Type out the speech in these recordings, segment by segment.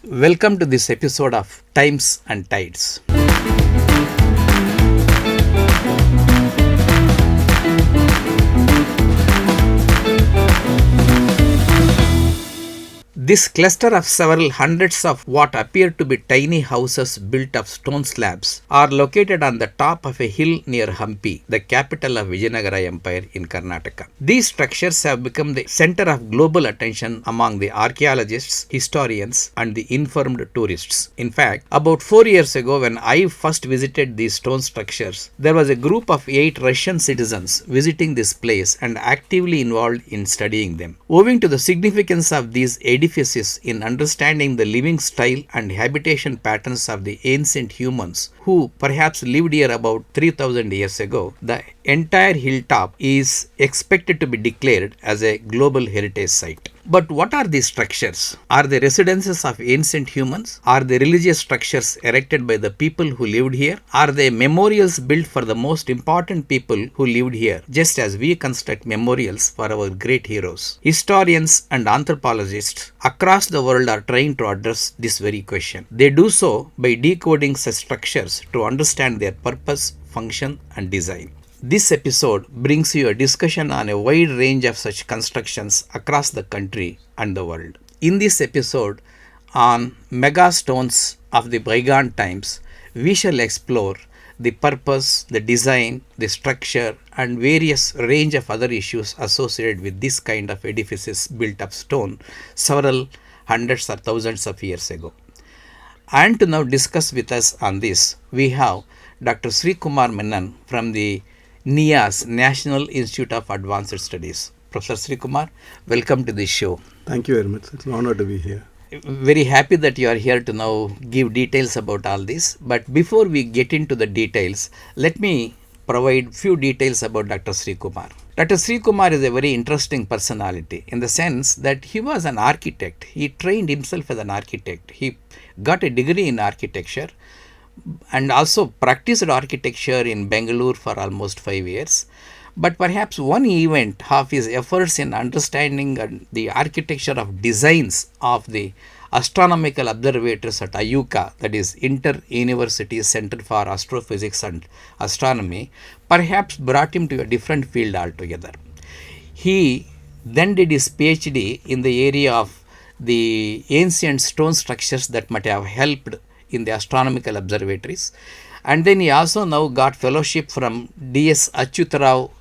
Welcome to this episode of Times and Tides. This cluster of several hundreds of what appear to be tiny houses built of stone slabs are located on the top of a hill near Hampi, the capital of Vijayanagara Empire in Karnataka. These structures have become the center of global attention among the archaeologists, historians, and the informed tourists. In fact, about 4 years ago, when I first visited these stone structures, there was a group of 8 Russian citizens visiting this place and actively involved in studying them. Owing to the significance of these edifices in understanding the living style and habitation patterns of the ancient humans who perhaps lived here about 3000 years ago, the entire hilltop is expected to be declared as a global heritage site. But what are these structures? Are they residences of ancient humans? Are they religious structures erected by the people who lived here? Are they memorials built for the most important people who lived here, just as we construct memorials for our great heroes? Historians and anthropologists across the world are trying to address this very question. They do so by decoding such structures to understand their purpose, function, and design. This episode brings you a discussion on a wide range of such constructions across the country and the world. In this episode on mega stones of the bygone times, we shall explore the purpose, the design, the structure, and various range of other issues associated with this kind of edifices built of stone several hundreds or thousands of years ago. And to now discuss with us on this, we have Dr. Sri Kumar Menon from the NIAS, National Institute of Advanced Studies. Professor Sri Kumar, welcome to this show. Thank you very much. It's an honor to be here. Very happy that you are here to now give details about all this. But before we get into the details, let me provide few details about Dr. Sri Kumar. Dr. Sri Kumar is a very interesting personality in the sense that he was an architect. He trained himself as an architect. He got a degree in architecture and also practiced architecture in Bangalore for almost 5 years. But perhaps one event of his efforts in understanding the architecture of designs of the astronomical observatories at IUCAA, that is Inter-University Center for Astrophysics and Astronomy, perhaps brought him to a different field altogether. He then did his PhD in the area of the ancient stone structures that might have helped in the astronomical observatories, and then he also now got fellowship from D.S. Achyutarao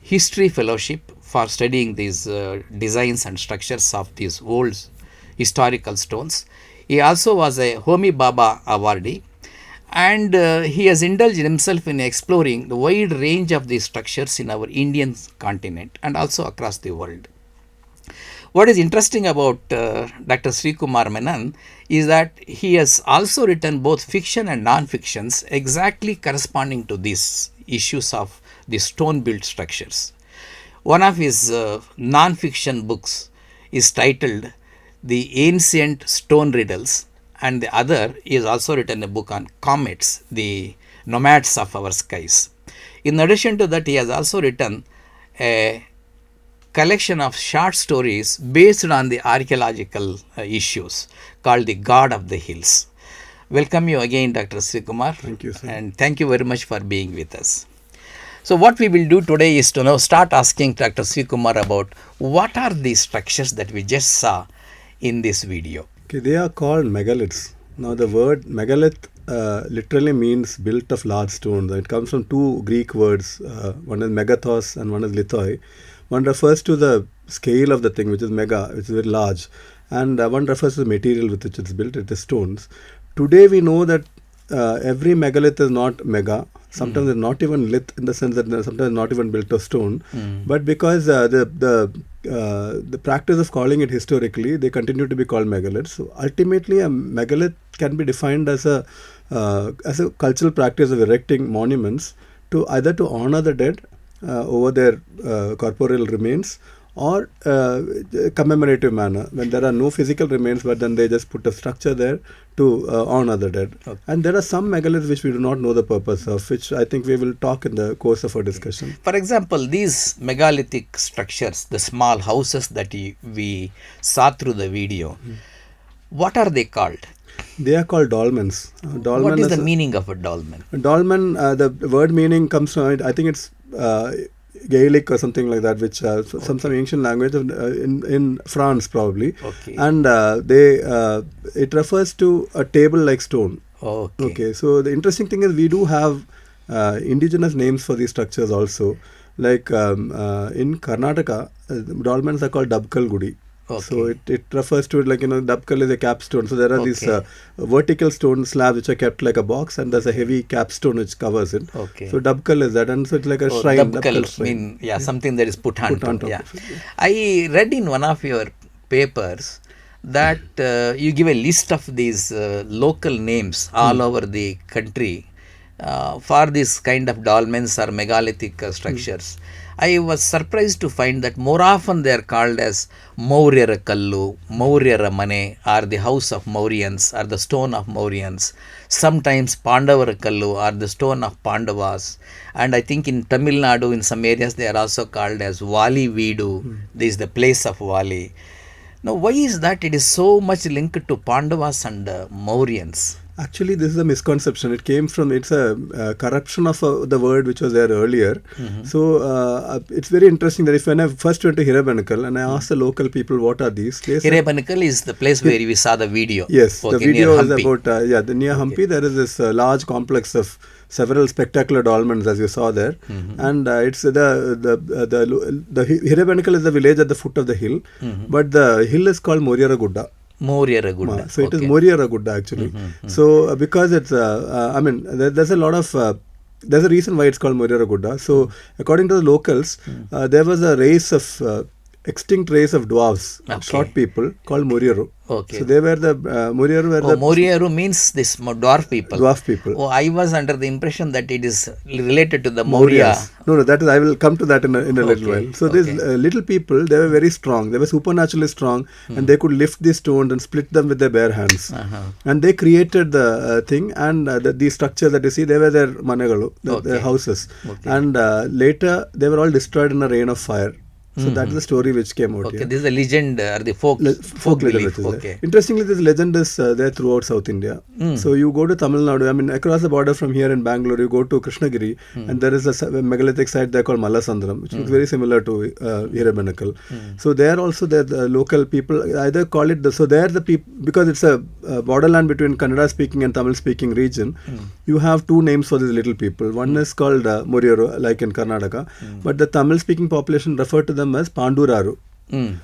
History Fellowship for studying these designs and structures of these old historical stones. He also was a Homi Baba awardee, and he has indulged himself in exploring the wide range of these structures in our Indian continent and also across the world. What is interesting about Dr. Sri Kumar Menon is that he has also written both fiction and non-fictions exactly corresponding to these issues of the stone-built structures. One of his non-fiction books is titled The Ancient Stone Riddles, and the other is also written a book on comets, the nomads of our skies. In addition to that, he has also written a collection of short stories based on the archaeological issues called The God of the Hills. Welcome you again, Dr. Sri Kumar. Thank you, sir. And thank you very much for being with us. So what we will do today is to now start asking Dr. Sri Kumar about what are these structures that we just saw in this video. Okay, they are called megaliths. Now the word megalith literally means built of large stones. It comes from 2 Greek words. One is megathos and one is lithoi. One refers to the scale of the thing, which is mega, which is very large, and one refers to the material with which it is built, it is stones. Today we know that every megalith is not mega. Sometimes it's not even lith in the sense that sometimes not even built of stone. But because the practice of calling it historically, they continue to be called megaliths. So ultimately, a megalith can be defined as a cultural practice of erecting monuments to either to honor the dead over their corporeal remains, or commemorative manner when there are no physical remains, but then they just put a structure there to honor the dead. Okay. And there are some megaliths which we do not know the purpose of, which I think we will talk in the course of our discussion. For example, these megalithic structures, the small houses that we saw through the video, What are they called? They are called dolmens. What is the meaning of a dolmen? Dolmen, the word meaning comes from, I think it's Gaelic or something like that, which some ancient language in France probably. Okay. And it refers to a table-like stone. Okay. So the interesting thing is we do have indigenous names for these structures also. Like in Karnataka, dolmens are called Dabkal Gudi. Okay. So it refers to it like, Dabkal is a capstone. So there are these vertical stone slabs which are kept like a box, and there's a heavy capstone which covers it. Okay. So Dabkal is that, and so it's like a shrine. Dabkal shrine. Something that is put on top. Yeah. I read in one of your papers that you give a list of these local names all over the country for this kind of dolmens or megalithic structures. I was surprised to find that more often they are called as Mauryara Kallu, Mauryara Mane, or the house of Mauryans, or the stone of Mauryans. Sometimes Pandavara Kallu, or the stone of Pandavas. And I think in Tamil Nadu, in some areas, they are also called as Vali Vidu. This is the place of Vali. Now, why is that it is so much linked to Pandavas and Mauryans? Actually, this is a misconception. It's a corruption of the word which was there earlier. So, it's very interesting that when I first went to Hirabanakal and I asked the local people, what are these? Hirabanakal is the place where we saw the video. Yes, the video is about, near Hampi, there is this large complex of several spectacular dolmens, as you saw there. And it's the Hirabanakal is the village at the foot of the hill, but the hill is called Mauryara Gudda. Mauryara Gudda. So it is Mauryara Gudda actually. So because it's, there's a lot of, there's a reason why it's called Mauryara Gudda. So according to the locals, there was a race of, extinct race of dwarves, short people called Mauryaru. Okay. So they were the Mauryaru were the Mauryaru means this dwarf people. Dwarf people. Oh, I was under the impression that it is related to the Maurya. No, that is. I will come to that in a little while. So these little people, they were very strong. They were supernaturally strong, and they could lift these stones and split them with their bare hands. And they created the thing, and these structures that you see, they were their managalu, their houses. And later, they were all destroyed in a rain of fire. So that's the story which came out here. This is a legend or the folk belief. Interestingly, this legend is there throughout South India. So you go to Tamil Nadu, I mean, across the border from here in Bangalore, you go to Krishnagiri, and there is a megalithic site there called Mallasandram, which looks very similar to Hirabanakal. So there also, the local people either call it, so there the people, because it's a borderland between Kannada speaking and Tamil speaking region, you have two names for these little people. One is called Mauryaru, like in Karnataka, but the Tamil speaking population refer to them as Panduraru.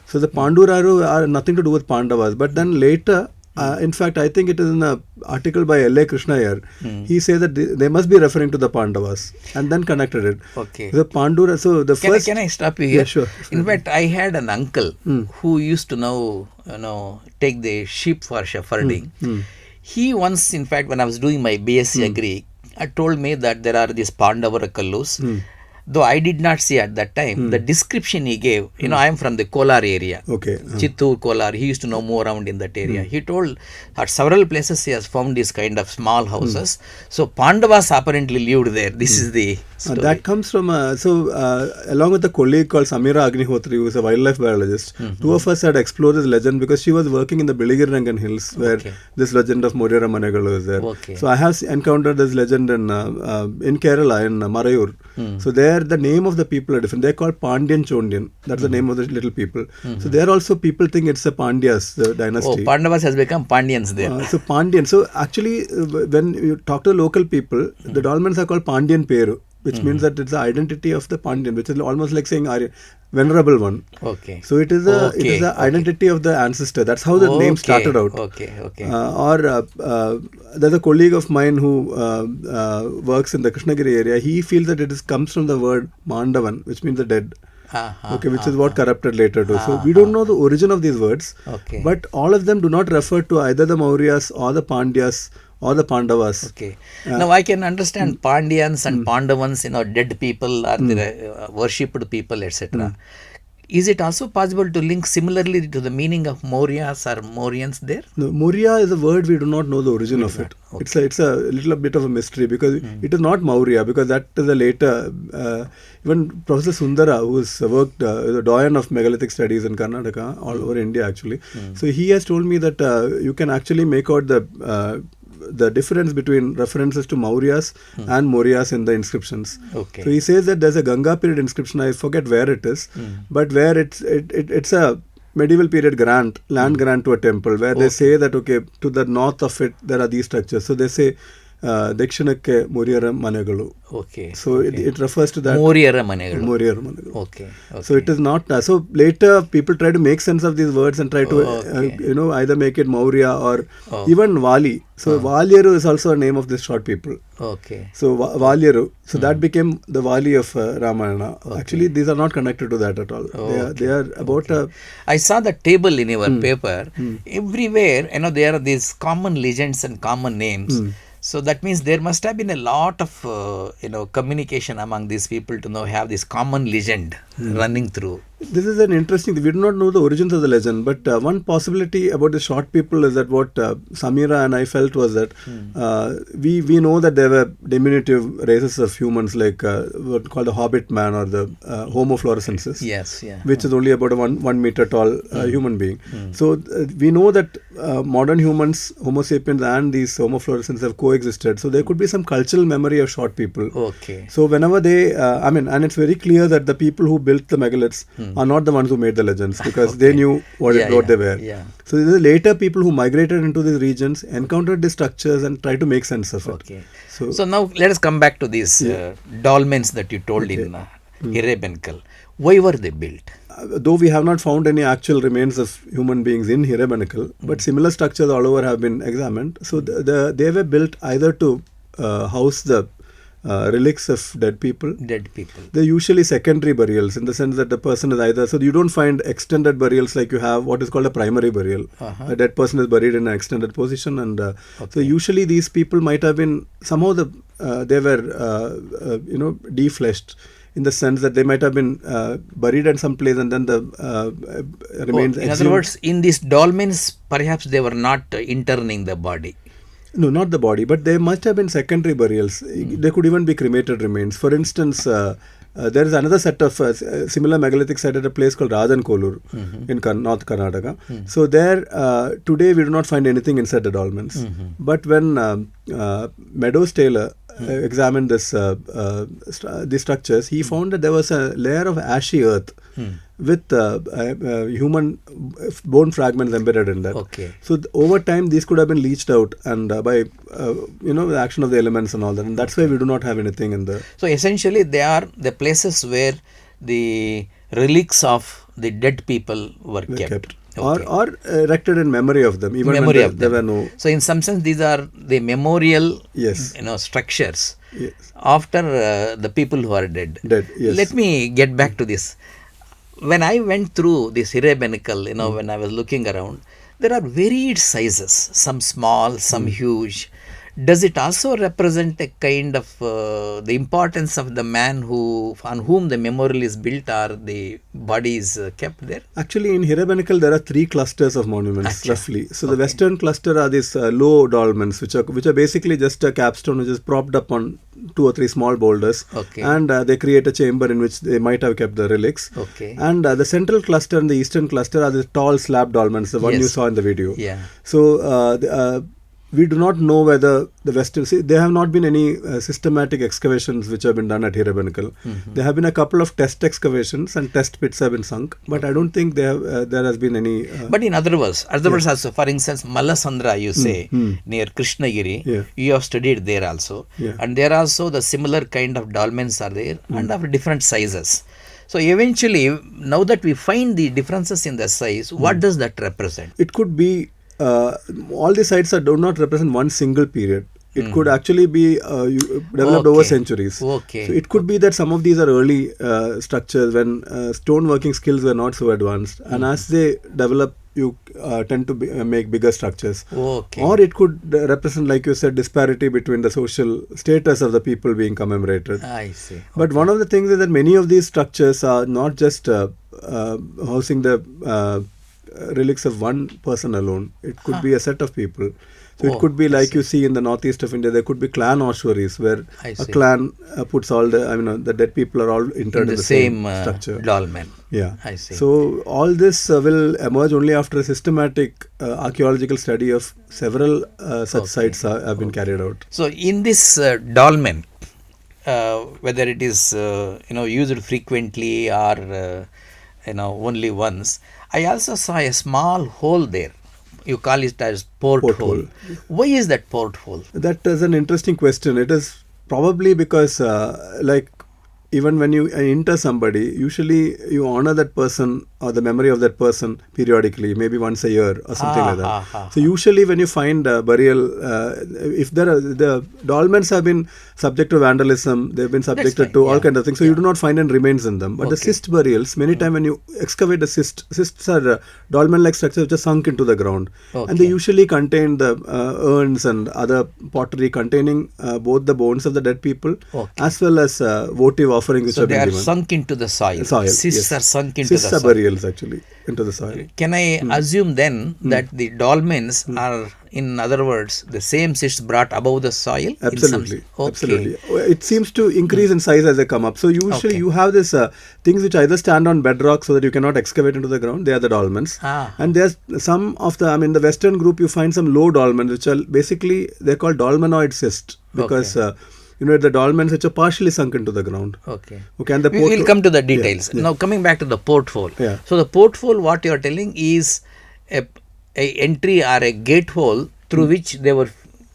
So the Panduraru are nothing to do with Pandavas. But then later, in fact, I think it is in an article by L.A. Krishnaiyer, he says that they must be referring to the Pandavas, and then connected it. Okay. The Pandura, so the first... Can I stop you here? Yeah, sure. In fact, I had an uncle who used to now, take the sheep for shepherding. He once, in fact, when I was doing my BSc Agri, told me that there are these Pandavara Kallus. Though I did not see at that time, the description he gave, I am from the Kolar area. Okay. Chittoor, Kolar, he used to know more around in that area. He told at several places he has found these kind of small houses. So Pandavas apparently lived there. This is the story. That comes from, along with a colleague called Samira Agnihotri, who is a wildlife biologist, two of us had explored this legend because she was working in the Biligir-Rangan hills where this legend of Mauryara Managalu is there. So I have encountered this legend in Kerala, in Marayur. So there the name of the people are different. They're called Pandyan Chondian. That's the name of the little people. So there also people think it's the Pandyas, the dynasty. Oh, Pandavas has become Pandyans there. So Pandyan. So actually, when you talk to local people, the dolmens are called Pandyan Peru, which means that it's the identity of the Pandyan, which is almost like saying venerable one. Okay. So it is the identity of the ancestor. That's how the name started out. There's a colleague of mine who works in the Krishnagiri area. He feels that it comes from the word Mandavan, which means the dead. Which is what corrupted later too. So we don't know the origin of these words, but all of them do not refer to either the Mauryas or the Pandyas or the Pandavas. Okay. Now I can understand Pandyans and Pandavans, dead people or the worshipped people, etc. Is it also possible to link similarly to the meaning of Mauryas or Mauryans there? No, Maurya is a word we do not know the origin of it. Okay. It's a little bit of a mystery because it is not Maurya, because that is a later. Even Professor Sundara, who has worked the doyen of megalithic studies in Karnataka, all over India actually. So he has told me that you can actually make out the difference between references to Mauryas and Mauryas in the inscriptions. Okay. So he says that there's a Ganga period inscription. I forget where it is, but where it's a medieval period land grant to a temple, where they say that okay, to the north of it there are these structures. So they say Dakshinakke Muryaram Manegalu. Okay. So it refers to that. Mauryara Manegalu. Muryaram Manegalu. Okay. So it is not. So later people try to make sense of these words and try to either make it Maurya or even Vali. So Valyaru is also a name of this short people. Okay. So Valyaru. So that became the Vali of Ramayana. Actually, these are not connected to that at all. They are about a. I saw the table in your paper. Everywhere, there are these common legends and common names. So that means there must have been a lot of communication among these people to have this common legend running through. This is an interesting thing. We do not know the origins of the legend, but one possibility about the short people is that what Samira and I felt was that we know that there were diminutive races of humans like what called the Hobbit man or the Homo florescensis. Yes, yeah. Which is only about a 1 meter tall human being. So we know that modern humans, Homo sapiens and these Homo florescens have coexisted. So there could be some cultural memory of short people. Okay. So whenever they, and it's very clear that the people who built the megaliths are not the ones who made the legends, because they knew what they were. Yeah. So these are later people who migrated into these regions, encountered these structures and tried to make sense of it. Okay. So now let us come back to these dolmens that you told in Hirabencal. Why were they built? Though we have not found any actual remains of human beings in Hirabencal, but similar structures all over have been examined. So they were built either to house the relics of dead people. They're usually secondary burials, in the sense that the person is either, so you don't find extended burials like you have what is called a primary burial. A dead person is buried in an extended position, and so usually these people might have been somehow they were defleshed, in the sense that they might have been buried at some place and then the remains. In other words, in these dolmens, perhaps they were not interning the body. No, not the body, but they must have been secondary burials. They could even be cremated remains. For instance, there is another set of similar megalithic site at a place called Rajankolur in North Karnataka. So there, today we do not find anything inside the dolmens. But when Meadows Taylor examined these structures, he found that there was a layer of ashy earth with human bone fragments embedded in that. Okay. So over time these could have been leached out, and by the action of the elements and all that, and that's why we do not have anything in the. So essentially they are the places where the relics of the dead people were kept. Okay. Or erected in memory of them, even memory when of them. there were no. So in some sense these are the memorial structures after the people who are dead. Yes. Let me get back to this. When I went through this Hirabencal, when I was looking around, there are varied sizes, some small, some huge. Does it also represent a kind of the importance of the man on whom the memorial is built, or the body is kept there? Actually, in Hirabencal there are 3 clusters of monuments, roughly. So the western cluster are these low dolmens, which are basically just a capstone which is propped up on 2 or 3 small boulders, and they create a chamber in which they might have kept the relics. And the central cluster and the eastern cluster are the tall slab dolmens, the one you saw in the video. So we do not know whether the western. There have not been any systematic excavations which have been done at Hirabencal. There have been a couple of test excavations and test pits have been sunk, but I don't think there has been any. But in other words, also, for instance, Mallasandra, you say near Krishnagiri, you have studied there also, and there also the similar kind of dolmens are there and of different sizes. So eventually, now that we find the differences in the size, what does that represent? It could be. All the sites do not represent one single period. It could actually be developed over centuries. So it could be that some of these are early structures when stoneworking skills were not so advanced, and as they develop, you tend to make bigger structures. Or it could represent, like you said, disparity between the social status of the people being commemorated. I see. But one of the things is that many of these structures are not just housing the relics of one person alone. It could be a set of people. So it could be like you see in the northeast of India, there could be clan ossuaries where a clan puts all the dead people are all interred in the same structure. Dolmen. Yeah. I see. So all this will emerge only after a systematic archaeological study of several such sites have been carried out. So in this dolmen, whether it is used frequently or only once, I also saw a small hole there. You call it as porthole. Why is that porthole? That is an interesting question. It is probably because even when you enter somebody, usually you honor that person or the memory of that person periodically, maybe once a year or something like that. So usually when you find burial, if there are the dolmens have been subject to vandalism, they've been subjected to all kinds of things. So you do not find any remains in them. But the cyst burials, many times when you excavate the cysts are dolmen-like structures which are sunk into the ground, and they usually contain the urns and other pottery containing both the bones of the dead people as well as votive offerings which have been given. So they are sunk into the soil. Cysts are sunk into the soil. Cysts are burials actually into the soil. Can I assume then that the dolmens are, in other words, the same cysts brought above the soil? Absolutely. Absolutely. It seems to increase in size as they come up. So usually you have this things which either stand on bedrock so that you cannot excavate into the ground. They are the dolmens. And there's some of the, the Western group, you find some low dolmens which are basically, they're called dolmenoid cysts because the dolmens which are partially sunk into the ground. And we will come to the details. Now coming back to the porthole. So the porthole, what you are telling is a entry or a gate hole through which they were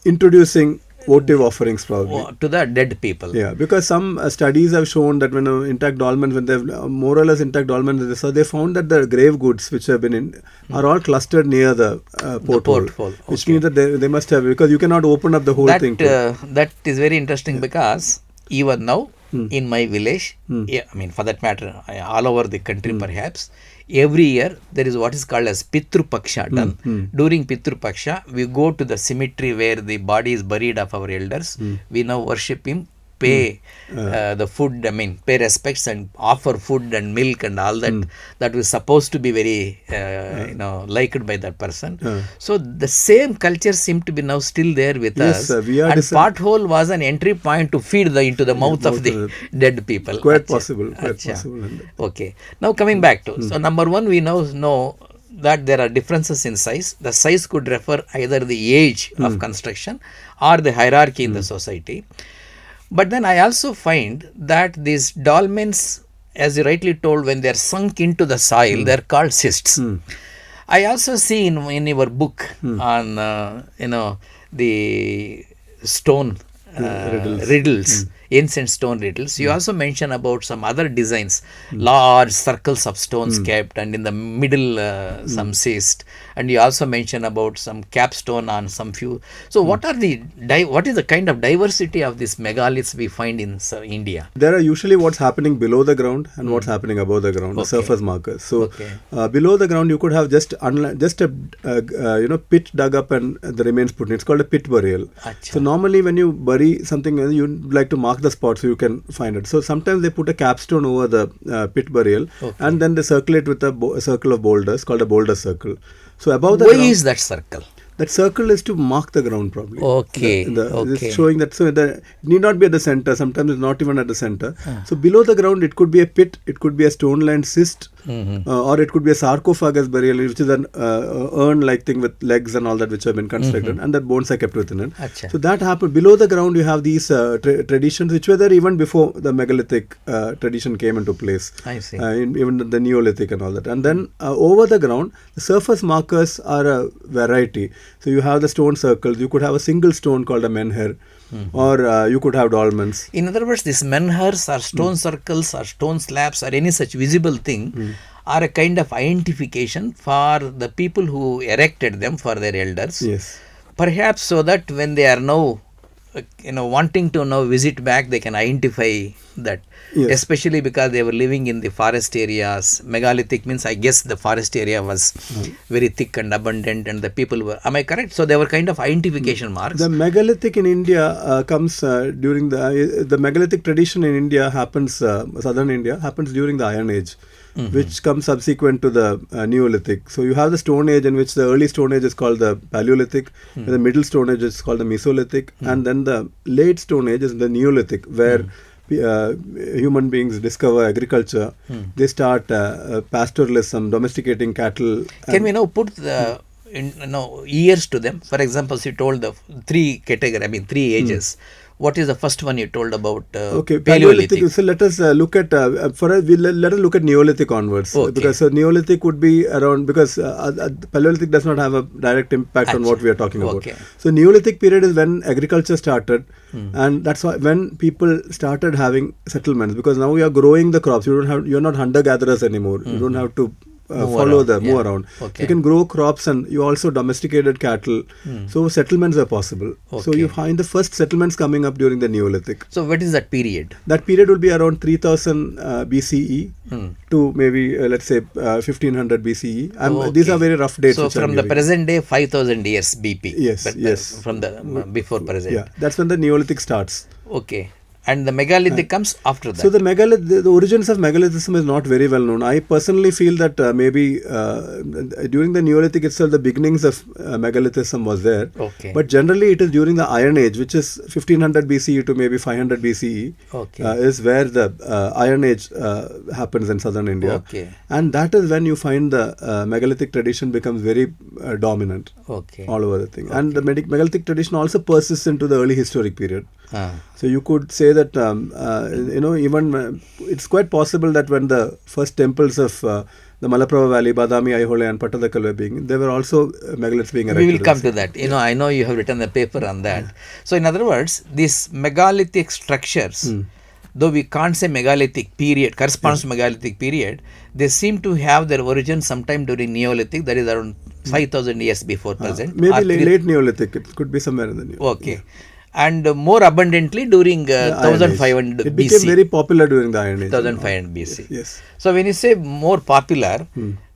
introducing votive offerings probably to the dead people. Yeah, because some studies have shown that when intact dolmens, when they have more or less intact dolmens, so they found that the grave goods which have been in are all clustered near the porthole. Which means that they must have, because you cannot open up the whole thing. That is very interesting because even now in my village, for that matter, all over the country perhaps, every year there is what is called as Pitru Paksha done. During Pitru Paksha, we go to the cemetery where the body is buried of our elders. We now worship him, pay the food, pay respects and offer food and milk and all that. That was supposed to be very, liked by that person. So the same culture seemed to be now still there with us. And porthole was an entry point to feed into the mouth of the dead people. Quite possible. Okay. Now coming back to, so number one, we now know that there are differences in size. The size could refer either the age of construction or the hierarchy in the society. But then I also find that these dolmens, as you rightly told, when they are sunk into the soil, they are called cysts. I also see in your book on the stone riddles, ancient stone riddles, you also mention about some other designs, large circles of stones kept, and in the middle some cyst, and you also mention about some capstone on some few. So what is the kind of diversity of these megaliths we find in India? There are usually what's happening below the ground and what's happening above the ground, the surface markers. So below the ground you could have just a pit dug up and the remains put in. It's called a pit burial. So normally when you bury something, you'd like to mark the spot so you can find it. So sometimes they put a capstone over the pit burial and then they circulate with a circle of boulders called a boulder circle. So above the ground. Why is that circle? That circle is to mark the ground probably. It's showing that, so it need not be at the center. Sometimes it's not even at the center. So below the ground it could be a pit, it could be a stone-lined cyst, or it could be a sarcophagus burial, which is an urn-like thing with legs and all that which have been constructed, and that bones are kept within it. So that happened. Below the ground you have these traditions which were there even before the megalithic tradition came into place. I see. Even the Neolithic and all that. And then over the ground, the surface markers are a variety. So you have the stone circles, you could have a single stone called a menhir, or you could have dolmens. In other words, these menhirs or stone circles or stone slabs or any such visible thing are a kind of identification for the people who erected them for their elders. Perhaps so that when they are now wanting to now visit back, they can identify that. Especially because they were living in the forest areas. Megalithic means, I guess, the forest area was very thick and abundant, and the people were, am I correct? So they were kind of identification marks. The megalithic in India comes during the megalithic tradition in India happens, southern India happens during the Iron Age. which comes subsequent to the Neolithic. So you have the Stone Age, in which the early Stone Age is called the Paleolithic, and the middle Stone Age is called the Mesolithic, and then the late Stone Age is the Neolithic, where human beings discover agriculture. They start pastoralism, domesticating cattle. Can we now put the years to them? For example, you told the three ages. What is the first one you told about? Okay, Paleolithic. So let us look at let us look at Neolithic onwards, because Neolithic would be around, because Paleolithic does not have a direct impact on what we are talking about. So Neolithic period is when agriculture started, and that's why when people started having settlements, because now we are growing the crops. You're not hunter gatherers anymore. You don't have to move around. You can grow crops, and you also domesticated cattle. So settlements are possible. So you find the first settlements coming up during the Neolithic. So what is that period? That period will be around 3000 BCE to maybe let's say 1500 BCE. These are very rough dates. So from the present day, 5000 years BP. Yes. From the before present. Yeah, that's when the Neolithic starts. Okay. And the megalithic comes after that. So the the origins of megalithism is not very well known. I personally feel that maybe during the Neolithic itself, the beginnings of megalithism was there. But generally it is during the Iron Age, which is 1500 BCE to maybe 500 BCE, is where the Iron Age happens in southern India. And that is when you find the megalithic tradition becomes very dominant all over the thing. And the megalithic tradition also persists into the early historic period. So you could say that even it's quite possible that when the first temples of the Malaprabha Valley, Badami, Aihole and Pattadakal were there were also megaliths being erected. We will come to that. I know you have written a paper on that. So in other words, these megalithic structures, though we can't say megalithic period corresponds to megalithic period, they seem to have their origin sometime during Neolithic, that is around 5000 years before present. Maybe late Neolithic, it could be somewhere in the Neolithic. And more abundantly during 1500 BC. It became very popular during the Iron Age. 1500 BC. Yes. So when you say more popular,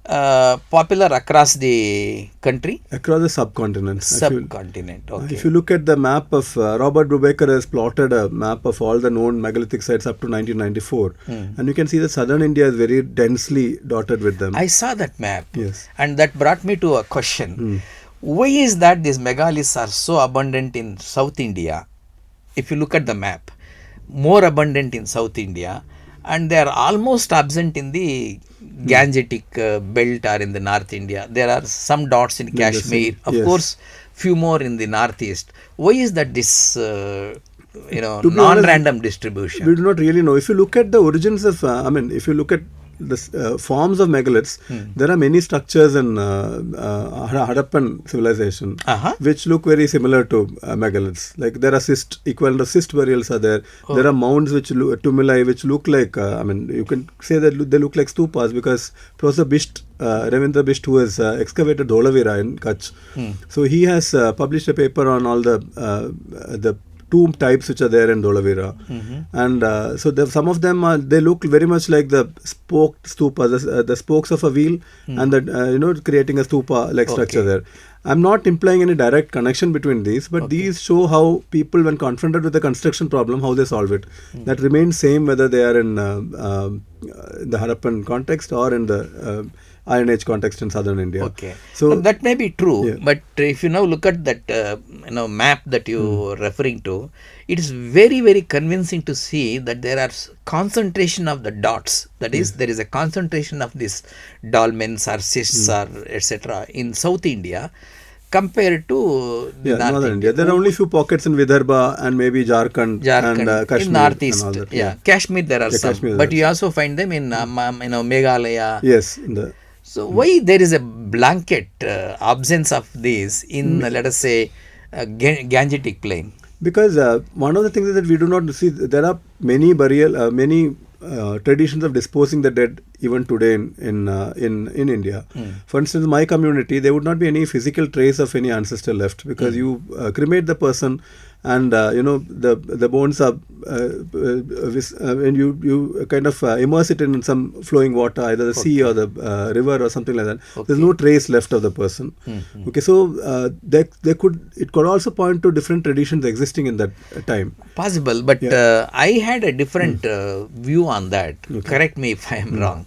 popular across the country? Across the subcontinent. If you look at the map of Robert Brubaker has plotted a map of all the known megalithic sites up to 1994, and you can see that southern India is very densely dotted with them. I saw that map. Yes. And that brought me to a question. Why is that these megaliths are so abundant in South India? If you look at the map, more abundant in South India, and they are almost absent in the Gangetic belt or in the North India. There are some dots in Kashmir, of course, few more in the Northeast. Why is that this non-random distribution? We do not really know. If you look at the origins of, if you look at the forms of megaliths, there are many structures in Harappan civilization which look very similar to megaliths. Like there are equivalent of cyst burials are there. There are mounds tumuli which look like, you can say that they look like stupas, because Professor Bisht, Ravindra Bisht, who has excavated Dholavira in Kutch, so he has published a paper on all the tomb types which are there in Dholavira, and so some of them they look very much like the spoked stupas, the spokes of a wheel, and that creating a stupa like structure there. I'm not implying any direct connection between these, but these show how people, when confronted with the construction problem, how they solve it. That remains same whether they are in the Harappan context or in the Iron Age context in southern India. So that may be true, but if you now look at that map that you are referring to, it is very, very convincing to see that there are concentration of the dots. That is, there is a concentration of these dolmens or cysts or etc. in South India compared to northern India. There are only few pockets in Vidarbha and maybe Jharkhand and Kashmir. In Northeast, Kashmir there are some, but you also find them in Meghalaya. Yes. So why there is a blanket absence of these in let us say Gangetic plain? Because one of the things is that we do not see, there are many traditions of disposing the dead even today in India. For instance, my community, there would not be any physical trace of any ancestor left, because you cremate the person, and the bones are and you kind of immerse it in some flowing water, either the sea or the river or something like that. There's no trace left of the person. So it could also point to different traditions existing in that time. Possible, but I had a different view on that. Correct me if I am wrong.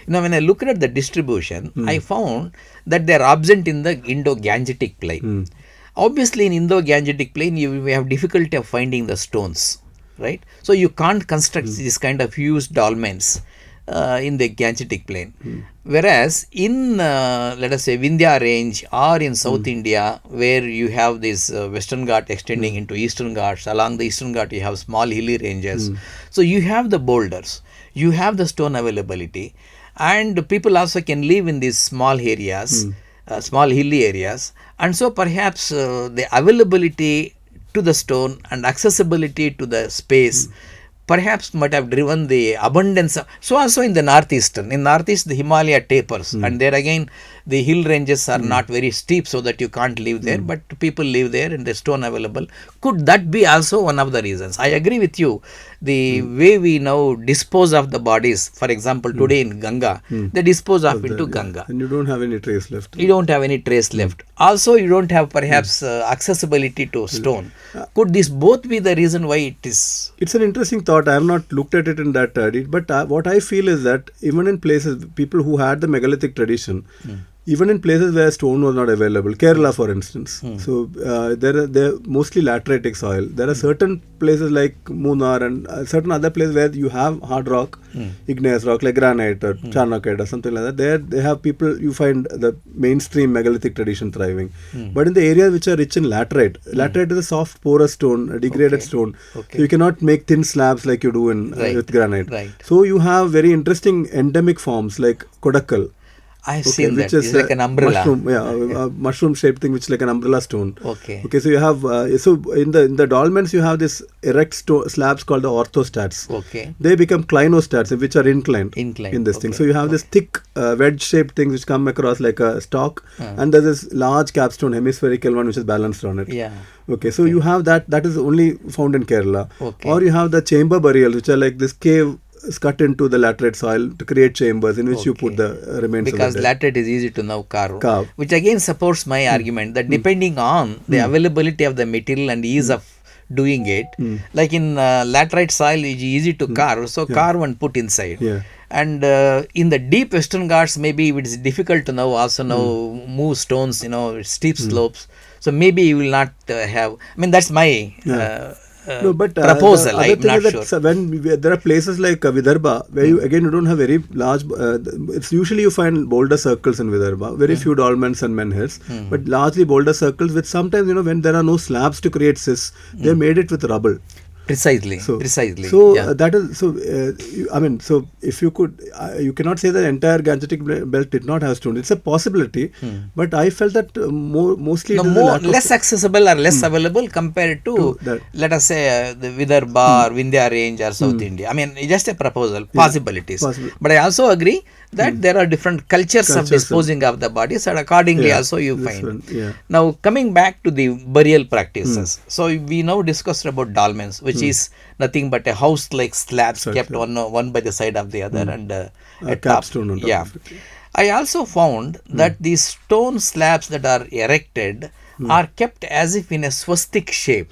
When I looked at the distribution, I found that they are absent in the Indo-Gangetic plain. Obviously, in Indo-Gangetic plain, you have difficulty of finding the stones, right? So you can't construct this kind of huge dolmens in the Gangetic plain. Whereas in, let us say, Vindhya range or in South India, where you have this Western Ghat extending into Eastern Ghats, along the Eastern Ghat you have small hilly ranges. So you have the boulders, you have the stone availability, and people also can live in these small areas, small hilly areas, and so perhaps the availability to the stone and accessibility to the space perhaps might have driven the abundance so also in the northeast the Himalaya tapers, and there again the hill ranges are not very steep, so that you can't live there, but people live there and there's stone available. Could that be also one of the reasons? I agree with you. The way we now dispose of the bodies, for example today in Ganga, they dispose of into Ganga, and you don't have any trace left. You don't have any trace left. Also, you don't have perhaps accessibility to stone. Could this both be the reason why it is? It's an interesting thought. I have not looked at it in that detail, but what I feel is that even in places, people who had the megalithic tradition, even in places where stone was not available, Kerala for instance, so they're mostly lateritic soil. There are certain places like Munnar and certain other places where you have hard rock, igneous rock like granite or charnockite or something like that. There they have people, you find the mainstream megalithic tradition thriving. But in the areas which are rich in laterite, laterite is a soft porous stone, a degraded stone. So you cannot make thin slabs like you do in with granite. So you have very interesting endemic forms like Kodakal. I've seen that. It's like an umbrella. Mushroom, mushroom shaped thing which is like an umbrella stone. Okay. So you have so in the dolmens you have this erect slabs called the orthostats. Okay. They become clinostats, which are inclined. In this thing. So you have this thick wedge shaped things which come across like a stalk, and there's this large capstone hemispherical one which is balanced on it. Yeah. So you have that is only found in Kerala. Or you have the chamber burials which are like this cave cut into the laterite soil to create chambers in which you put the remains because of the dead. laterite is easy to now carve, which again supports my argument that depending on the availability of the material and ease of doing it, like in laterite soil it is easy to carve, so carve and put inside. And in the deep Western Ghats, maybe it is difficult to now also move stones, steep slopes, so maybe you will not have, I mean that's my proposal. I'm not sure. When there are places like Vidarbha where you don't have very large, it's usually you find boulder circles in Vidarbha, very few dolmens and menhirs, but largely boulder circles, which sometimes when there are no slabs to create cysts, they made it with rubble. Precisely. So that is so if you could, you cannot say that the entire Gangetic belt did not have stone. It's a possibility, but I felt that mostly less accessible or less available compared to let us say the Vidarbha or Vindhya range or South India. I mean, just a proposal, possibilities. But I also agree that there are different cultures of disposing of the bodies, and accordingly also you find. Now coming back to the burial practices, so we now discussed about dolmens, which is nothing but a house-like slabs kept one by the side of the other, and a capstone on top of it. I also found that these stone slabs that are erected are kept as if in a swastik shape.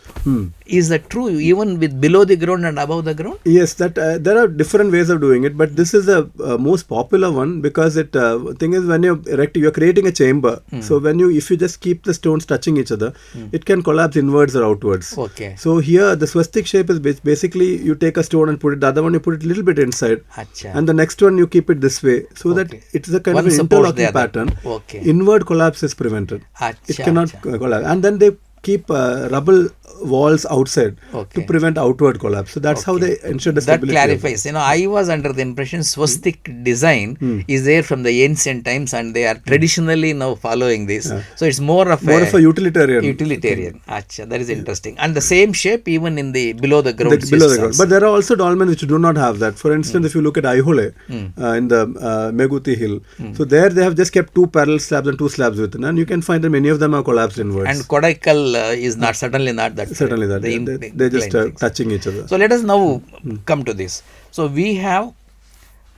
Is that true even with below the ground and above the ground? Yes, that there are different ways of doing it, but this is the most popular one because it thing is when you're erecting, you're creating a chamber. So if you just keep the stones touching each other, it can collapse inwards or outwards. Okay. So here the swastik shape is basically you take a stone and put it, the other one you put it a little bit inside, and the next one you keep it this way, so that it's a kind of an interlocking pattern. Inward collapse is prevented. It cannot collapse, and then they keep rubble walls outside to prevent outward collapse. So that's how they ensure the stability. That clarifies. I was under the impression swastik design is there from the ancient times, and they are traditionally now following this. So it's more of a utilitarian. That is interesting. And the same shape even in the below the ground systems. But there are also dolmens which do not have that. For instance, if you look at Aihole in the Meguti hill, so there they have just kept two parallel slabs and two slabs within, and you can find that many of them are collapsed inwards. And Kodaikal is not certainly not that. Certainly that. They're just touching each other. So let us now come to this. So we have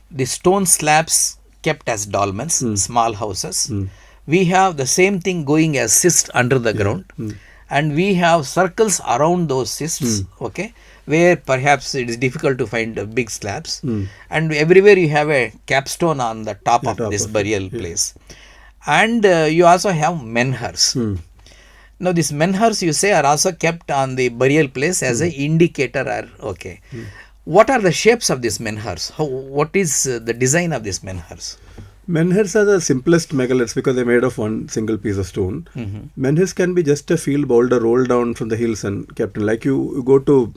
the stone slabs kept as dolmens, small houses. We have the same thing going as cyst under the ground. and we have circles around those cysts, okay, where perhaps it is difficult to find big slabs, and everywhere you have a capstone on the top of this burial place, and you also have menhirs. Now these menhirs, you say, are also kept on the burial place as an indicator, or okay. What are the shapes of these menhirs? What is the design of these menhirs? Menhirs are the simplest megaliths because they're made of one single piece of stone. Menhirs can be just a field boulder rolled down from the hills and kept in. Like you go to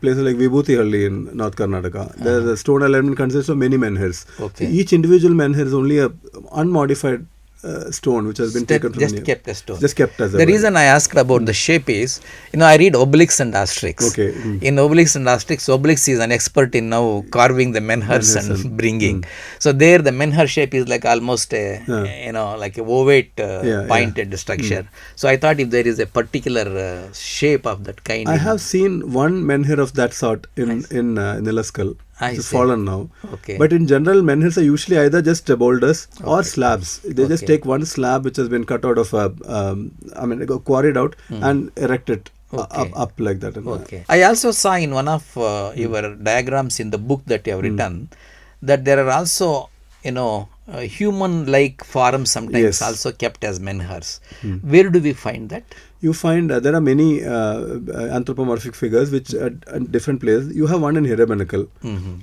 places like Vibhuti in North Karnataka. The stone element consists of many menhirs. Okay. So each individual menhir is only a unmodified stone which has been taken from just kept a stone. Just kept as a The reason I asked about the shape is, I read Obelix and Asterix. Okay. In Obelix and Asterix, Obelix is an expert in now carving the menhirs and bringing. So there the menhir shape is like almost a, like a ovate pointed structure. So I thought if there is a particular shape of that kind. I have seen one menhir of that sort in Nilaskal. It's fallen now. Okay. But in general, menhirs are usually either just boulders or slabs. They just take one slab which has been cut out of quarried out and erect it up like that. Okay. I also saw in one of your diagrams in the book that you have written that there are also, human-like forms sometimes also kept as menhirs. Where do we find that? You find there are many anthropomorphic figures which are at different places. You have one in Hirabenakal,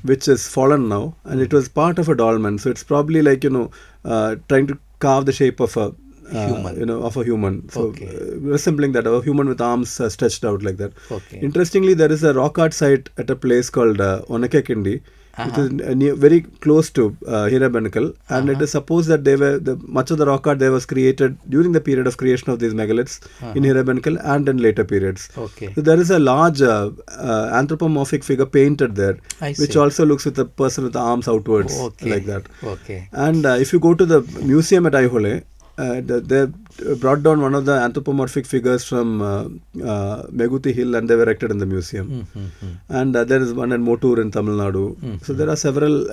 which is fallen now, and it was part of a dolmen. So it's probably like trying to carve the shape of a human. Of a human. So resembling that, a human with arms stretched out like that. Okay. Interestingly, there is a rock art site at a place called Aneka, which is very close to Hirabenakal, and it is supposed that much of the rock art there was created during the period of creation of these megaliths in Hirabenakal and in later periods. Okay. So there is a large anthropomorphic figure painted there, which also looks with a person with the arms outwards like that. Okay. And if you go to the museum at Aihole, they brought down one of the anthropomorphic figures from Meguti Hill and they were erected in the museum. And there is one in Motur in Tamil Nadu. So there are several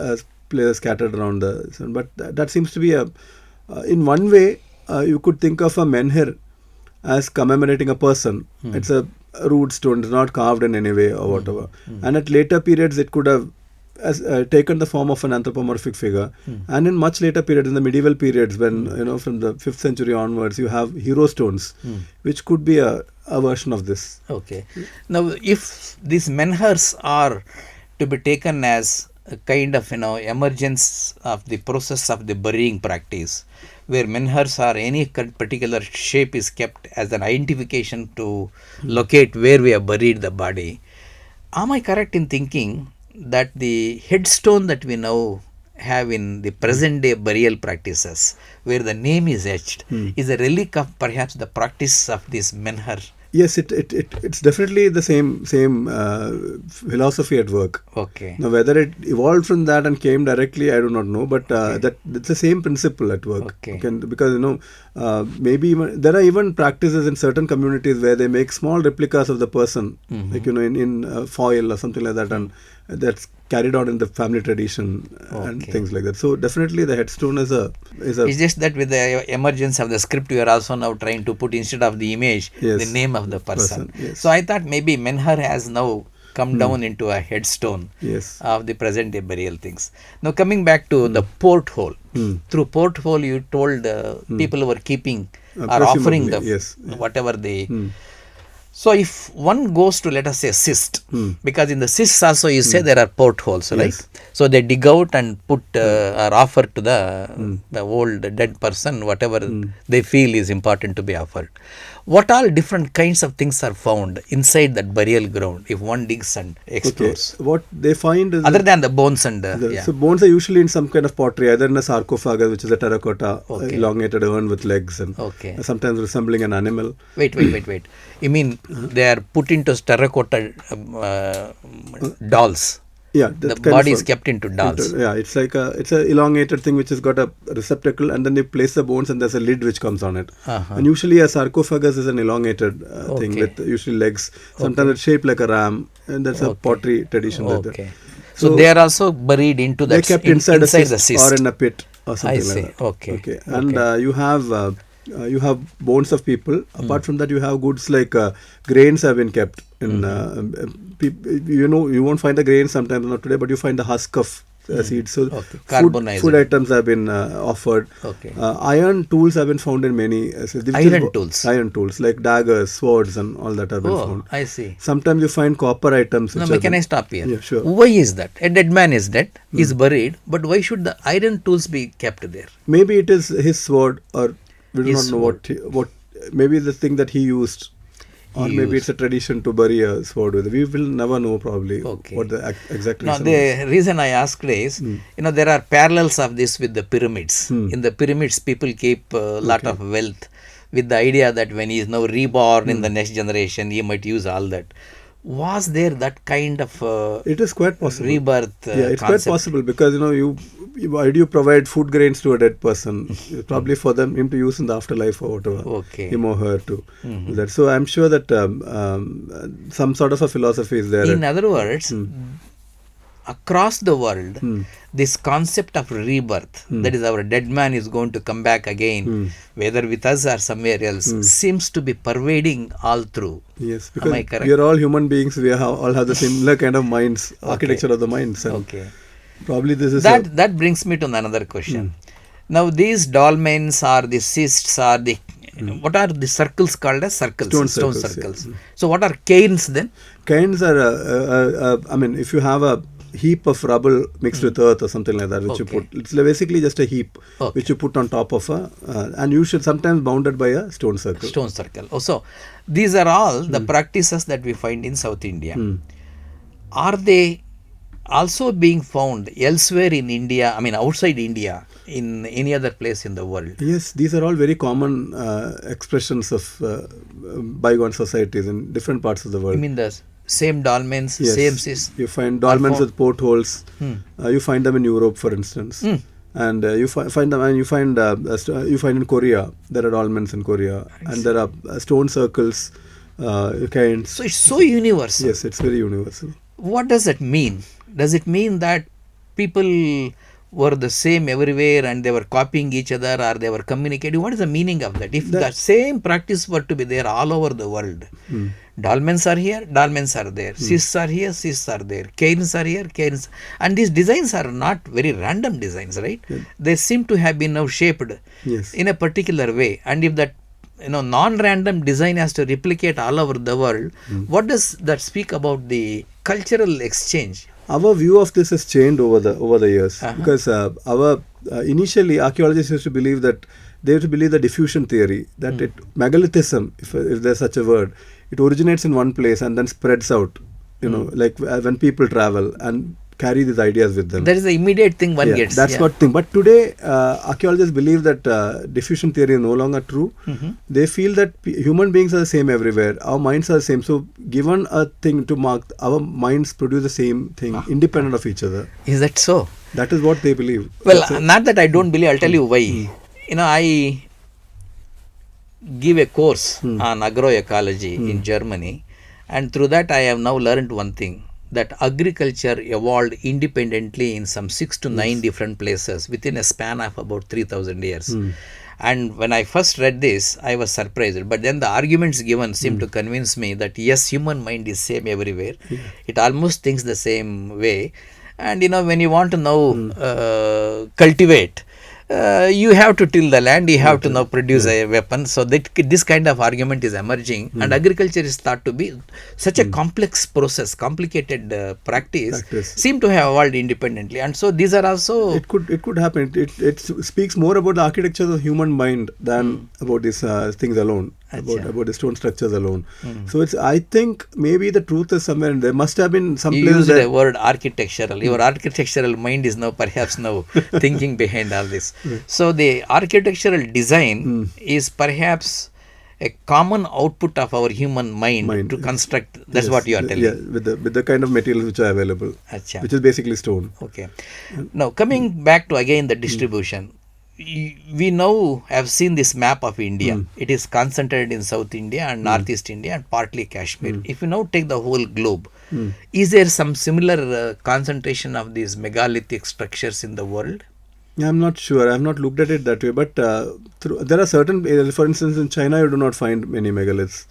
places scattered around but that seems to be in one way, you could think of a menhir as commemorating a person. It's a root stone, it's not carved in any way or whatever. And at later periods, it could have taken the form of an anthropomorphic figure, and in much later periods, in the medieval periods, when from the 5th century onwards, you have hero stones, which could be a version of this. Okay. Now, if these menhirs are to be taken as a kind of emergence of the process of the burying practice, where menhirs or any particular shape is kept as an identification to locate where we have buried the body, am I correct in thinking that the headstone that we now have in the present day burial practices, where the name is etched, is a relic of perhaps the practice of this menhir? Yes, it's definitely the same philosophy at work. Okay. Now, whether it evolved from that and came directly, I do not know, but that it's the same principle at work. Okay. Because maybe there are even practices in certain communities where they make small replicas of the person, like in foil or something like that, and that's carried on in the family tradition and things like that. So definitely the headstone is a. It's just that with the emergence of the script, we are also now trying to put instead of the image the name of the person. Yes. So I thought maybe menhir has now come down into a headstone of the present day burial things. Now coming back to the porthole. Through porthole, you told people who were keeping or offering whatever they. So if one goes to, let us say, cyst, because in the cysts also you say there are portholes, right? Yes. So they dig out and put or offer to the old dead person whatever they feel is important to be offered. What all different kinds of things are found inside that burial ground if one digs and explores? Okay. What they find is other than the bones and so bones are usually in some kind of pottery, either in a sarcophagus, which is a terracotta elongated urn with legs, and sometimes resembling an animal. Wait. You mean they are put into terracotta dolls? Yeah, the body is kept into dolls. It's like it's a elongated thing which has got a receptacle, and then they place the bones and there's a lid which comes on it. And usually a sarcophagus is an elongated thing with usually legs. Sometimes it's shaped like a ram, and that's a pottery tradition. So they are also buried into that. They're kept inside the cyst or in a pit or something like that. Okay. And you have you have bones of people. Apart from that, you have goods like grains have been kept in. You won't find the grains sometimes, not today, but you find the husk of seeds. So Okay. food Carbonized. items have been offered. Okay. Iron tools have been found in many. Iron tools? Iron tools like daggers, swords, and all that have been Oh, found. I see. Sometimes you find copper items. No, which can I stop here? Yeah, sure. Why is that? A dead man is dead, is buried, but why should the iron tools be kept there? Maybe it is his sword, or we do His not know what. Maybe the thing that he used, or maybe it's a tradition to bury a sword with. We will never know probably what the exact Now, reason the was. reason I asked is, there are parallels of this with the pyramids. In the pyramids, people keep a lot of wealth with the idea that when he is now reborn in the next generation, he might use all that. Was there that kind of It is quite possible. rebirth it's concept? quite possible, because why do you provide food grains to a dead person? Probably for him to use in the afterlife or whatever. Okay. Him or her to do that. So I'm sure that some sort of a philosophy is there. In other words, across the world, this concept of rebirth, that is, our dead man is going to come back again, whether with us or somewhere else, seems to be pervading all through. Yes, Am I because correct? we are all human beings. We all have the similar kind of minds, architecture of the minds. And Okay. probably this is That brings me to another question. Now, these dolmens or the cysts or the what are the circles called as? Circles, Stone circles, So, what are cairns then? Cairns are, if you have a heap of rubble mixed with earth or something like that, which you put, it's basically just a heap which you put on top of and you should sometimes bounded by a stone circle. Stone circle. Oh, so these are all the practices that we find in South India. Are they also being found elsewhere in India, outside India, in any other place in the world? Yes, these are all very common expressions of bygone societies in different parts of the world. I mean the same dolmens, Yes. same cysts. You find dolmens with portholes. You find them in Europe, for instance. And you find them, and you find in Korea. There are dolmens in Korea, and there are stone circles. Cairns. So it's so universal. Yes, it's very universal. What does it mean? Does it mean that people were the same everywhere and they were copying each other, or they were communicating? What is the meaning of that? If the same practice were to be there all over the world, dolmens are here, dolmens are there, cysts are here, cysts are there, cairns are here, cairns, and these designs are not very random designs, right? They seem to have been now shaped in a particular way, and if that non-random design has to replicate all over the world, what does that speak about the cultural exchange? Our view of this has changed over the years, because initially archaeologists used to believe that the diffusion theory, that megalithism, if there's such a word, it originates in one place and then spreads out. Like when people travel and carry these ideas with them. That is the immediate thing one gets. That's what thing. But today, archaeologists believe that diffusion theory is no longer true. They feel that human beings are the same everywhere. Our minds are the same. So, given a thing to mark, our minds produce the same thing, independent of each other. Is that so? That is what they believe. Well, not that I don't believe. I'll tell you why. I give a course on agroecology in Germany, and through that I have now learned one thing, that agriculture evolved independently in some 6 to 9 different places within a span of about 3,000 years. And when I first read this, I was surprised. But then the arguments given seemed to convince me that yes, human mind is same everywhere. It almost thinks the same way. And when you want to now cultivate, you have to till the land, you have to now produce a weapon. So that this kind of argument is emerging, and agriculture is thought to be such a complex process, complicated practice, seem to have evolved independently. And so these are also... It could happen. It speaks more about the architecture of the human mind than about these things alone. About the stone structures alone. So I think maybe the truth is somewhere in there. Must have been some place. You used the word architectural. Your architectural mind is now perhaps thinking behind all this. So the architectural design is perhaps a common output of our human mind to construct. That's what you are telling. Yeah, with the kind of materials which are available, which is basically stone. Okay. Now coming back to again the distribution. We now have seen this map of India. It is concentrated in South India and Northeast India and partly Kashmir. If you now take the whole globe, is there some similar concentration of these megalithic structures in the world? I'm not sure. I've not looked at it that way. But there are certain, for instance, in China, you do not find many megaliths.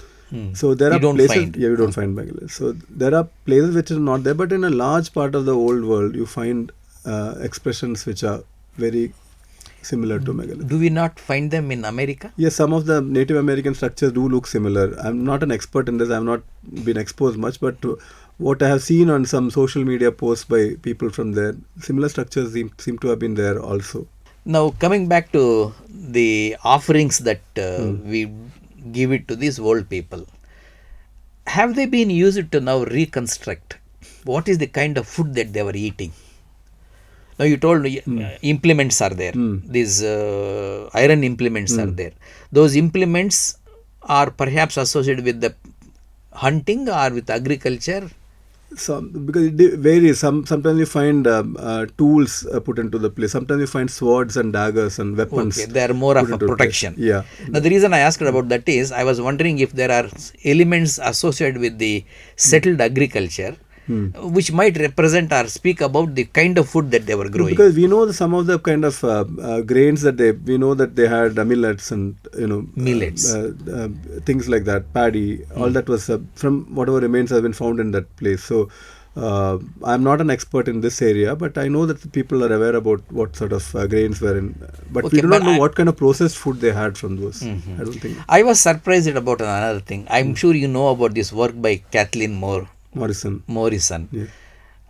So there You are don't places, find. yeah, you don't find megaliths. So there are places which are not there, but in a large part of the old world, you find expressions which are very similar to megaliths. Do we not find them in America? Yes, some of the Native American structures do look similar. I'm not an expert in this. I've not been exposed much, but what I have seen on some social media posts by people from there, similar structures seem to have been there also. Now, coming back to the offerings that we give it to these old people, have they been used to now reconstruct what is the kind of food that they were eating? Now, you told implements are there. These iron implements are there. Those implements are perhaps associated with the hunting or with agriculture. Because it varies. Sometimes you find tools put into the place. Sometimes you find swords and daggers and weapons. Okay, they are more of a protection. Yeah. Now, the reason I asked about that is I was wondering if there are elements associated with the settled agriculture which might represent or speak about the kind of food that they were growing. Because we know some of the kind of grains that we know that they had millets and millets, things like that, paddy. All that was from whatever remains have been found in that place. So I'm not an expert in this area, but I know that the people are aware about what sort of grains were in. But we do not know what kind of processed food they had from those. I don't think. I was surprised about another thing. I'm sure you know about this work by Kathleen Morrison. Yeah.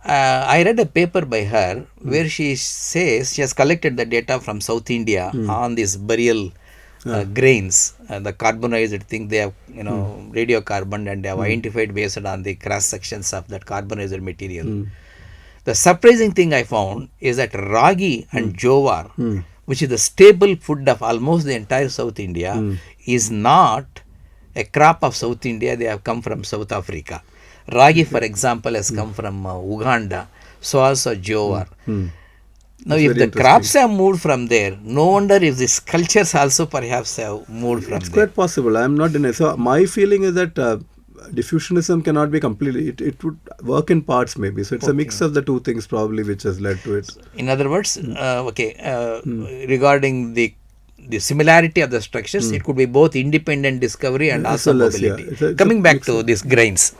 I read a paper by her where she says she has collected the data from South India on these burial grains, the carbonized thing. They have radiocarbon, and they have identified based on the cross sections of that carbonized material. The surprising thing I found is that ragi and jowar, which is the staple food of almost the entire South India, is not a crop of South India. They have come from South Africa. Ragi, for example, has come from Uganda, so also jowar. Now, if the crops have moved from there, no wonder if these cultures also perhaps have moved from there. It's quite possible. I'm not denying. So my feeling is that diffusionism cannot be completely. It would work in parts maybe. So it's a mix of the two things probably which has led to it. In other words, regarding the similarity of the structures, it could be both independent discovery and also mobility. It's coming back to these grains.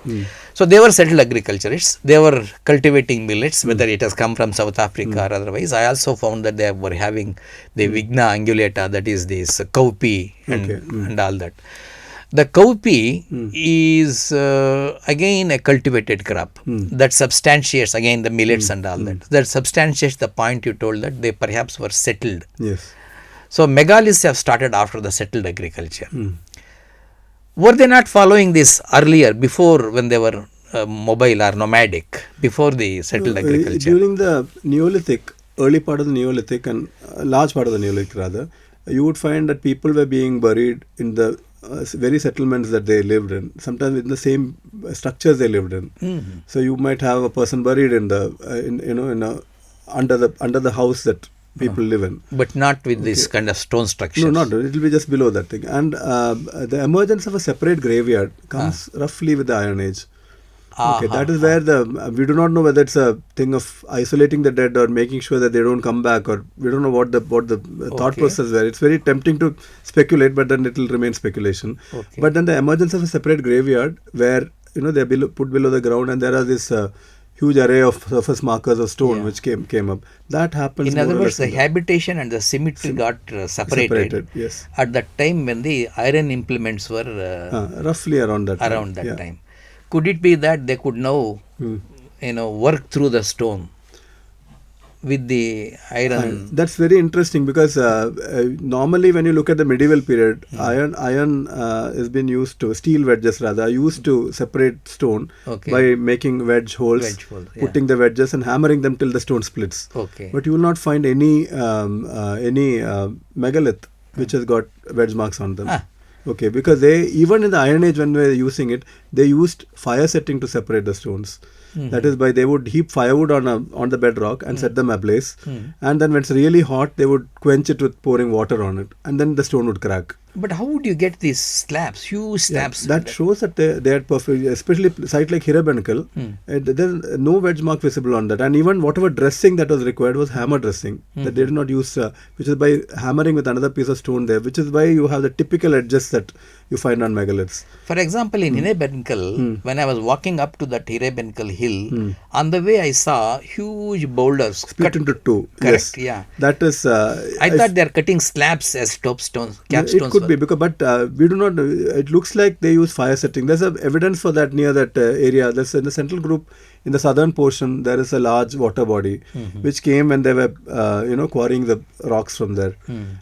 So they were settled agriculturists. They were cultivating millets, whether it has come from South Africa or otherwise. I also found that they were having the Vigna angulata, that is this cowpea and all that. The cowpea is again a cultivated crop that substantiates again the millets and all that. That substantiates the point you told that they perhaps were settled. Yes. So megaliths have started after the settled agriculture. Were they not following this earlier, before, when they were mobile or nomadic, before the settled agriculture? During the Neolithic, early part of the Neolithic and large part of the Neolithic rather, you would find that people were being buried in the very settlements that they lived in, sometimes in the same structures they lived in. So you might have a person buried in the under the house that people live in, but not with this kind of stone structures. No, not. It will be just below that thing. And the emergence of a separate graveyard comes roughly with the Iron Age. Okay, that is where we do not know whether it's a thing of isolating the dead or making sure that they don't come back, or we don't know what the thought process were. It's very tempting to speculate, but then it will remain speculation. But then the emergence of a separate graveyard where they are put below the ground, and there are this huge array of surface markers of stone which came up. That happens. In other words, the habitation and the cemetery got separated. Yes. At that time when the iron implements were roughly around that time. Could it be that they could now work through the stone with the iron? That's very interesting, because normally when you look at the medieval period, iron has been used to, steel wedges rather, are used to separate stone by making wedge holes, putting the wedges and hammering them till the stone splits. But you will not find any megalith which has got wedge marks on them. Because even in the Iron Age when we were using it, they used fire setting to separate the stones. That is, they would heap firewood on the bedrock and set them ablaze, and then when it's really hot, they would quench it with pouring water on it, and then the stone would crack. But how would you get these slabs, huge slabs? That shows that they had perfect, especially a site like Hirabenakal, there's no wedge mark visible on that. And even whatever dressing that was required was hammer dressing, that they did not use, which is by hammering with another piece of stone there, which is why you have the typical edges that you find on megaliths. For example, in Hirabenakal, when I was walking up to that Hirabenakal hill, on the way I saw huge boulders Split into two. Correct, Yes. yeah. That is. I thought they are cutting slabs as capstones. It could be, because, but we do not. It looks like they use fire setting. There's evidence for that near that area. There's in the central group, in the southern portion, there is a large water body which came when they were, quarrying the rocks from there,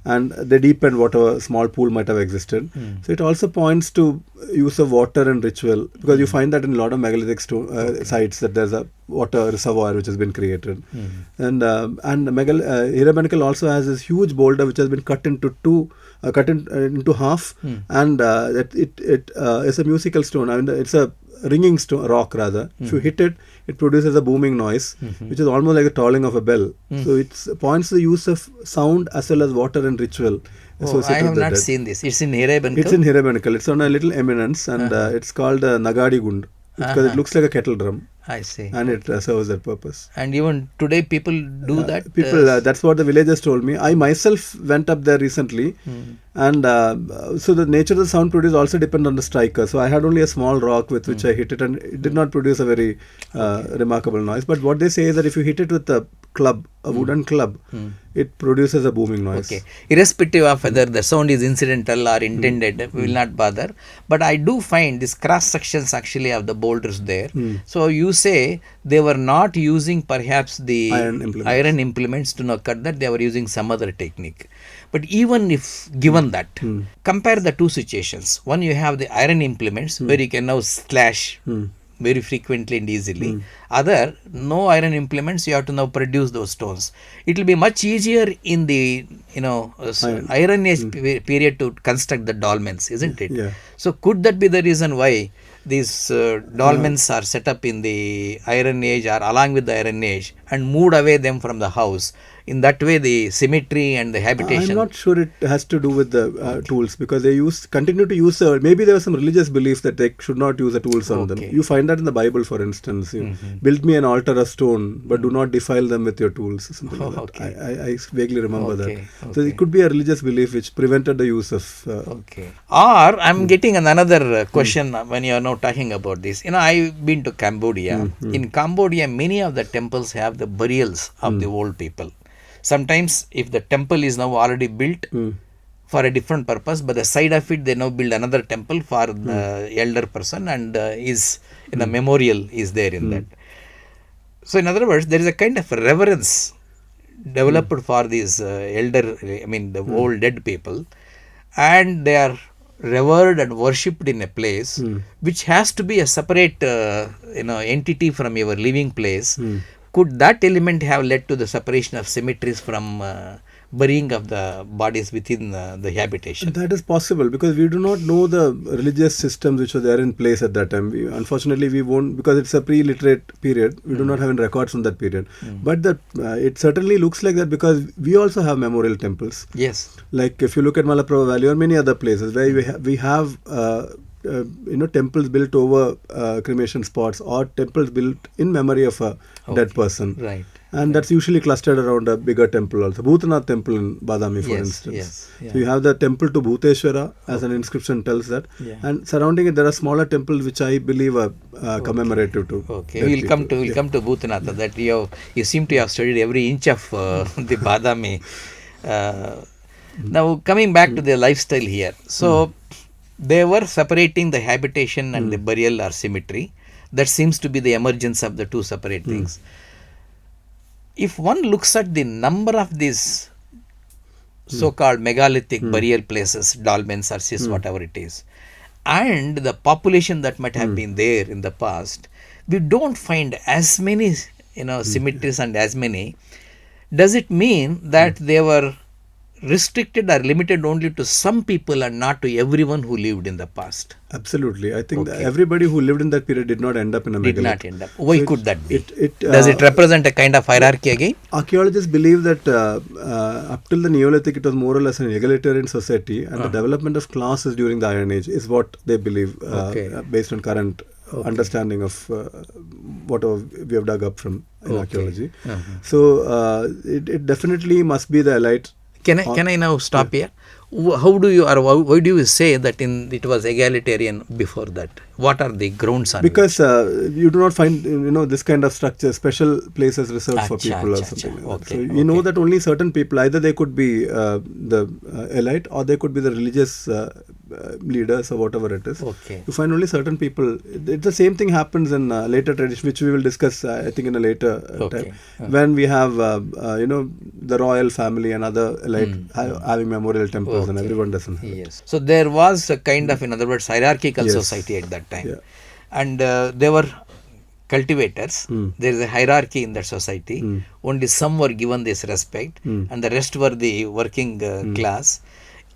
and they deepened whatever small pool might have existed. So it also points to use of water and ritual, because you find that in a lot of megalithic sites that there's a water reservoir which has been created, and Hirabenakal also has this huge boulder which has been cut into half, and it is a musical stone. I mean, it's a ringing rock rather. If you hit it, it produces a booming noise, which is almost like the tolling of a bell. So it points to the use of sound as well as water and ritual. I have not seen this. It's in Hirabenakal? It's in Hirabenakal. It's on a little eminence, and it's called Nagadi Gund, because it looks like a kettle drum. I see. And it serves that purpose. And even today people do that? That's what the villagers told me. I myself went up there recently, and so the nature of the sound produced also depends on the striker. So I had only a small rock with which I hit it, and it did not produce a very remarkable noise. But what they say is that if you hit it with a club, a wooden club, it produces a booming noise. Okay. Irrespective of whether the sound is incidental or intended, we will not bother. But I do find these cross sections actually of the boulders there. So you say they were not using perhaps the iron implements to cut that, they were using some other technique. But even if given that, compare the two situations. One, you have the iron implements where you can now slash very frequently and easily. Other, no iron implements, you have to now produce those stones. It will be much easier in the Iron Age period to construct the dolmens, isn't it? Yeah. So could that be the reason why these dolmens are set up in the Iron Age or along with the Iron Age and moved away them from the house? In that way, the symmetry and the habitation. I'm not sure it has to do with the tools, because they continue to use. Maybe there was some religious belief that they should not use the tools on them. You find that in the Bible, for instance. Build me an altar of stone, but do not defile them with your tools. Something like that. I vaguely remember that. So it could be a religious belief which prevented the use of. Or I'm getting another question when you are now talking about this. I've been to Cambodia. In Cambodia, many of the temples have the burials of the old people. Sometimes if the temple is now already built for a different purpose, but the side of it they now build another temple for the elder person, and is in a memorial is there in that. So in other words, there is a kind of reverence developed for these the old dead people, and they are revered and worshipped in a place which has to be a separate entity from your living place. Could that element have led to the separation of cemeteries from burying of the bodies within the habitation? That is possible, because we do not know the religious systems which were there in place at that time. Unfortunately, we won't, because it's a pre-literate period. We do not have any records from that period. But it certainly looks like that, because we also have memorial temples. Yes. Like if you look at Malaprabha Valley or many other places where we have temples built over cremation spots, or temples built in memory of a dead person. Right. And that's usually clustered around a bigger temple also. Bhutanath temple in Badami, for instance. So you have the temple to Bhuteshwara, as an inscription tells that. And surrounding it, there are smaller temples which I believe are commemorative to. Okay, we'll come to Bhutanath. That you seem to have studied every inch of the Badami. Now coming back to the lifestyle here. So they were separating the habitation and the burial or cemetery. That seems to be the emergence of the two separate things. If one looks at the number of these so-called megalithic burial places, dolmens or cis, whatever it is, and the population that might have been there in the past, we don't find as many cemeteries and as many. Does it mean that they were restricted or limited only to some people and not to everyone who lived in the past. Absolutely. I think that Okay. everybody who lived in that period did not end up in a Did megalith. not end up. Why So could that be? it, Does it represent a kind of hierarchy again? Archaeologists believe that up till the Neolithic, it was more or less an egalitarian society, and the development of classes during the Iron Age is what they believe, based on current understanding of whatever we have dug up from in archaeology. So it definitely must be the elite. Can I now stop here? How do you, or why do you say that it was egalitarian before that? What are the grounds on Because you do not find this kind of structure, special places reserved for people or something like that. Okay, So you know that only certain people, either they could be the elite or they could be the religious leaders or whatever it is. Okay. You find only certain people. The same thing happens in later tradition, which we will discuss, I think, in a later time, when we have the royal family and other elite having memorial temples, and everyone doesn't have it. Yes. So there was a kind of, in other words, hierarchical society at that time. Yeah. And they were cultivators. There is a hierarchy in that society. Only some were given this respect and the rest were the working class.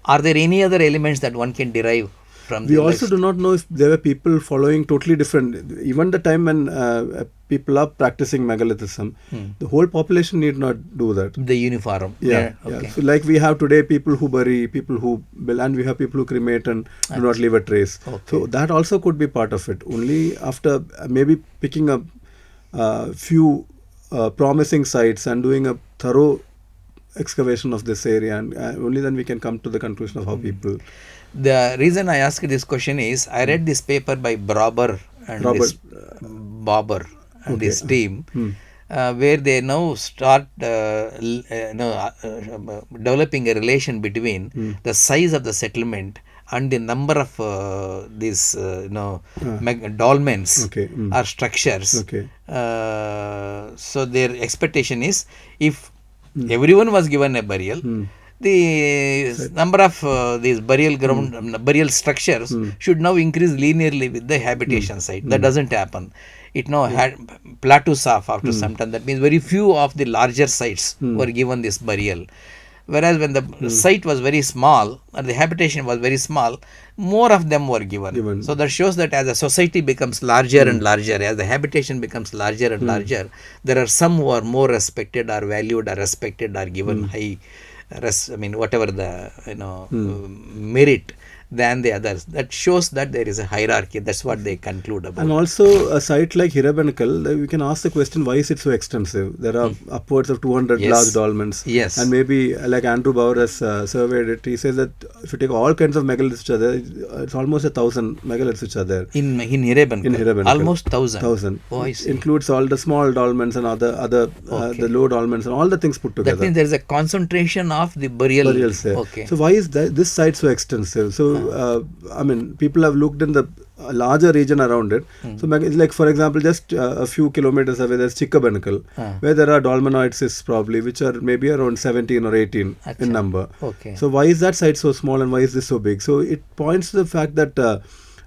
Are there any other elements that one can derive from We also do not know if there were people following totally different. Even the time when people are practicing megalithism, the whole population need not do that. the uniform? Yeah. So like we have today people who bury, people who build, and we have people who cremate and do not leave a trace. So that also could be part of it. Only after maybe picking up few promising sites and doing a thorough excavation of this area, and only then we can come to the conclusion of how people. The reason I ask this question is I read this paper by Bauber and his team, where they now start developing a relation between the size of the settlement and the number of these dolmens or structures. So their expectation is if everyone was given a burial, the number of these burial structures should now increase linearly with the habitation site. That doesn't happen. It now had plateaus off after some time. That means very few of the larger sites were given this burial. Whereas when the site was very small and the habitation was very small, more of them were given. So that shows that as a society becomes larger and larger, as the habitation becomes larger and larger, there are some who are more respected or valued or respected or given high, whatever the merit than the others. That shows that there is a hierarchy. That's what they conclude about. And also a site like Hirabenakal, we can ask the question, why is it so extensive? There are upwards of 200 large dolmens. Yes. And maybe like Andrew Bauer has surveyed it, he says that if you take all kinds of megaliths which are there, it's almost 1,000 megaliths which are there. In Hirabenakal? Almost 1,000. Oh, I see. Includes all the small dolmens and other the low dolmens and all the things put together. That means there is a concentration of the burials there. Okay. So why is this site so extensive? So people have looked in the larger region around it. So it's like, for example, just a few kilometers away, there's Chikkabenakal, where there are dolmenoid cysts probably, which are maybe around 17 or 18 in number. So why is that site so small and why is this so big? So it points to the fact that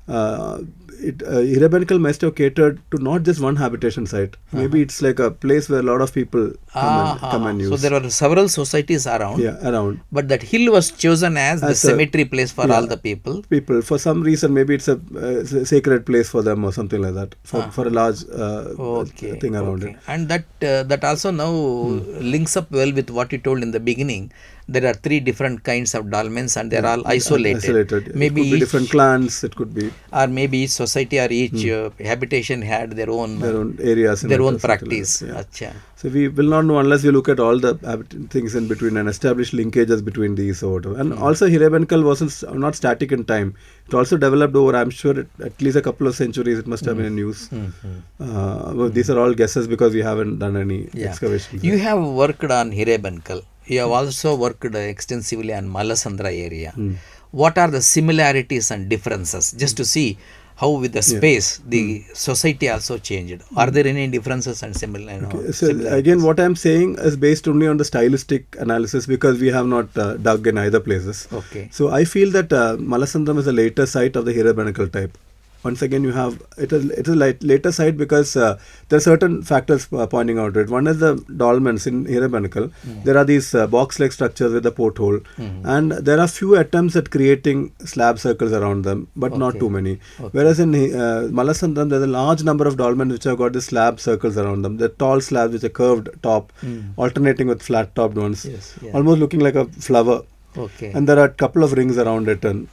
Hirabenakal must have catered to not just one habitation site. Maybe it's like a place where a lot of people come and use. So there were several societies around. Yeah, around. But that hill was chosen as the cemetery place for all the people. For some reason, maybe it's a sacred place for them or something like that. For a large thing around it. And that also now links up well with what you told in the beginning. There are 3 different kinds of dolmens and they're all isolated. Maybe it could be different clans. It could be, or maybe each society or each habitation had their own areas, their own practice. So we will not know unless we look at all the things in between and establish linkages between these or whatever. And also Hirabenakal wasn't not static in time. It also developed over, I'm sure, at least a couple of centuries. It must have been in use. These are all guesses because we haven't done any excavations. You have worked on Hirabenakal. You have also worked extensively on Malasandra area. What are the similarities and differences? Just to see how with the space the society also changed. Are there any differences and similarities? So again, what I'm saying is based only on the stylistic analysis because we have not dug in either places. So I feel that Malasandram is a later site of the Hirabenakal type. once again you have it is later site because there are certain factors pointing out to it. One is the dolmens in Hirabenakal. There are these box-like structures with a porthole, and there are few attempts at creating slab circles around them, but not too many. Whereas in Mallasandram, there's a large number of dolmens which have got the slab circles around them. The tall slabs with a curved top, alternating with flat-topped ones, almost looking like a flower. And there are a couple of rings around it, and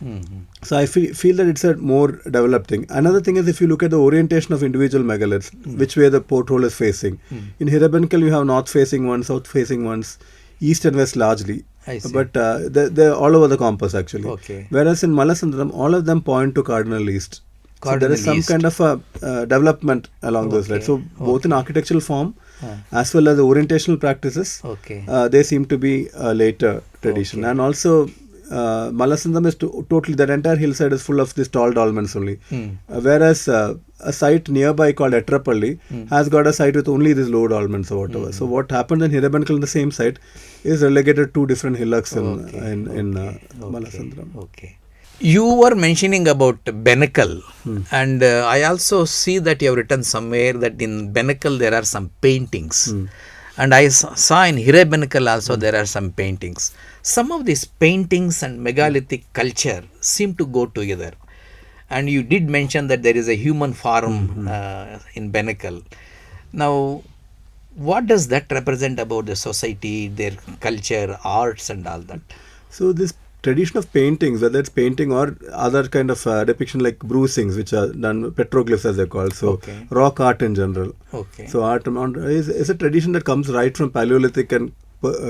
so I feel that it's a more developed thing. Another thing is, if you look at the orientation of individual megaliths, which way the porthole is facing. In Hirabenakal, you have north facing ones, south facing ones, east and west largely, but they're all over the compass actually. Whereas in Mallasandram, all of them point to cardinal east. So there is some kind of a development along those lines. So both in architectural form as well as the orientational practices, they seem to be a later tradition. And also Mallasandram is totally, that entire hillside is full of these tall dolmens only. Whereas a site nearby called Etrapalli has got a site with only these low dolmens or whatever. So what happened in Hirabenakal in the same site is relegated to different hillocks in Mallasandram. You were mentioning about Benakal, and I also see that you have written somewhere that in Benakal there are some paintings, and I saw in Hirabenakal also there are some paintings. Some of these paintings and megalithic culture seem to go together, and you did mention that there is a human form in Benakal. Now, what does that represent about the society, their culture, arts and all that? So this tradition of paintings, whether it's painting or other kind of depiction like bruisings, which are done, petroglyphs as they're called, so rock art in general. So art is a tradition that comes right from Paleolithic and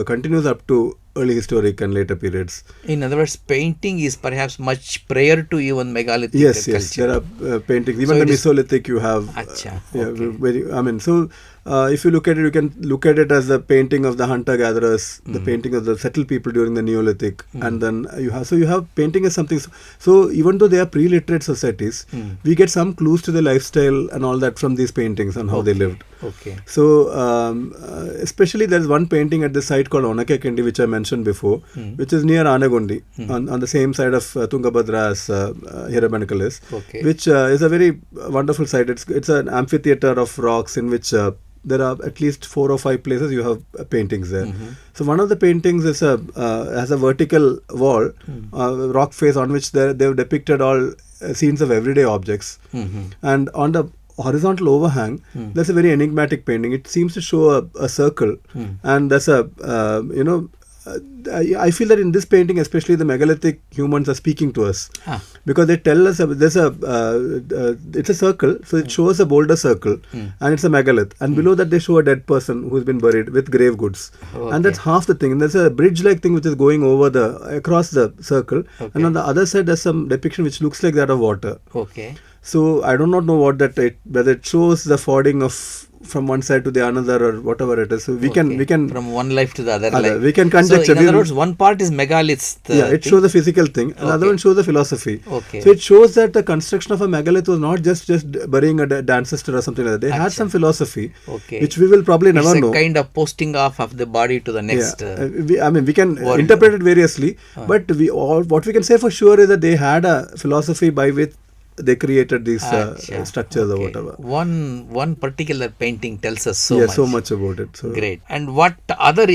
continues up to early historic and later periods. In other words, painting is perhaps much prior to even megalithic culture. Yes, there are paintings. Even so the Mesolithic you have. If you look at it, you can look at it as the painting of the hunter-gatherers, the painting of the settled people during the Neolithic, and then you have painting as something. So even though they are pre-literate societies, we get some clues to the lifestyle and all that from these paintings and how they lived. So especially there is one painting at the site called Aneka, which I mentioned before, which is near Anegundi, on the same side of Tungabhadra as Hirabenakal is, which is a very wonderful site. It's an amphitheater of rocks in which there are at least 4 or 5 places you have paintings there. So one of the paintings is has a vertical wall, rock face on which they've depicted all scenes of everyday objects, and on the horizontal overhang, there's a very enigmatic painting. It seems to show a circle, and there's I feel that in this painting, especially the megalithic humans are speaking to us, because they tell us it's a circle, so it shows a boulder circle, and it's a megalith, and below that they show a dead person who's been buried with grave goods, and that's half the thing. And there's a bridge-like thing which is going over across the circle, and on the other side there's some depiction which looks like that of water. So I do not know whether it shows the fording of from one side to the another or whatever it is. So we can from one life to the other life. We can conjecture. So in other words, one part is megaliths. It shows the physical thing. Another one shows the philosophy. So it shows that the construction of a megalith was not just burying a ancestor or something like that. They had some philosophy, which we will probably never know. It's a kind of posting off of the body to the next. We can interpret it variously, but what we can say for sure is that they had a philosophy by which they created these structures or whatever. One particular painting tells us so much about it. So. Great. And what other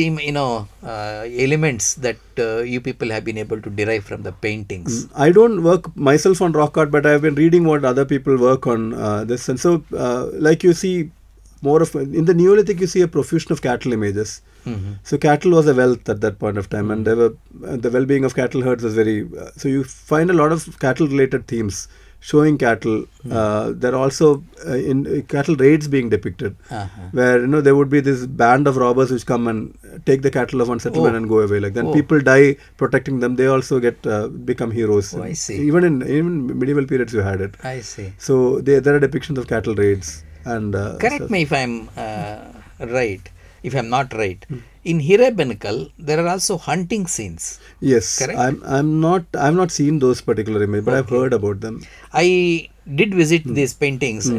elements that you people have been able to derive from the paintings? I don't work myself on rock art, but I have been reading what other people work on this. And so, like you see, in the Neolithic, you see a profusion of cattle images. So cattle was a wealth at that point of time, and the well-being of cattle herds was very. So you find a lot of cattle-related themes showing cattle. There are also in cattle raids being depicted, where there would be this band of robbers which come and take the cattle of one settlement and go away. Like then people die protecting them. They also become heroes. I see. Even in medieval periods, you had it. I see. So there are depictions of cattle raids. And correct me if I'm right. If I'm not right, in Hirabenakal there are also hunting scenes. Yes, correct. I've not seen those particular images, but I've heard about them. I did visit these paintings.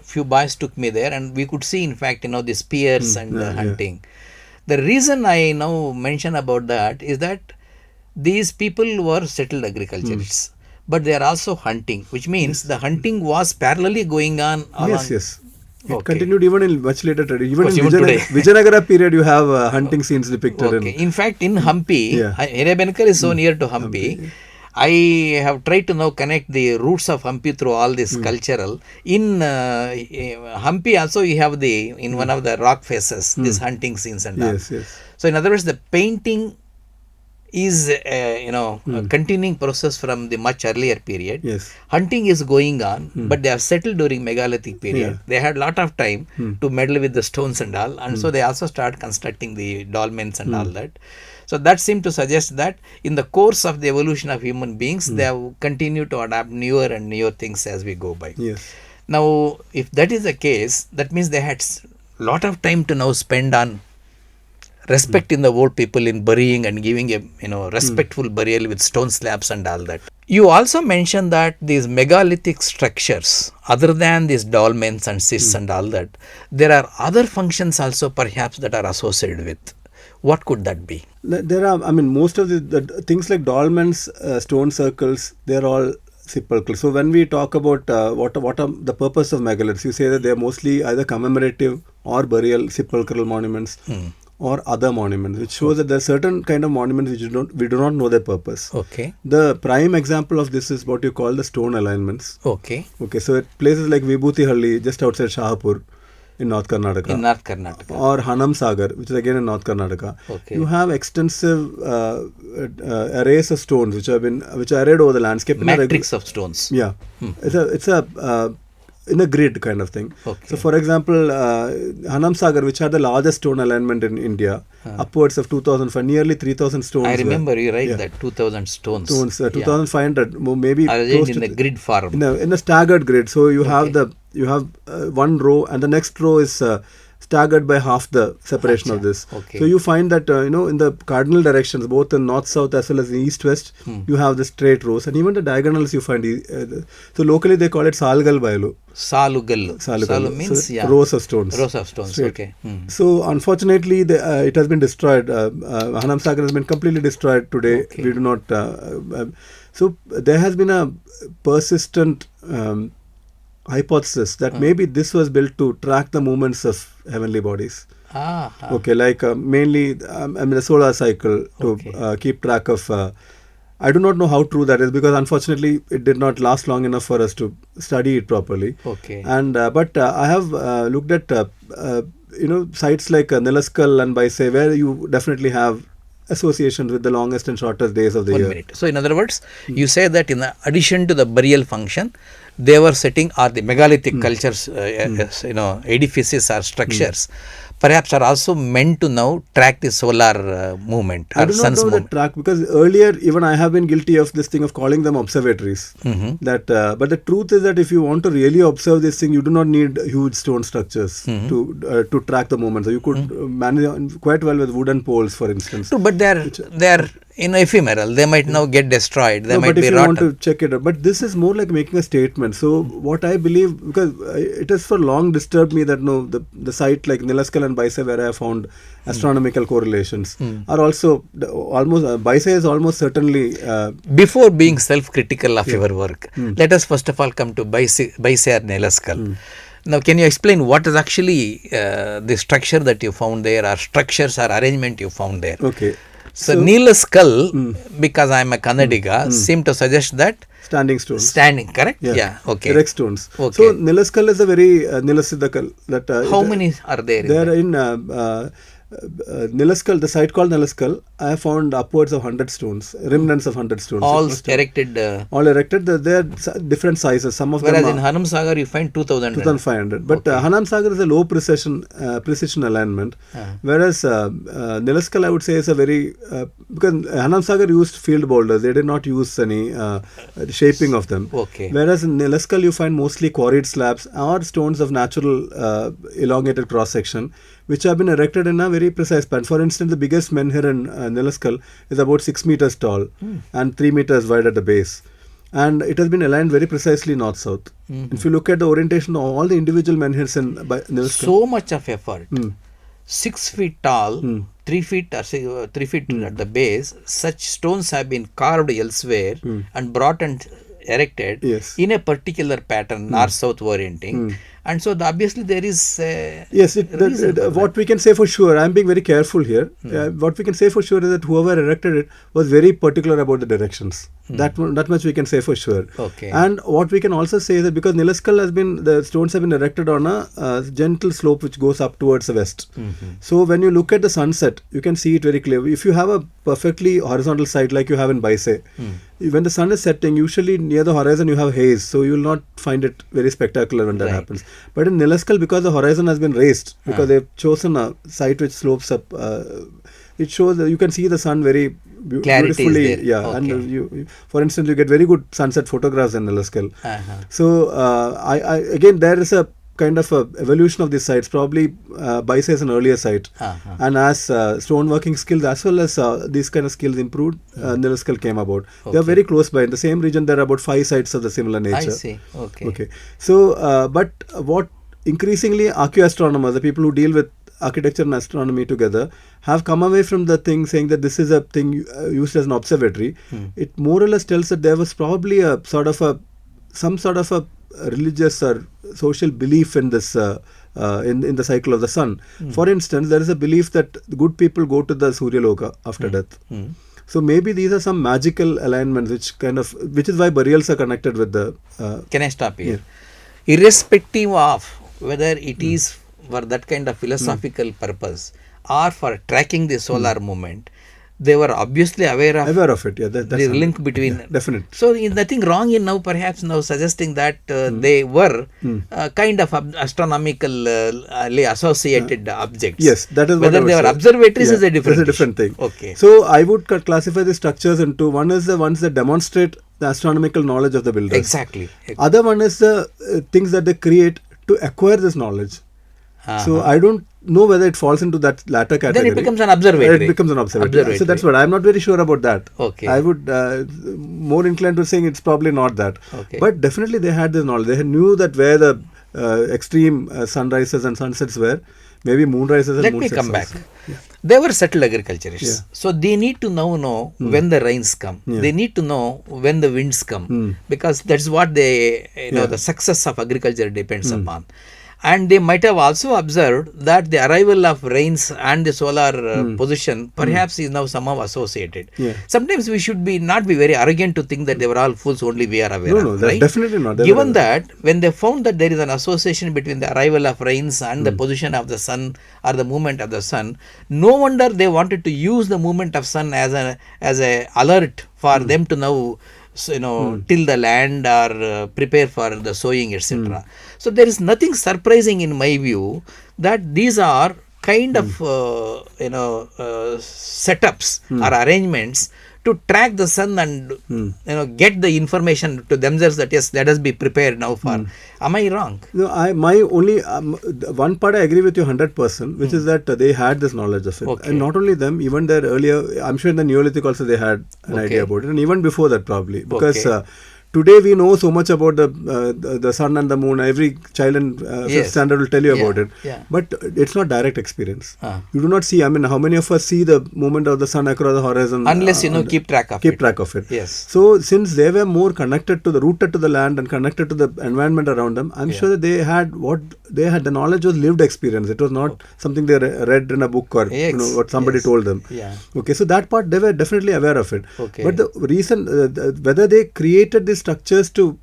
Few boys took me there, and we could see, in fact, the spears and hunting. The reason I now mention about that is that these people were settled agriculturists. but they are also hunting, which means the hunting was parallelly going on along. Yes, yes. It Okay. continued even in much later tradition. Even course, in even today. Vijayanagara period, you have hunting scenes depicted Okay. In fact, in Hampi, Yeah. Erebenkar is so near to Hampi. I have tried to now connect the roots of Hampi through all this cultural. In Hampi also you have in one of the rock faces, these hunting scenes and all. Yes, yes. So in other words, the painting is a continuing process from the much earlier period. Yes. Hunting is going on, but they have settled during megalithic period. Yeah. They had lot of time to meddle with the stones and all, and so they also start constructing the dolmens and all that. So that seemed to suggest that in the course of the evolution of human beings, they have continued to adapt newer and newer things as we go by. Yes. Now, if that is the case, that means they had lot of time to now spend on respecting the old people in burying and giving a respectful burial with stone slabs and all that. You also mentioned that these megalithic structures, other than these dolmens and cysts and all that, there are other functions also perhaps that are associated with. What could that be? There are, I mean, most of the things like dolmens, stone circles, they're all sepulchral. So when we talk about what are the purpose of megaliths, you say that they're mostly either commemorative or burial sepulchral monuments. Or other monuments, which shows that there are certain kind of monuments which we do not know their purpose. Okay. The prime example of this is what you call the stone alignments. Okay. Okay, so at places like Vibhuti just outside Shahapur in North Karnataka. In North Karnataka. Or Hanam Sagar, which is again in North Karnataka. Okay. You have extensive arrays of stones which are arrayed over the landscape. Matrix of stones. Yeah. It's a in a grid kind of thing. Okay. So for example, Hanam Sagar, which had the largest stone alignment in India, upwards of 2,000, nearly 3,000 stones. I remember you write that 2,000 stones. 2,500, maybe arranged in the grid form. In a staggered grid. So you have one row, and the next row is staggered by half the separation of this. Okay. So you find that in the cardinal directions, both in north south as well as in east west, you have the straight rows, and even the diagonals you find. So locally they call it Salgal Bayalu. Salugal. Salu means rows of stones. Rows of stones. Straight. Okay. So unfortunately, it has been destroyed. Hanam Sagar has been completely destroyed today. Okay. We do not. So there has been a persistent hypothesis that maybe this was built to track the movements of heavenly bodies. Okay, like mainly the solar cycle to keep track of. I do not know how true that is, because unfortunately it did not last long enough for us to study it properly. Okay. And but I have looked at sites like Nilaskal and Baisai, where you definitely have associations with the longest and shortest days of the year. 1 minute. So in other words, you say that in addition to the burial function, they were setting the megalithic cultures, edifices or structures, perhaps are also meant to now track the solar movement or I do not sun's know movement. the track, because earlier even I have been guilty of this thing of calling them observatories. But the truth is that if you want to really observe this thing, you do not need huge stone structures to track the movement. So you could manage quite well with wooden poles, for instance. True, but they are ephemeral. They might now get destroyed. They might but be if you rotten. want to check it out, but this is more like making a statement. So what I believe, because it has for long disturbed me that the site like Nilaskal and Baisai, where I have found astronomical correlations, are also almost Baisai is almost certainly. Before being self-critical of your work, let us first of all come to Baisai or Nilaskal. Now, can you explain what is actually the structure that you found there, or structures or arrangement you found there? Okay. So Nilaskal, because I am a Kannadiga, seem to suggest that standing stones. Standing, correct? Yeah. Okay. Erect stones. Okay. So Nilaskal is a very Nilasiddhakal. How many are there? There in Nilaskal, the site called Nilaskal, I have found upwards of 100 stones, remnants of 100 stones. All erected. All erected. They are different sizes. Some of whereas them. Whereas in Hanam Sagar you find 2,500. But Hanam Sagar is a low precision alignment. Whereas Nilaskal, I would say, is a very because Hanam Sagar used field boulders. They did not use any shaping of them. Okay. Whereas in Nilaskal you find mostly quarried slabs or stones of natural elongated cross section, which have been erected in a very precise pattern. For instance, the biggest menhir in Nilaskal is about 6 meters tall and 3 meters wide at the base. And it has been aligned very precisely north-south. If you look at the orientation of all the individual menhirs in Nilaskal. So much of effort. 6 feet tall, 3 feet or 3 feet at the base, such stones have been carved elsewhere and brought and erected Yes. in a particular pattern, north-south orienting. And so obviously there is yes, reason for what we can say for sure, I'm being very careful here. What we can say for sure is that whoever erected it was very particular about the directions. That much we can say for sure. Okay. And what we can also say is that because Nilaskal the stones have been erected on a gentle slope which goes up towards the west. So when you look at the sunset, you can see it very clearly. If you have a perfectly horizontal site like you have in Baise, when the sun is setting, usually near the horizon you have haze, so you will not find it very spectacular when that happens. But in Nilaskal, because the horizon has been raised, because they've chosen a site which slopes up, it shows that you can see the sun very beautifully. Yeah, okay. and you, for instance, you get very good sunset photographs in Nilaskal. So I again there is a kind of a evolution of these sites. Probably Baise is an earlier site, and as stoneworking skills as well as these kind of skills improved, Nilaskal came about. They are very close by. In the same region, there are about 5 sites of the similar nature. I see. Okay. Okay. So, but what increasingly archaeoastronomers, the people who deal with architecture and astronomy together, have come away from the thing saying that this is a thing used as an observatory. It more or less tells that there was probably some sort of a religious or social belief in this in the cycle of the sun. For instance, there is a belief that good people go to the Suryaloka after death. So maybe these are some magical alignments which is why burials are connected with the Can I stop here? Irrespective of whether it is for that kind of philosophical purpose or for tracking the solar movement, they were obviously aware of it. Yeah, that's the link between. Yeah, definitely. So is nothing wrong in now suggesting that they were kind of astronomically associated objects. Yes, that is whether what they were observatories is a different thing. Okay. So I would classify the structures into, one is the ones that demonstrate the astronomical knowledge of the builders. Exactly. Other one is the things that they create to acquire this knowledge. So I don't know whether it falls into that latter category. Then it becomes an observatory. It becomes an observatory. So that's what I'm not very sure about that. Okay. I would more inclined to saying it's probably not that. Okay. But definitely they had this knowledge. They knew that where the extreme sunrises and sunsets were. Maybe moonrises and moonsets. Let me come back. Yeah. They were settled agriculturists. Yeah. So they need to now know when the rains come. Yeah. They need to know when the winds come. Because that's what the success of agriculture depends upon. And they might have also observed that the arrival of rains and the solar position perhaps is now somehow associated. Yeah. Sometimes we should not be very arrogant to think that they were all fools, only we are aware of. No, that's right? definitely not. Given that, when they found that there is an association between the arrival of rains and the position of the sun or the movement of the sun, no wonder they wanted to use the movement of sun as a alert for them to now till the land or prepare for the sowing, etc. So there is nothing surprising in my view that these are kind of setups or arrangements to track the sun and get the information to themselves that yes, let us be prepared now for. Am I wrong? No, my only one part I agree with you 100%, which is that they had this knowledge of it, and not only them, even their earlier. I'm sure in the Neolithic also they had an idea about it, and even before that probably because. Today we know so much about the sun and the moon. Every child in fifth standard will tell you about it. Yeah. But it's not direct experience. You do not see. I mean, how many of us see the movement of the sun across the horizon? Unless keep track of it. Yes. So since they were more rooted to the land and connected to the environment around them, I'm sure that they had the knowledge was lived experience. It was not something they read in a book or what somebody told them. Yeah. Okay. So that part they were definitely aware of it. Okay. But the reason whether they created these structures to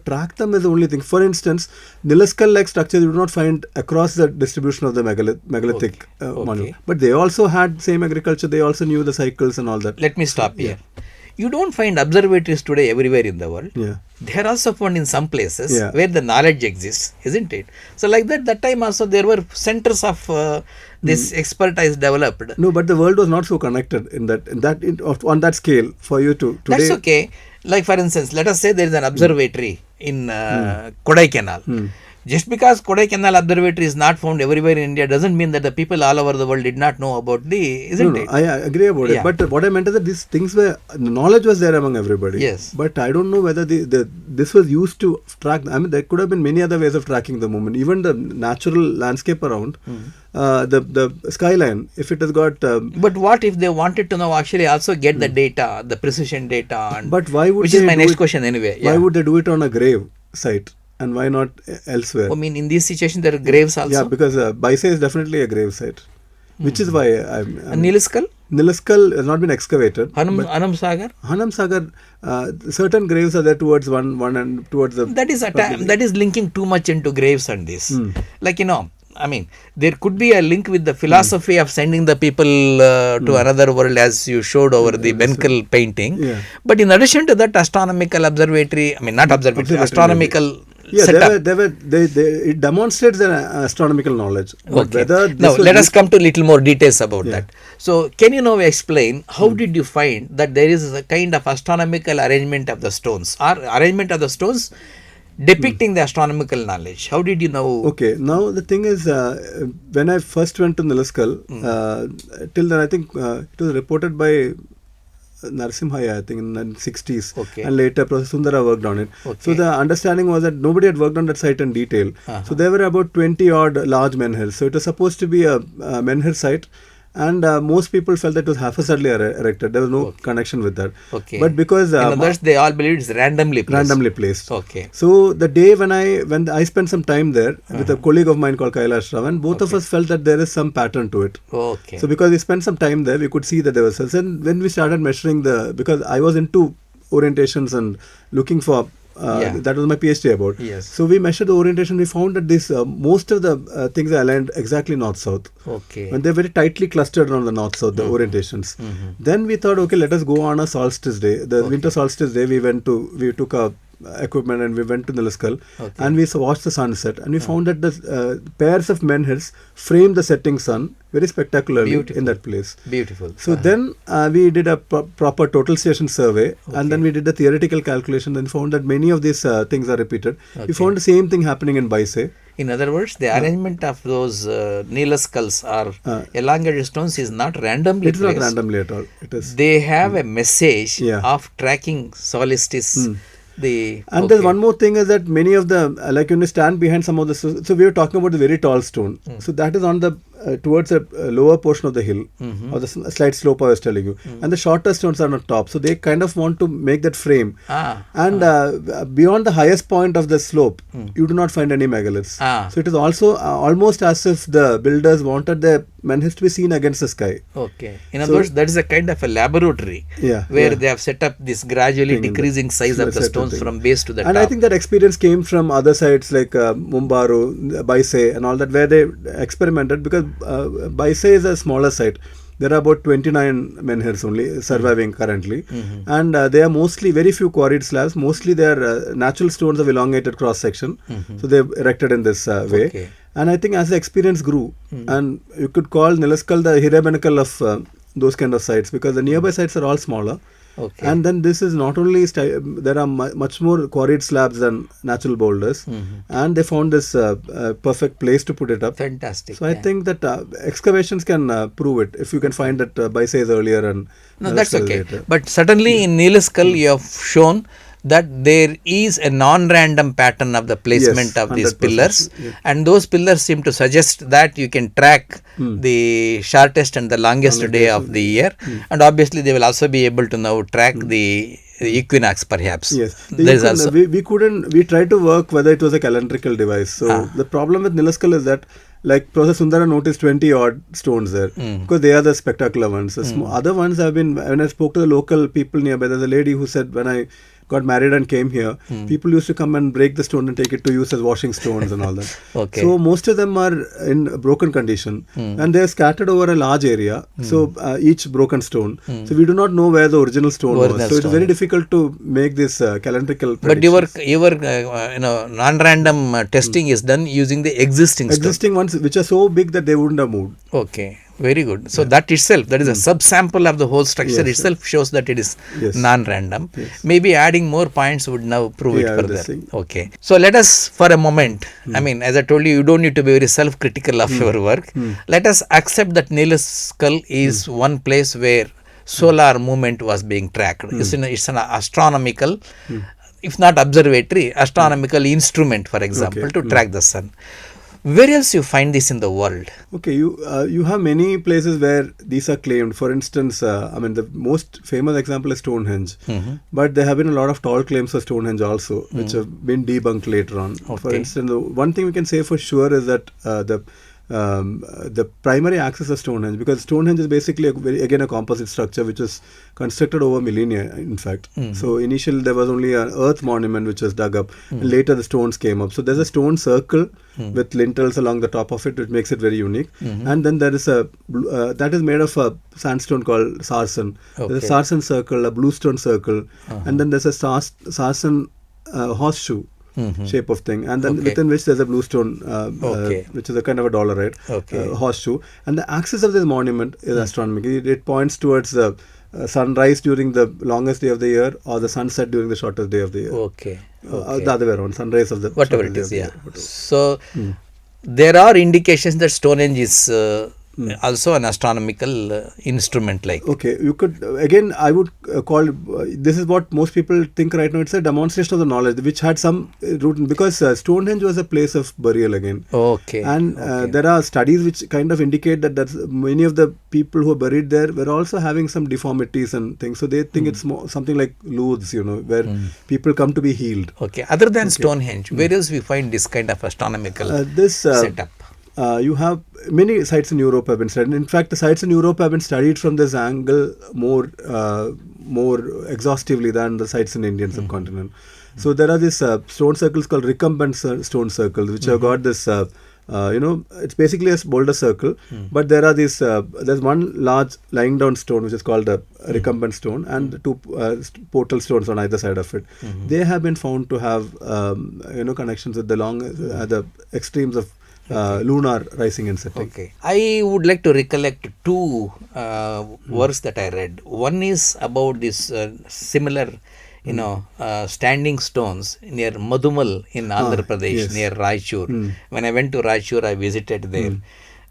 track them is the only thing. For instance, Nilaskal-like structures you do not find across the distribution of the megalithic monument. But they also had same agriculture. They also knew the cycles and all that. Let me stop here. You don't find observatories today everywhere in the world. Yeah. They are also found in some places where the knowledge exists, isn't it? So like that time also there were centers of this expertise developed. No, but the world was not so connected on that scale for you to today. That's okay. Like for instance, let us say there is an observatory in Kodaikanal. just because Kodaikanal Observatory is not found everywhere in India doesn't mean that the people all over the world did not know about isn't it? I agree about Yeah. it. But what I meant is that these things the knowledge was there among everybody. Yes. But I don't know whether this was used to track. I mean, there could have been many other ways of tracking the movement. Even the natural landscape around, the skyline, if it has got. But what if they wanted to now actually also get the data, the precision data? And But why would which they is my do next it- question anyway. Why Yeah. would they do it on a grave site and why not elsewhere? I mean, in this situation, there are graves also. Yeah, because Baise is definitely a grave site, which is why And Niliskal? Niliskal has not been excavated. Anam Sagar? Hanam Sagar, certain graves are there towards one and towards the. That is linking too much into graves and this. Like, I mean, there could be a link with the philosophy of sending the people to another world, as you showed over the Benkel painting. Yeah. But in addition to that, astronomical observatory, I mean, not observatory, astronomical Yeah, setup. it demonstrates their astronomical knowledge. But Okay. whether Now, this was let us used- come to little more details about that. So, can you now explain how did you find that there is a kind of astronomical arrangement of the stones or arrangement of the stones depicting the astronomical knowledge? How did you know? Okay, now the thing is, when I first went to Niliskal, till then I think it was reported by Narasimhaya, I think in the 60s, Okay. and later Professor Sundara worked on it. Okay. So the understanding was that nobody had worked on that site in detail. So there were about 20 odd large menhirs. So it was supposed to be a menhir site, and most people felt that it was haphazardly erected. There was no connection with that. Okay. But because In others, they all believe it's randomly placed. Okay. So the day when I spent some time there with a colleague of mine called Kailash Rao, and both of us felt that there is some pattern to it. Okay. So because we spent some time there, we could see that there was. And when we started measuring because I was into orientations and looking for. That was my PhD about. Yes. So we measured the orientation. We found that this most of the things are aligned exactly north-south. Okay. And they're very tightly clustered around the north-south, the orientations. Then we thought, okay, let us go on a solstice day. The winter solstice day, we took our equipment and we went to Niliskal and we watched the sunset, and we found that the pairs of menhirs frame the setting sun very spectacularly in that place. Beautiful. So then we did a proper total station survey, and then we did a theoretical calculation and found that many of these things are repeated. We found the same thing happening in Baise. In other words, the arrangement of those Nilascals or elongated stones is not randomly It is placed. not randomly at all. It is. They have a message Yeah. of tracking solstice. And there's one more thing is that many of the, like when you stand behind some of the, so we were talking about the very tall stone. So that is on the, towards the lower portion of the hill, or the slight slope I was telling you. And the shorter stones are on top. So they kind of want to make that frame. And beyond the highest point of the slope, you do not find any megaliths. So it is also almost as if the builders wanted the menhirs to be seen against the sky. Okay. In other words, that is a kind of a laboratory where they have set up this gradually decreasing size of the stones from base to the top. And I think that experience came from other sites like Mumbaru, Baise and all that, where they experimented, because Baise is a smaller site. There are about 29 menhirs only surviving currently, and they are mostly very few quarried slabs. Mostly they are natural stones of elongated cross section, so they are erected in this way. Okay. And I think as the experience grew, and you could call Niliskal the Hirebenical of those kind of sites, because the nearby sites are all smaller. Okay. And then this is not only there are much more quarried slabs than natural boulders, and they found this perfect place to put it up. Fantastic. So I think that excavations can prove it, if you can find that Baise is earlier and No, that's Niliskal is okay. later. But certainly in Niliskal, you have shown that there is a non-random pattern of the placement of these 100%, pillars, and those pillars seem to suggest that you can track the shortest and the longest day of the year, and obviously they will also be able to now track the equinox perhaps. Yes, There is also we tried to work whether it was a calendrical device. So the problem with Niliskal is that, like Professor Sundara noticed 20 odd stones there, because they are the spectacular ones. The other ones have been, when I spoke to the local people nearby, there's a lady who said when I got married and came here, people used to come and break the stone and take it to use as washing stones and all that. Okay. So most of them are in broken condition, and they are scattered over a large area. So each broken stone. So we do not know where the original stone was. So it's very difficult to make this calendrical prediction. But your non-random testing is done using the existing ones which are so big that they wouldn't have moved. Okay. Very good. So that itself, that is a subsample of the whole structure itself shows that it is non-random. Maybe adding more points would now prove it further. Okay. So let us for a moment, I mean, as I told you, you don't need to be very self-critical of your work. Let us accept that Nilus skull is one place where solar movement was being tracked. It's an astronomical, if not observatory, astronomical instrument, for example, to track the sun. Where else you find this in the world? Okay, you have many places where these are claimed. For instance, I mean, the most famous example is Stonehenge. But there have been a lot of tall claims for Stonehenge also, which have been debunked later on. For instance, one thing we can say for sure is that the primary axis of Stonehenge, because Stonehenge is basically a composite structure which was constructed over millennia, in fact. So initially there was only an earth monument which was dug up, and later the stones came up. So there's a stone circle with lintels along the top of it, which makes it very unique. And then there is that is made of a sandstone called sarsen. There's a sarsen circle, a bluestone circle, and then there's a sarsen horseshoe shape of thing, and then within which there's a bluestone, which is a kind of a dollarite horseshoe. And the axis of this monument is astronomical. It points towards the sunrise during the longest day of the year, or the sunset during the shortest day of the year. The other way around, sunrise of the whatever it is. So there are indications that Stonehenge is also an astronomical instrument, like. Okay, you could again, I would call this is what most people think right now. It's a demonstration of the knowledge which had some root because Stonehenge was a place of burial again. And there are studies which kind of indicate that many of the people who are buried there were also having some deformities and things. So they think it's more something like Lourdes, where people come to be healed. Other than Stonehenge, where else we find this kind of astronomical setup? You have many sites in Europe have been studied. In fact, the sites in Europe have been studied from this angle more exhaustively than the sites in the Indian subcontinent. So there are these stone circles called recumbent stone circles, which have got this, it's basically a boulder circle, but there are these, there's one large lying down stone which is called a recumbent stone, and two portal stones on either side of it. They have been found to have, connections with the extremes of lunar rising and setting. I would like to recollect two works that I read. One is about this similar, standing stones near Madhumal in Andhra Pradesh, near Raichur. When I went to Raichur, I visited there.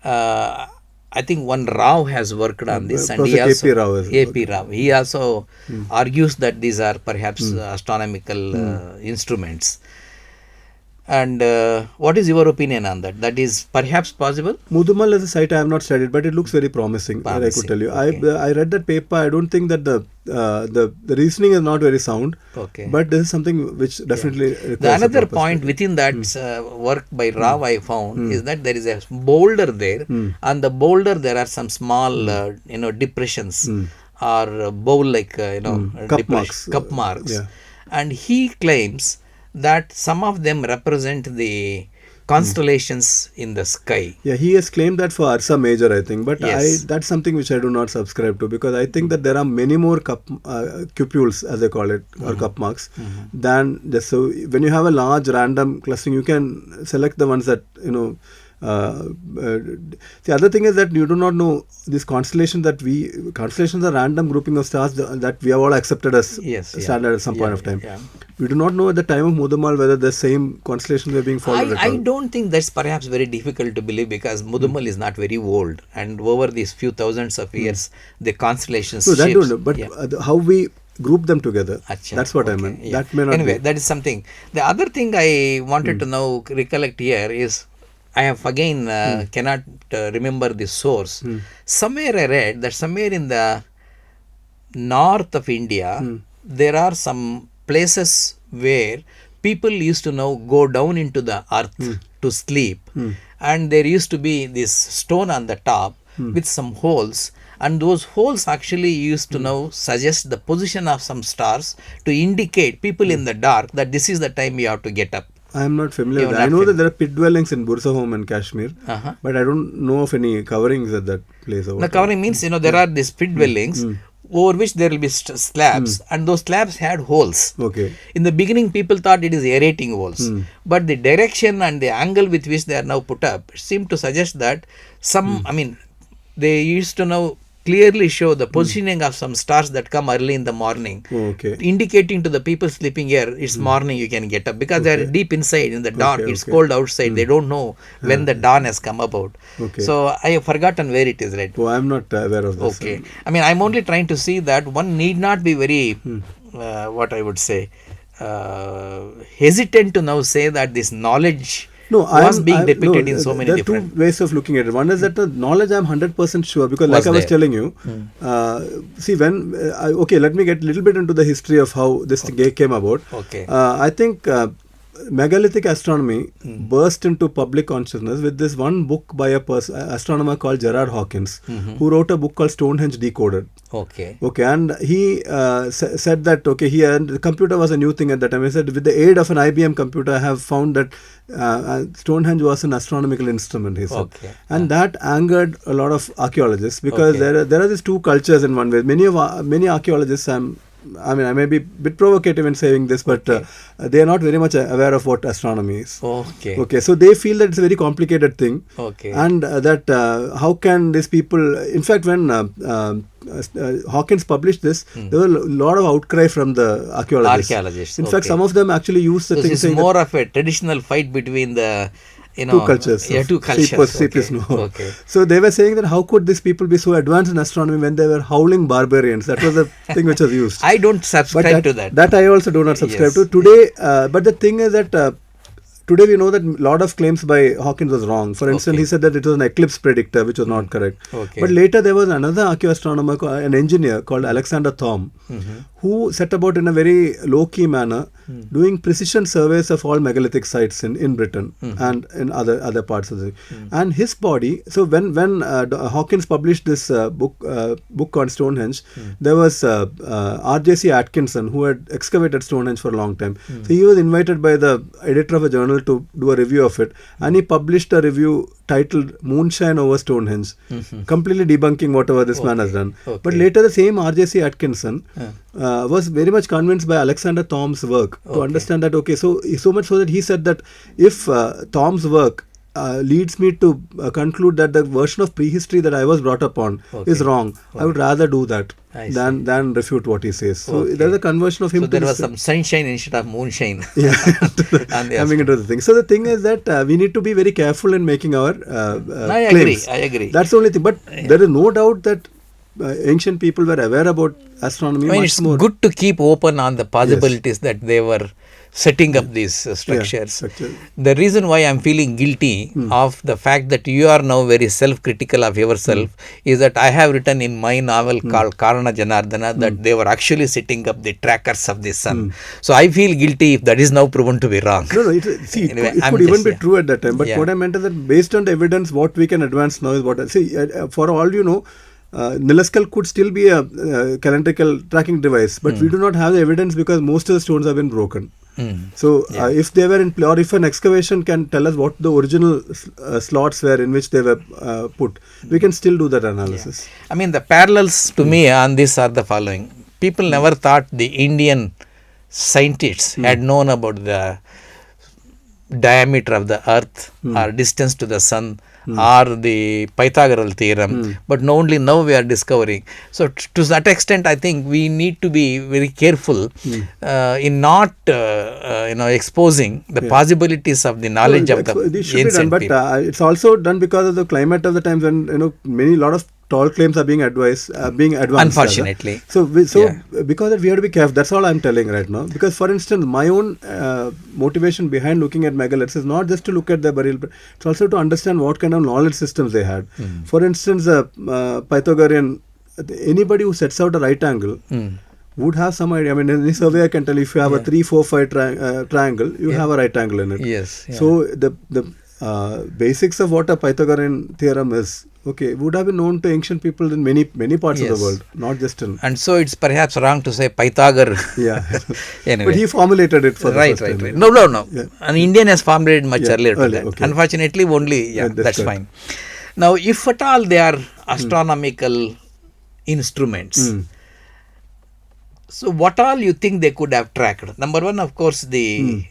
I think one Rao has worked on this, and he also A.P. Rao. He also argues that these are perhaps astronomical instruments. And what is your opinion on that? That is perhaps possible? Madhumal is a site I have not studied, but it looks very promising. I could tell you. I read that paper. I don't think that the reasoning is not very sound. But this is something which definitely requires another point within that work by Rao I found is that there is a boulder there. On the boulder there are some small depressions or bowl-like cup marks. And he claims that some of them represent the constellations in the sky. He has claimed that for Ursa Major, I think, but that's something which I do not subscribe to, because I think that there are many more cupules, as they call it, or cup marks, than just. So when you have a large random clustering, you can select the ones that the other thing is that you do not know this constellations are random grouping of stars that we have all accepted as standard at some point of time. We do not know at the time of Madhumal whether the same constellations were being followed. I don't think that's perhaps very difficult to believe, because Madhumal is not very old, and over these few thousands of years the constellations that don't know, but how we group them together, that's what I meant. That may not anyway be. That is something. The other thing I wanted to now recollect here is, I have again cannot remember the source. Somewhere I read that somewhere in the north of India there are some places where people used to now go down into the earth to sleep, and there used to be this stone on the top with some holes, and those holes actually used to now suggest the position of some stars to indicate people in the dark that this is the time you have to get up. I am not familiar with that. I know that there are pit dwellings in Bursahom and Kashmir, but I don't know of any coverings at that place. The covering means, there are these pit dwellings over which there will be slabs, and those slabs had holes. In the beginning, people thought it is aerating holes, but the direction and the angle with which they are now put up seem to suggest that some, they used to now clearly show the positioning of some stars that come early in the morning, indicating to the people sleeping here it's morning, you can get up, because they are deep inside in the dark, it's cold outside, they don't know when the dawn has come about. So I have forgotten where it is, right? Oh, I'm not aware of this. Okay. I mean, I'm only trying to see that one need not be very what I would say hesitant to now say that this knowledge was being depicted in so many different... There are two ways of looking at it. One is that the knowledge I'm 100% sure, because like I was telling you, see when, okay, let me get a little bit into the history of how this thing came about. I think megalithic astronomy burst into public consciousness with this one book by a astronomer called Gerard Hawkins, who wrote a book called Stonehenge Decoded. And he said that, the computer was a new thing at that time. He said, with the aid of an IBM computer, I have found that Stonehenge was an astronomical instrument, he said. And that angered a lot of archaeologists, because there are these two cultures in one way. Many archaeologists, I mean, I may be a bit provocative in saying this, but they are not very much aware of what astronomy is. So they feel that it's a very complicated thing. And that how can these people... In fact, when Hawkins published this, there was a lot of outcry from the archaeologists. In fact, some of them actually used the thing... This is more of a traditional fight between the... two cultures. Yeah, two cultures. So they were saying that how could these people be so advanced in astronomy when they were howling barbarians? That was the thing which was used. I don't subscribe to that. That I also do not subscribe to. Today, but the thing is that today we know that a lot of claims by Hawkins was wrong. For instance, he said that it was an eclipse predictor, which was not correct. But later there was another archaeoastronomer, an engineer called Alexander Thom, who set about in a very low-key manner doing precision surveys of all megalithic sites in Britain and in other parts of the... And his body... So when Hawkins published this book on Stonehenge, there was R.J.C. Atkinson, who had excavated Stonehenge for a long time. So he was invited by the editor of a journal to do a review of it, and he published a review titled Moonshine over Stonehenge, completely debunking whatever this man has done. But later the same R.J.C. Atkinson was very much convinced by Alexander Thom's work to understand that, so much so that he said that if Thom's work leads me to conclude that the version of prehistory that I was brought up on is wrong, I would rather do that than refute what he says. So there's a conversion of him. So there was some sunshine instead of moonshine. Coming into the thing. So the thing is that we need to be very careful in making our claims. I agree. That's the only thing. But there is no doubt that ancient people were aware about astronomy. I mean, it's good to keep open on the possibilities that they were setting up these structures. The reason why I'm feeling guilty of the fact that you are now very self-critical of yourself is that I have written in my novel called Karana Janardana that they were actually setting up the trackers of the sun. So I feel guilty if that is now proven to be wrong. It could even be true at that time. But what I meant is that based on the evidence, what we can advance now is what... for all you know, Nilascal could still be a calendrical tracking device, but we do not have the evidence because most of the stones have been broken. So if they were in play, or if an excavation can tell us what the original slots were in which they were put, we can still do that analysis. I mean, the parallels to me on this are the following. People never thought the Indian scientists had known about the diameter of the earth or distance to the sun or the Pythagorean theorem, but only now we are discovering. So to that extent, I think we need to be very careful in not exposing the possibilities of the knowledge of the ancient people. But it's also done because of the climate of the times when lot of tall claims are being advanced. Unfortunately. So because we have to be careful. That's all I'm telling right now. Because for instance, my own motivation behind looking at megaliths is not just to look at the burial, but it's also to understand what kind of knowledge systems they had. For instance, Pythagorean, anybody who sets out a right angle would have some idea. I mean, any surveyor can tell you if you have a 3, 4, 5 triangle, you have a right angle in it. So the basics of what a Pythagorean theorem is, would have been known to ancient people in many parts of the world, not just in... And so it's perhaps wrong to say Pythagoras. Anyway. But he formulated it for the first time. No. An Indian has formulated much earlier to that. Unfortunately, only, that's fine. Now, if at all they are astronomical instruments, so what all you think they could have tracked? Number one, of course, the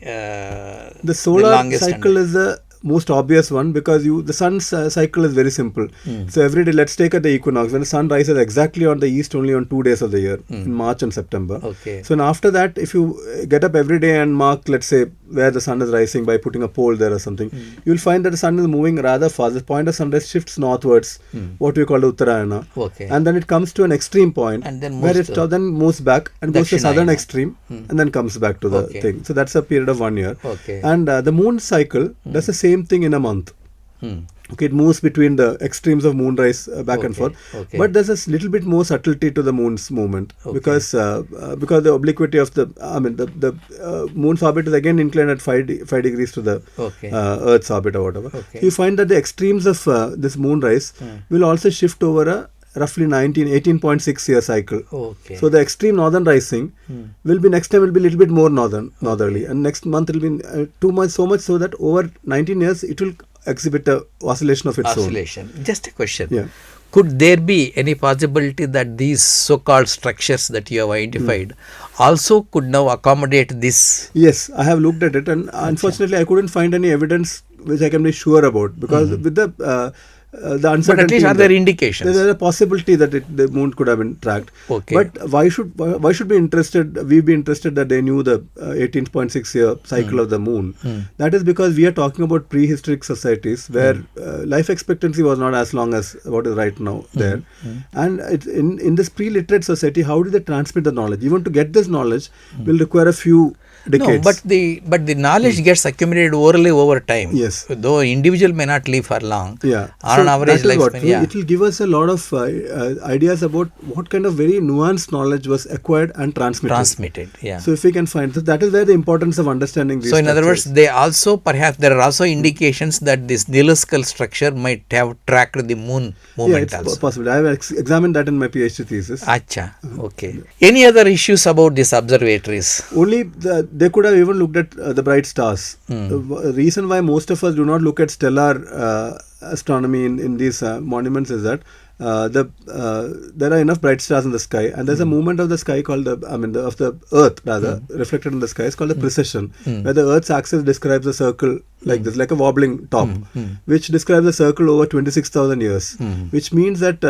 solar cycle is most obvious one, because the sun's cycle is very simple. So every day, let's take at the equinox, when the sun rises exactly on the east only on 2 days of the year, in March and September. Okay. So after that, if you get up every day and mark, let's say, where the sun is rising by putting a pole there or something, you'll find that the sun is moving rather fast. The point of sunrise shifts northwards, what we call the Uttarayana. Okay. And then it comes to an extreme point, and then where it then moves back and goes to the southern Dakshinayana. extreme, and then comes back to the thing. So that's a period of 1 year. Okay. And the moon cycle does the same thing in a month. Okay, it moves between the extremes of moonrise back and forth. Okay. But there's a little bit more subtlety to the moon's movement, because the obliquity of the moon's orbit is again inclined at 5 degrees to the Earth's orbit or whatever. Okay. So you find that the extremes of this moonrise will also shift over a roughly 18.6 year cycle. Okay. So the extreme northern rising will be, next time will be a little bit more northerly, and next month it will be too much, so much so that over 19 years it will exhibit a oscillation of its own. Just a question. Yeah. Could there be any possibility that these so-called structures that you have identified also could now accommodate this? Yes, I have looked at it, and unfortunately I couldn't find any evidence which I can be sure about, because with the uncertainty. But at least are there indications? There is a possibility that the moon could have been tracked. Okay. But why should we be interested that they knew the 18.6 year cycle of the moon? That is because we are talking about prehistoric societies where life expectancy was not as long as what is right now there. And it's in this pre-literate society, how do they transmit the knowledge? Even to get this knowledge will require a few decades. No, but the knowledge gets accumulated orally over time. Yes. Though individual may not live for long. Yeah. On an average lifespan. It will give us a lot of ideas about what kind of very nuanced knowledge was acquired and transmitted. Yeah. So if we can find, so that is where the importance of understanding these. So in other words, there are also indications that this neolithical structure might have tracked the moon movement. Yeah, it's also possible. I have examined that in my PhD thesis. Acha. Okay. Any other issues about these observatories? Only they could have even looked at the bright stars. The reason why most of us do not look at stellar astronomy in these monuments is that there are enough bright stars in the sky, and there's a movement of the sky called of the Earth rather reflected in the sky is called the precession, where the Earth's axis describes a circle like this, like a wobbling top, which describes a circle over 26,000 years, which means that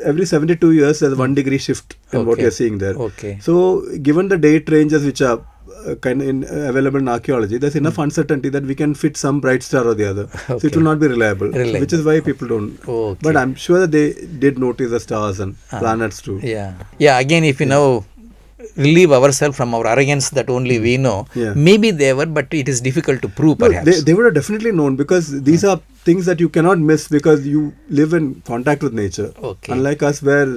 every 72 years there's a 1 degree shift in what you're seeing there. Okay. So given the date ranges which are available in archaeology, there's enough uncertainty that we can fit some bright star or the other. So it will not be reliable, which is why people don't. But I'm sure that they did notice the stars and planets too. Yeah. Again, if you now relieve ourselves from our arrogance that only we know, maybe they were, but it is difficult to prove. Perhaps they would have definitely known, because these are things that you cannot miss because you live in contact with nature. Unlike us, where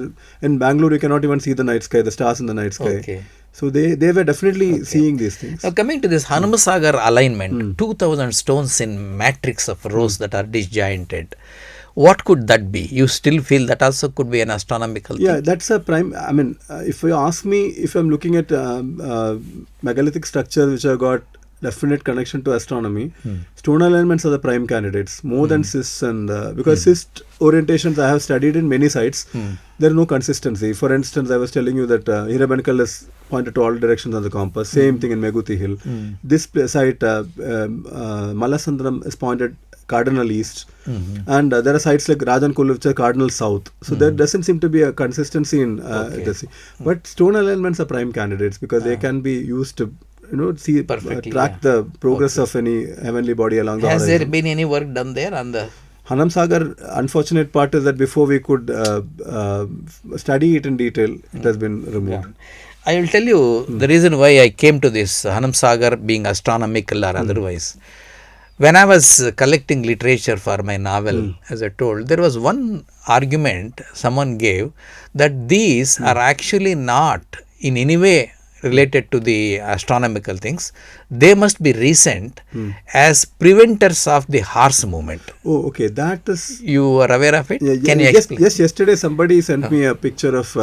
in Bangalore you cannot even see the night sky, the stars in the night sky. So they were definitely seeing these things. Now coming to this Hanumasagar alignment, 2000 stones in matrix of rows that are disjointed. What could that be? You still feel that also could be an astronomical thing? That's a prime. If you ask me, if I'm looking at megalithic structures which have got definite connection to astronomy, stone alignments are the prime candidates, more than cysts, and because cyst orientations I have studied in many sites, there is no consistency. For instance, I was telling you that Hirabankal is pointed to all directions on the compass. Same thing in Meguti Hill. This site, Malasandram, is pointed cardinal east, and there are sites like Rajankul which are cardinal south. So there doesn't seem to be a consistency in this. But stone alignments are prime candidates because they can be used to track the progress of any heavenly body along the horizon. Has there been any work done there on the Hanamsagar? Unfortunate part is that before we could study it in detail, it has been removed. I will tell you the reason why I came to this Hanamsagar being astronomical or otherwise. When I was collecting literature for my novel, as I told, there was one argument someone gave that these are actually not in any way related to the astronomical things. They must be recent as preventers of the horse movement. Oh, okay. That is... You are aware of it? Can you explain? Yes, yesterday somebody sent me a picture of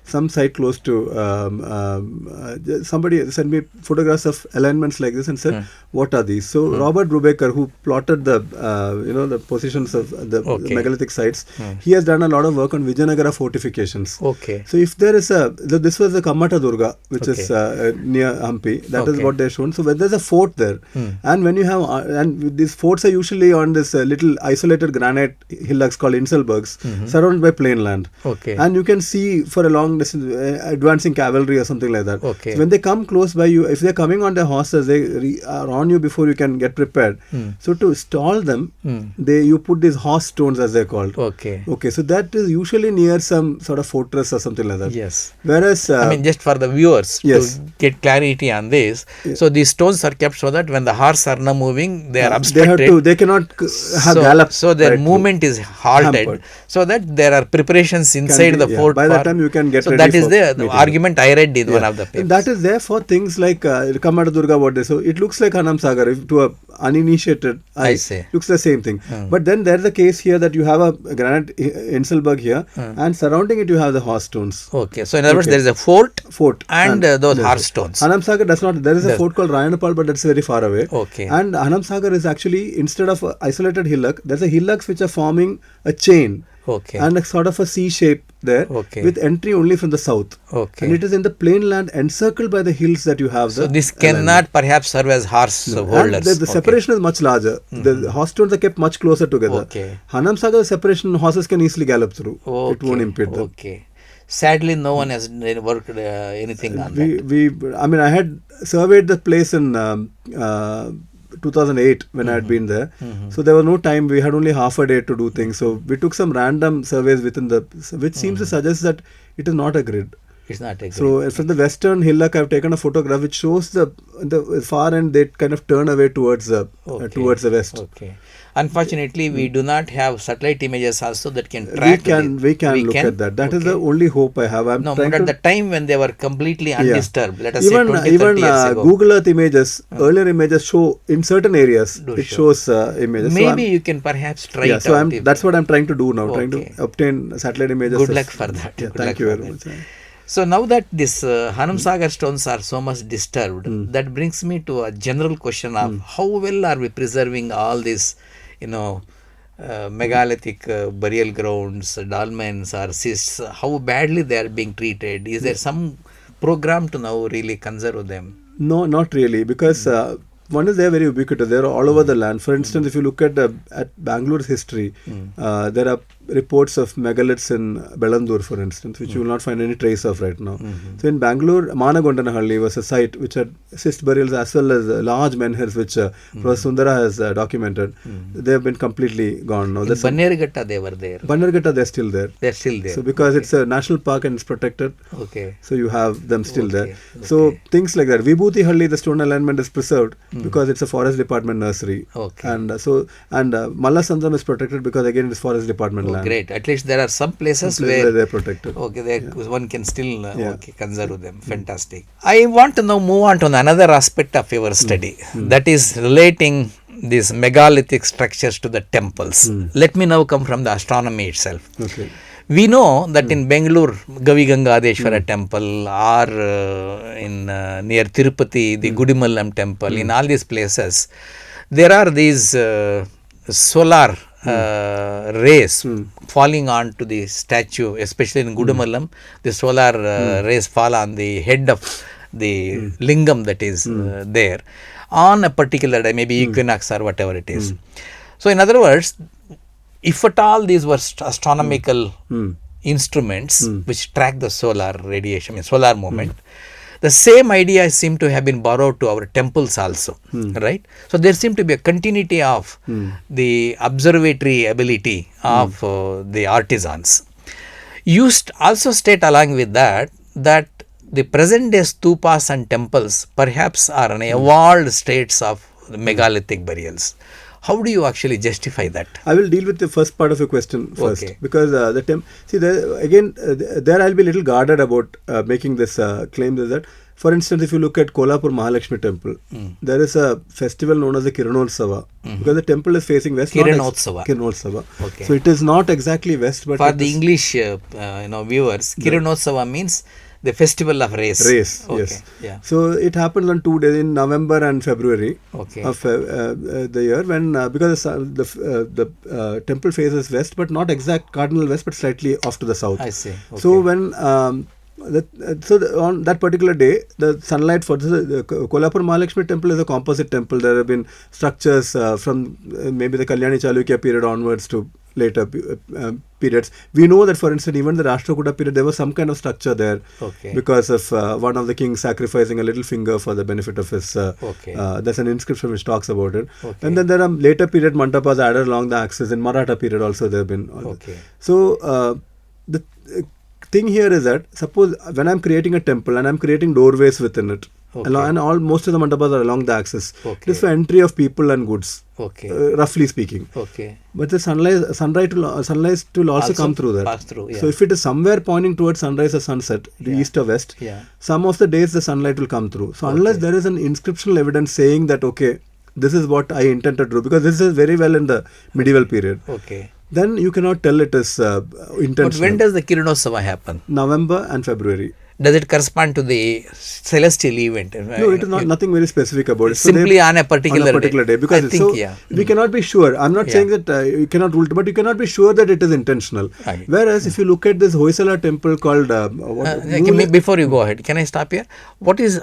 some site close to... somebody sent me photographs of alignments like this and said, what are these? So Robert Brubaker, who plotted the the positions of the megalithic sites, he has done a lot of work on Vijayanagara fortifications. So if there is this was the Kammata Durga, which is near Hampi. That is what they have shown. So when there's a fort there, and when you have and these forts are usually on this little isolated granite hillocks called Inselbergs, surrounded by plain land. Okay. And you can see for a long distance advancing cavalry or something like that. Okay. So when they come close by you, if they're coming on their horses, they are on you before you can get prepared. So to stall them, you put these horse stones, as they're called. Okay. Okay, so that is usually near some sort of fortress or something like that. Yes. Whereas I mean, just for the viewers yes. to get clarity on this, so these stones are kept so that when the horse are not moving, they are obstructed. They cannot have gallop. So their right movement is halted, hampered. So that there are preparations inside the fort. By that time you can get so ready. That is the argument I read in one of the papers. And that is there for things like Kamada Durga Bode. So it looks like Hanam Sagar to a uninitiated eye. I say. Looks the same thing. But then there's a case here that you have a granite Inselberg here, and surrounding it you have the horse stones. Okay, so in other words, there is a fort and those horse stones. Hanam Sagar does not. There is a fort called Rayanapal, but that's very far away. Okay. And Hanam Sagar is actually, instead of a isolated hillock, there's a hillocks which are forming a chain. Okay. And a sort of a C shape there, with entry only from the south. Okay. And it is in the plain land encircled by the hills that you have. So this cannot perhaps serve as horse holders. And the separation is much larger. The horse stones are kept much closer together. Okay. Hanam Sagar separation, horses can easily gallop through. It won't impede them. Okay. Sadly, no one has worked anything on that. I mean, I had surveyed the place in 2008 when I had been there. So there was no time. We had only half a day to do things. So we took some random surveys within which seems to suggest that it is not a grid. It's not a grid. So from the western hillock, I've taken a photograph which shows the far end. They kind of turn away towards the west. Okay. Unfortunately, we do not have satellite images also that can track. We can look at that. That is the only hope I have. But at the time when they were completely undisturbed, let us say 20-30 years ago. Google Earth images, earlier images show in certain areas, shows images. Maybe you can perhaps try it so out. That's what I'm trying to do now, trying to obtain satellite images. Good luck for that. Thank you very much. So now that this Hanam Sagar stones are so much disturbed, that brings me to a general question of how well are we preserving all these, megalithic burial grounds, dolmens or cysts, how badly they are being treated. Is there some program to now really conserve them? No, not really, because one is they're very ubiquitous. They're all over the land. For instance, if you look at Bangalore's history, there are reports of megaliths in Belandur, for instance, which you will not find any trace of right now. So in Bangalore, Managondanahalli was a site which had cyst burials as well as large menhirs, which Professor Sundara has documented. They have been completely gone now. In Bannerghatta they were there. Bannerghatta, they're still there. They're still there. So because it's a national park and it's protected, so you have them still there. So things like that. Vibhuti Halli, the stone alignment is preserved because it's a forest department nursery. And Malla Sandram is protected because again it is forest department land. Great. At least there are some places where they're protected. One can still conserve them. Fantastic. I want to now move on to another aspect of your study, that is relating these megalithic structures to the temples. Let me now come from the astronomy itself. We know that in Bangalore, Gavi Gangadeshwara temple, or in near Tirupati, the Gudimallam temple, in all these places, there are these solar rays falling onto the statue, especially in Gudimallam. The solar rays fall on the head of the lingam that is there on a particular day, maybe equinox or whatever it is. So in other words, if at all these were astronomical instruments which track the solar radiation, solar movement, the same idea seem to have been borrowed to our temples also, right? So there seem to be a continuity of the observatory ability of the artisans. You also state along with that the present day stupas and temples perhaps are an evolved states of megalithic burials. How do you actually justify that? I will deal with the first part of your question first, because there I'll be a little guarded about making this claim. Is that, for instance, if you look at Kolhapur Mahalakshmi temple, there is a festival known as the Kiranotsava, because the temple is facing west. Kiranotsava. So it is not exactly west, but for the English viewers, Kiranotsava means the festival of race. Yes. Yeah. So it happens on 2 days in November and February of the year, when because the temple faces west, but not exact cardinal west, but slightly off to the south. I see. So when On that particular day, the sunlight for the Kolhapur Mahalakshmi temple is a composite temple. There have been structures from maybe the Kalyani Chalukya period onwards to later periods. We know that, for instance, even the Rashtrakuta period, there was some kind of structure there because of one of the kings sacrificing a little finger for the benefit of his. There's an inscription which talks about it. And then there are later period mandapas added along the axis. In Maratha period also there have been. So the thing here is that suppose when I'm creating a temple and I'm creating doorways within it, and most of the mandapas are along the axis. It is for entry of people and goods, roughly speaking. But the sunlight will also come through there. So if it is somewhere pointing towards sunrise or sunset, the east or west, some of the days the sunlight will come through. So unless there is an inscriptional evidence saying that, okay, this is what I intended to do, because this is very well in the medieval period. Then you cannot tell it is intentional. But when does the Kiranotsava happen? November and February. Does it correspond to the celestial event? No, it is nothing very specific about it. Simply on a particular day. Because we cannot be sure. I'm not saying that you cannot rule, but you cannot be sure that it is intentional. Whereas if you look at this Hoysala temple called... before you go ahead, can I stop here?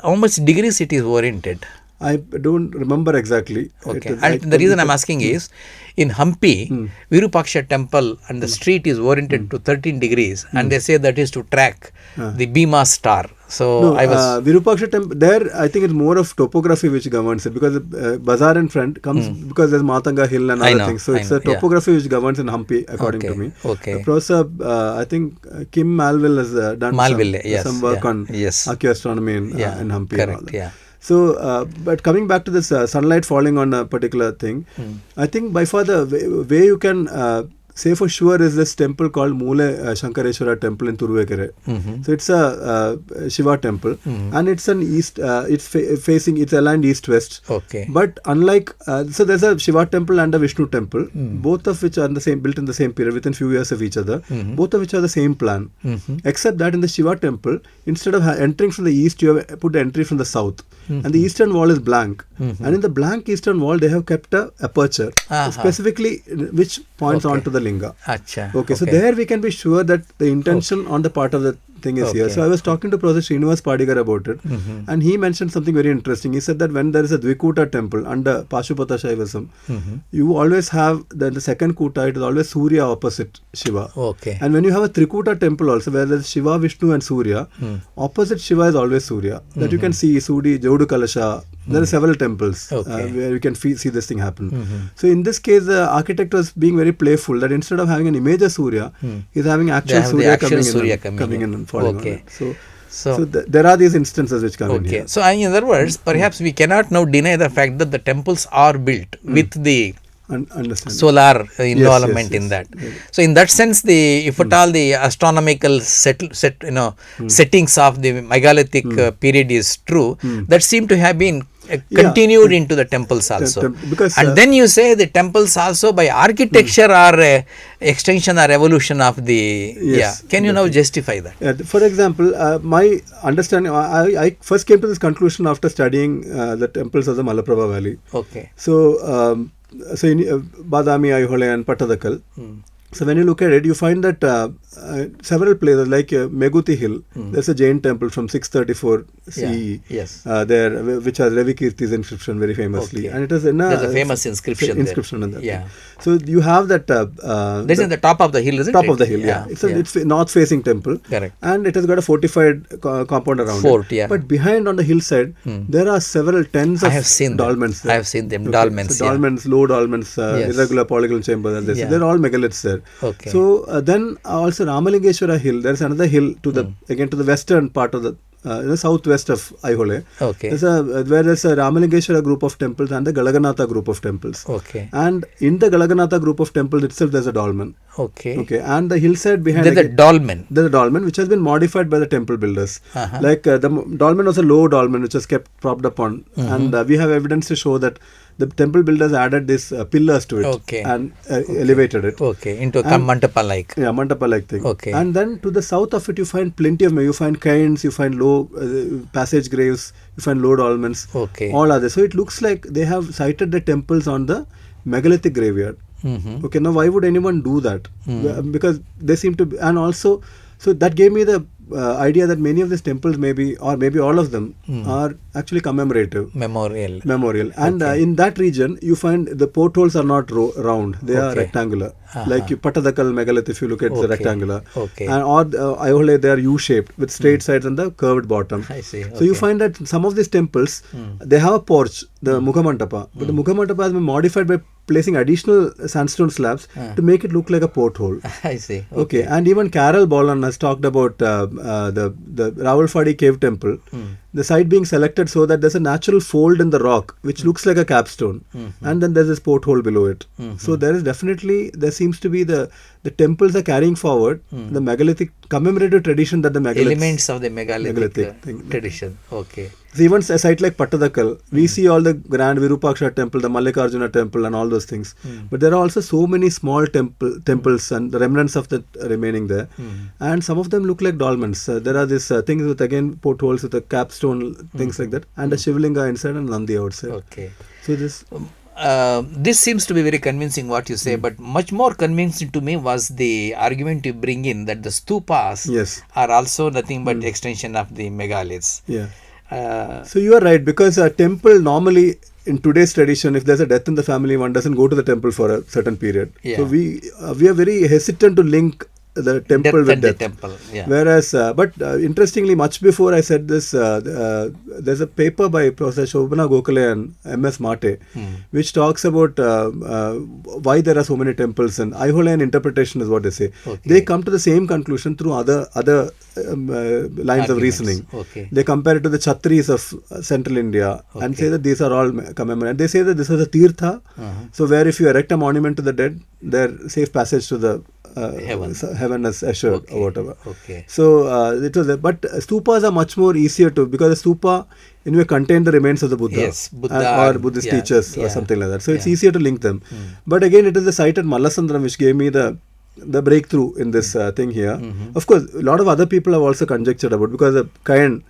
How much degrees it is oriented? I don't remember exactly. And the reason I'm asking is, in Hampi, Virupaksha temple and the street is oriented to 13 degrees and they say that is to track the Bhima star. So Virupaksha temple, there I think it's more of topography which governs it, because bazaar in front comes because there's Matanga hill and other things. So it's the topography which governs in Hampi, according to me. Professor, I think Kim Malville has done some work on archaeoastronomy in Hampi. And all that. So, but coming back to this sunlight falling on a particular thing, I think by far the way you can say for sure is this temple called Mule Shankareshwara temple in Turuvekere. So it's a Shiva temple, and it's an east. It's it's aligned east-west. But unlike so there's a Shiva temple and a Vishnu temple, both of which are built in the same period, within few years of each other. Both of which are the same plan, except that in the Shiva temple, instead of entering from the east, you have put the entry from the south. And the eastern wall is blank. And in the blank eastern wall, they have kept a aperture, specifically which points on to the linga. So there we can be sure that the intention on the part of the thing is here. So I was talking to Professor Srinivas Padigar about it, and he mentioned something very interesting. He said that when there is a Dvikuta temple under Pashupata Shaivism, you always have the second Kuta, it is always Surya opposite Shiva. And when you have a Trikuta temple also, where there is Shiva, Vishnu and Surya, opposite Shiva is always Surya. That you can see Sudi, Jodu Kalasha. There are several temples where you can see this thing happen. So in this case, the architect was being very playful, that instead of having an image of Surya, he's having actual Surya coming in and falling on it. So there are these instances which come in here. So in other words, perhaps we cannot now deny the fact that the temples are built with the solar involvement in that. So in that sense, if at all the astronomical settings of the Megalithic period is true, that seem to have been continued into the temples also. And then you say the temples also by architecture are extension or evolution of the... Can you now justify that? For example, my understanding, I first came to this conclusion after studying the temples of the Malaprabha Valley. So in Badami, Aihole and Pattadakal. So when you look at it, you find that several places like Meguti Hill, there's a Jain temple from 634 CE there, which has Ravi Kirti's inscription very famously. And it is in there's a famous inscription in that. So you have that... this is the top of the hill, isn't it? Top of the hill, It's a north-facing temple. And it has got a fortified compound around it. But behind on the hillside, there are several tens of dolmens there. I have seen them, dolmens. So dolmens, low dolmens, irregular polygonal chambers. So they're all megaliths there. So then also Ramalingeshwara hill, there's another hill to the to the western part of the southwest of Aihole. Where there's a Ramalingeshwara group of temples and the Galaganatha group of temples. And in the Galaganatha group of temples itself, there's a dolmen. And the hillside behind... There's a dolmen. There's a dolmen which has been modified by the temple builders. Like the dolmen was a low dolmen which was kept propped up on. And we have evidence to show that the temple builders added these pillars to it and elevated it. Into a mandapa-like. Mandapa-like thing. And then to the south of it, you find plenty of... You find cairns, you find low passage graves, you find low dolmens. All are there. So it looks like they have sited the temples on the megalithic graveyard. Now why would anyone do that? Because they seem to... And also... So that gave me the idea that many of these temples maybe, or maybe all of them, are actually commemorative. Memorial. And in that region, you find the portholes are not round; they are rectangular. Like Pattadakal megalith, if you look at the rectangular, and or Ayhole, they are U-shaped with straight sides and the curved bottom. I see. So you find that some of these temples, they have a porch, the Mukhamantapa, but the Mukhamantapa has been modified by placing additional sandstone slabs to make it look like a porthole. I see. Okay, and even Carol Bolan has talked about the Rawalfadi cave temple. The site being selected so that there's a natural fold in the rock which looks like a capstone, and then there's this porthole below it. So there seems to be the temples are carrying forward the megalithic commemorative tradition that the Megaliths, elements of the megalithic tradition. Okay. So even a site like Pattadakal, we see all the grand Virupaksha temple, the Mallikarjuna temple and all those things. But there are also so many small temples and the remnants of that remaining there. And some of them look like dolmens. There are these things with again portholes with a capstone, things like that. And a Shivlinga inside and Nandi outside. Okay. So this seems to be very convincing what you say, but much more convincing to me was the argument you bring in that the stupas are also nothing but extension of the megaliths. Yeah. So you are right, because a temple normally in today's tradition, if there's a death in the family, one doesn't go to the temple for a certain period. So we are very hesitant to link the temple with death. Whereas, but interestingly, much before I said this, there's a paper by Professor Shobhana Gokhale and MS Mate, which talks about why there are so many temples, and Aiholean interpretation is what they say. They come to the same conclusion through other lines of reasoning. They compare it to the Chatris of central India and say that these are all commemorated. They say that this was a tirtha, so where if you erect a monument to the dead, their safe passage to the heaven is assured or whatever. So it was but stupas are much more easier to, because the stupa anyway contain the remains of the Buddha, or Buddhist teachers or something like that. So it's easier to link them. But again, it is the site at Mallasandram which gave me the breakthrough in this thing here. Of course, a lot of other people have also conjectured about, because the Cairns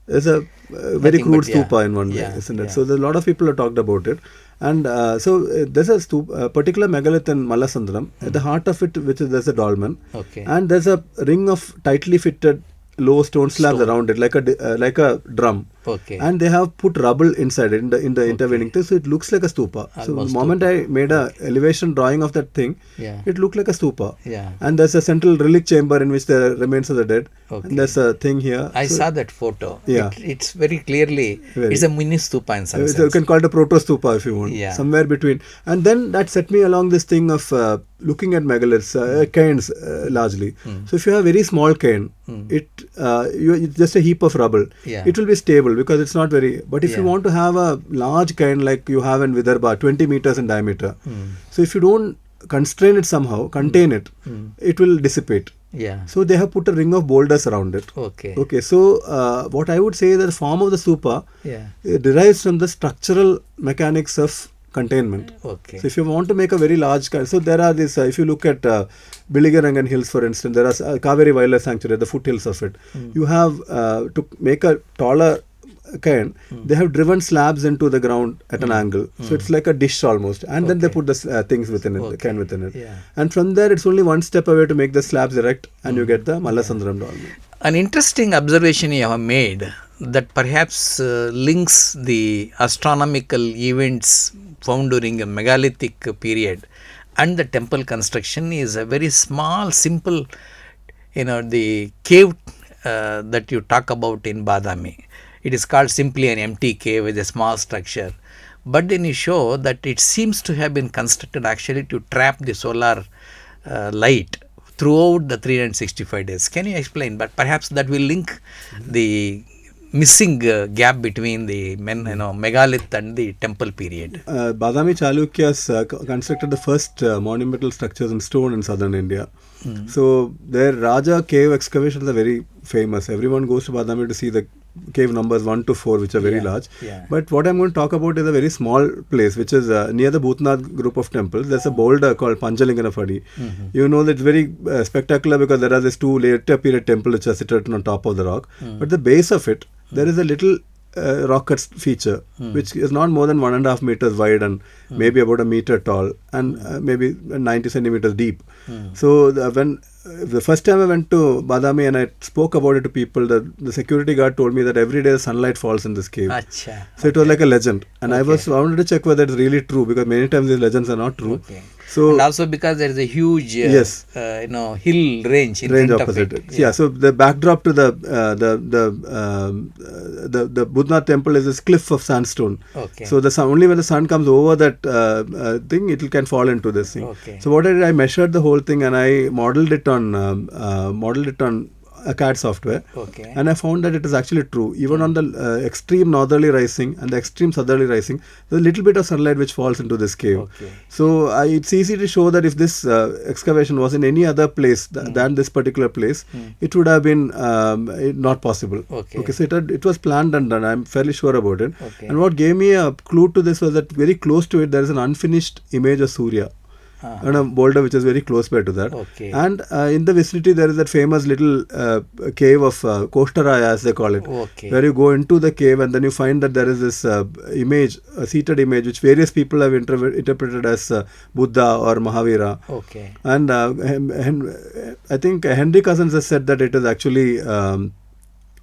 is a very crude stupa in one way, isn't it? So a lot of people have talked about it. And so there's a particular megalith in Mallasandram. At the heart of it, there's a dolmen, and there's a ring of tightly fitted low stone slabs around it, like a drum. And they have put rubble inside it in the intervening thing, so it looks like a stupa. So the moment I made a elevation drawing of that thing, it looked like a stupa. And there's a central relic chamber in which there are remains of the dead. And there's a thing here. I saw that photo. It's very clearly, it's a mini stupa in some sense. You can call it a proto stupa if you want. Somewhere between. And then that set me along this thing of looking at megaliths, cairns largely. So if you have a very small cairn, it's just a heap of rubble. It will be stable because it's not very. But if you want to have a large cairn like you have in Vidarbha, 20 meters in diameter, so if you don't constrain it somehow, contain it, it will dissipate. So they have put a ring of boulders around it. So what I would say is that the form of the stupa derives from the structural mechanics of containment. So if you want to make a very large, so there are this, if you look at Biligarangan Hills, for instance, there are Kaveri Wildlife Sanctuary, the foothills of it. You have to make a taller cairn, they have driven slabs into the ground at an angle. So it's like a dish almost. And then they put the things within it, the cairn within it. And from there, it's only one step away to make the slabs erect, and you get the Mallasandram dolmen. An interesting observation you have made that perhaps links the astronomical events found during a megalithic period and the temple construction is a very small, simple, the cave that you talk about in Badami. It is called simply an empty cave with a small structure. But then you show that it seems to have been constructed actually to trap the solar light throughout the 365 days. Can you explain? But perhaps that will link the missing gap between the megalith and the temple period. Badami Chalukyas constructed the first monumental structures in stone in southern India. So their Raja cave excavations are very famous. Everyone goes to Badami to see the cave numbers 1 to 4, which are very large. But what I'm going to talk about is a very small place, which is near the Bhutnath group of temples. There's a boulder called Panchalinganapadi. You know, that's very spectacular because there are these two later period temples which are situated on top of the rock. But the base of it, there is a little rock cut feature, which is not more than 1.5 meters wide and maybe about a meter tall and maybe 90 centimeters deep. So when the first time I went to Maadhyama and I spoke about it to people, the security guard told me that every day the sunlight falls in this cave. Achha. So it was like a legend, and I wanted to check whether it's really true, because many times these legends are not true. So and also because there is a huge hill range in front opposite of it. Yeah. So the backdrop to the Buddha temple is this cliff of sandstone. So the sun, only when the sun comes over that thing, it can fall into this thing. So what I did, I measured the whole thing and I modeled it on a CAD software, and I found that it is actually true. Even on the extreme northerly rising and the extreme southerly rising, there's a little bit of sunlight which falls into this cave. So it's easy to show that if this excavation was in any other place than this particular place, it would have been not possible. So it was planned and done. I'm fairly sure about it. And what gave me a clue to this was that very close to it there is an unfinished image of Surya. And a boulder which is very close by to that. And in the vicinity there is that famous little cave of Koshtaraya, as they call it, where you go into the cave and then you find that there is this image, a seated image, which various people have interpreted as Buddha or Mahavira. And I think Henry Cousins has said that it is actually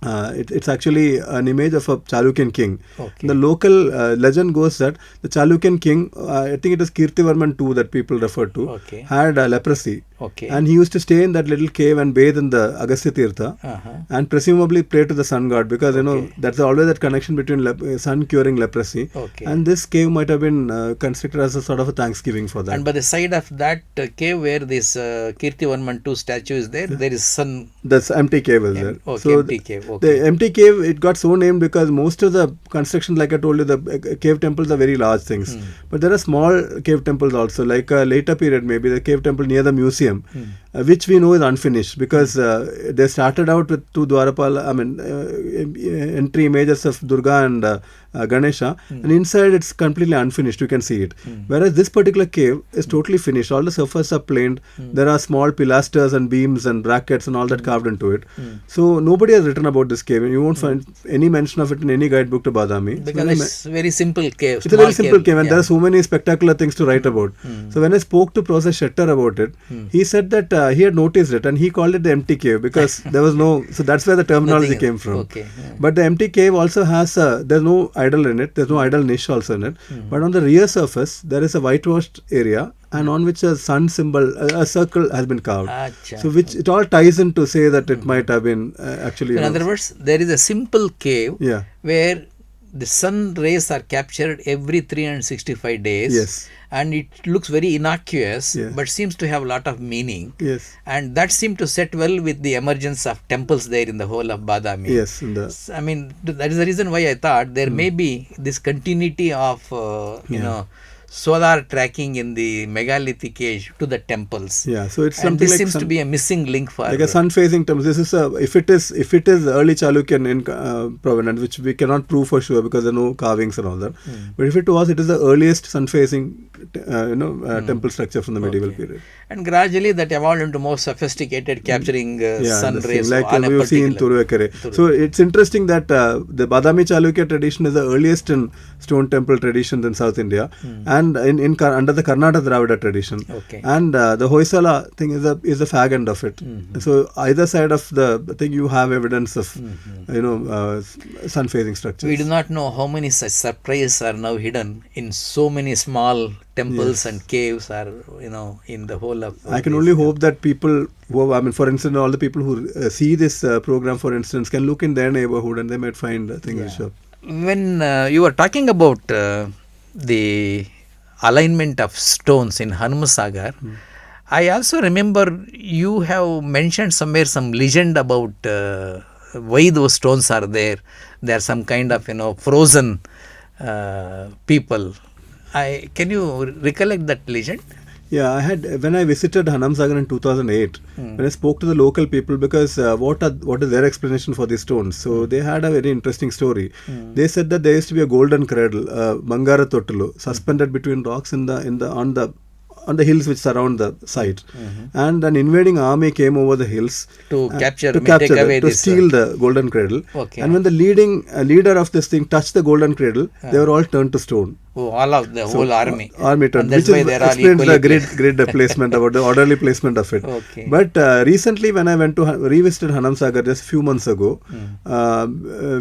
it's actually an image of a Chalukyan king. The local legend goes that the Chalukyan king, I think it is Kirtivarman II that people refer to, had leprosy. And he used to stay in that little cave and bathe in the Agastya Tirtha and presumably pray to the sun god, because that's always that connection between sun curing leprosy. And this cave might have been constructed as a sort of a thanksgiving for that. And by the side of that cave where this Kirtivarman II statue is there, there is sun. That's empty cave is there. So empty cave. The empty cave, it got so named because most of the construction, like I told you, the cave temples are very large things. But there are small cave temples also, like a later period, maybe the cave temple near the museum, which we know is unfinished, because they started out with two Dwarapala, entry images of Durga and Ganesha, and inside it's completely unfinished, you can see it. Whereas this particular cave is totally finished, all the surfaces are planed, there are small pilasters and beams and brackets and all that carved into it. So nobody has written about this cave, and you won't find any mention of it in any guidebook to Maadhyama. Because it's very simple cave. It's a very simple cave, and there are so many spectacular things to write about. So when I spoke to Professor Shetter about it, he said that he had noticed it and he called it the empty cave, because there was no, so that's where the terminology came from. But the empty cave also has there's no idol in it, there's no idol niche also in it, but on the rear surface there is a whitewashed area, and on which a sun symbol, a circle has been carved. So which it all ties in to say that it might have been actually. In other words, there is a simple cave where the sun rays are captured every 365 days, and it looks very innocuous, but seems to have a lot of meaning. And that seemed to set well with the emergence of temples there in the whole of Maadhyama. I mean, that is the reason why I thought there may be this continuity of solar tracking in the megalithic age to the temples. So it's something, and this like seems to be a missing link for like a sun facing temple. This is if it is early Chalukyan in provenance, which we cannot prove for sure because there are no carvings and all that. But if it was, it is the earliest sun facing temple structure from the medieval period. And gradually that evolved into more sophisticated capturing sun rays like we've seen Turuvekere. So it's interesting that the Badami Chalukya tradition is the earliest in stone temple traditions in South India, and under the Karnataka Dravida tradition. And the Hoysala thing is the fag end of it. So either side of the thing you have evidence of sun facing structures. We do not know how many such surprises are now hidden in so many small temples and caves are in the whole of I can only hope that people who for instance, all the people who see this program, for instance, can look in their neighborhood and they might find things. When you were talking about the alignment of stones in Hanumasagar, I also remember you have mentioned somewhere some legend about why those stones are there. They are some kind of frozen people. Can you recollect that legend? I had, when I visited Hanumasagar in 2008, when I spoke to the local people, because what is their explanation for these stones? So they had a very interesting story. They said that there used to be a golden cradle, Mangara Tottulu, suspended between rocks on the on the hills which surround the site. And an invading army came over the hills to capture to steal the golden cradle. And when the leader of this thing touched the golden cradle, they were all turned to stone. Oh, all of the whole army. Army turned, that's which why explains the great placement about the orderly placement of it. But recently, when I went to revisited Hanam Sagar just a few months ago,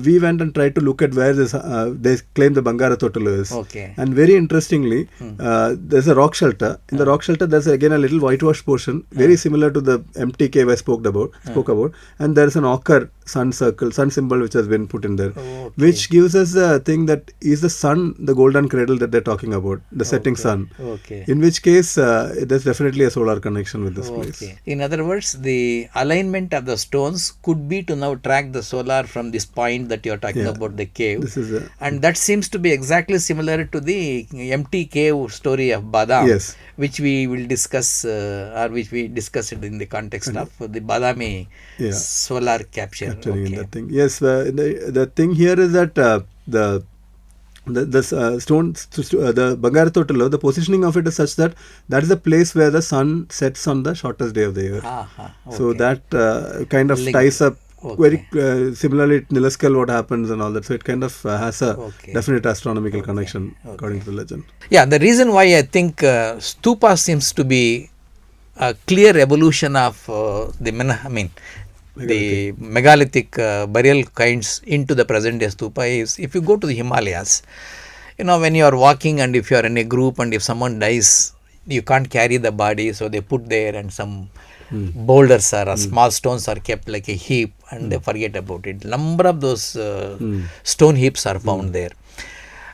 we went and tried to look at where this they claim the Bangara Totalu is. And very interestingly, there's a rock shelter. In the rock shelter, there's again a little whitewash portion, very similar to the empty cave I spoke about. And there's an ochre sun symbol which has been put in there, which gives us the thing that is the sun, the golden cradle that they're talking about, the setting sun. In which case, there's definitely a solar connection with this place. In other words, the alignment of the stones could be to now track the solar from this point that you're talking about, the cave. And that seems to be exactly similar to the empty cave story of Badam, which we will discuss, or which we discussed in the context of the Badami solar capturing in that thing. Yes, the thing here is that the stones, the Bangara Totalu, the positioning of it is such that is the place where the sun sets on the shortest day of the year. So that kind of ties up very similarly to Nilascal what happens and all that. So it kind of has a definite astronomical connection according to the legend. Yeah, the reason why I think stupa seems to be a clear evolution of the megalithic burial kinds into the present day stupa is, if you go to the Himalayas, when you are walking and if you are in a group and if someone dies, you can't carry the body, so they put there and some boulders or small stones are kept like a heap and they forget about it. Number of those stone heaps are found there.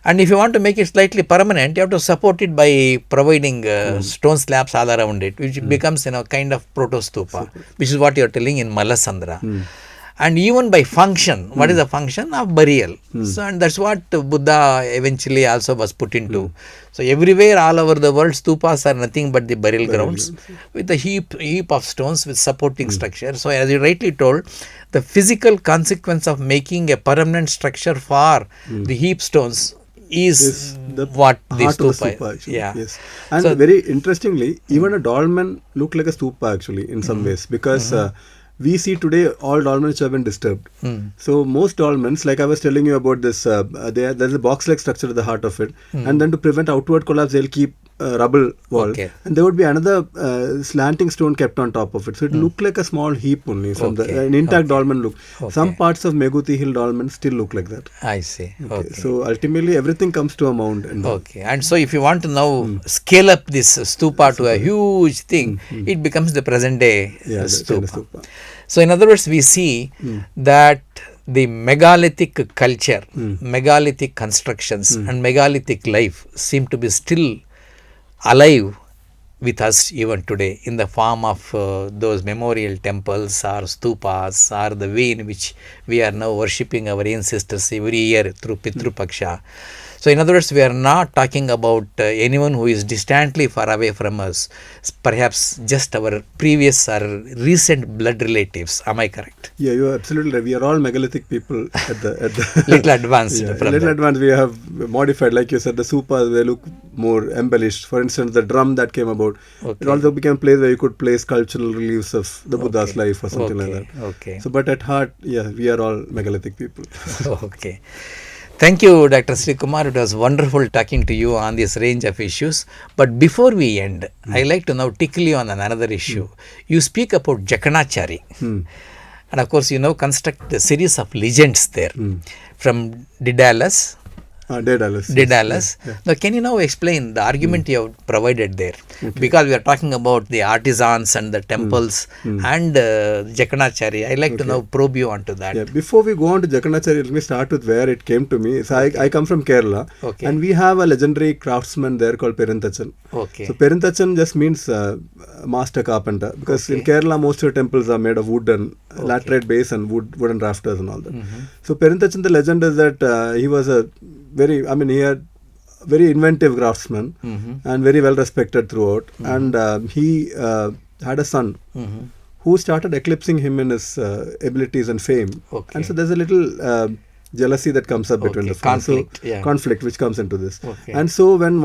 And if you want to make it slightly permanent, you have to support it by providing stone slabs all around it, which becomes kind of proto-stupa, which is what you are telling in Mallasandra. And even by function, what is the function of burial? So, and that's what Buddha eventually also was put into. So everywhere all over the world, stupas are nothing but the burial grounds with a heap of stones with supporting structure. So as you rightly told, the physical consequence of making a permanent structure for the heap stones is what the stupa actually. Yes. And so, very interestingly, even a dolmen look like a stupa actually in some ways, because we see today all dolmens have been disturbed. So most dolmens, like I was telling you about this, there's a box-like structure at the heart of it, and then to prevent outward collapse, they'll keep rubble wall, and there would be another slanting stone kept on top of it. So it looked like a small heap only from an intact dolmen look. Some parts of Meguti Hill dolmen still look like that. I see. So ultimately everything comes to a mound. And so if you want to now scale up this stupa to a huge thing, it becomes the present day stupa. So in other words, we see that the megalithic culture, megalithic constructions and megalithic life seem to be still alive with us even today in the form of those memorial temples or stupas or the way in which we are now worshipping our ancestors every year through Pitru Paksha. So in other words, we are not talking about anyone who is distantly far away from us, perhaps just our previous or recent blood relatives. Am I correct? Yeah, you are absolutely right. We are all megalithic people at the little advanced. Advanced. We have modified, like you said, the stupas, they look more embellished. For instance, the drum that came about, it also became a place where you could place sculptural reliefs of the Buddha's life or something like that. So, but at heart, we are all megalithic people. Thank you, Dr. Sri Kumar. It was wonderful talking to you on this range of issues. But before we end, I like to now tickle you on another issue. You speak about Jakanachari. And of course, construct a series of legends there from Daedalus. Daedalus. Now, can you now explain the argument you have provided there? Because we are talking about the artisans and the temples and Jakanachari. I like to now probe you onto that. Before we go on to Jakanachari, let me start with where it came to me. So I come from Kerala, and we have a legendary craftsman there called Perintachan. So Perintachan just means master carpenter, because in Kerala most of the temples are made of wood and laterite base and wooden rafters and all that. So Perintachan, the legend is that he was he had very inventive craftsman and very well respected throughout. And he had a son who started eclipsing him in his abilities and fame. And so there's a little jealousy that comes up between the fathers. Conflict, Conflict which comes into this. Okay. And so when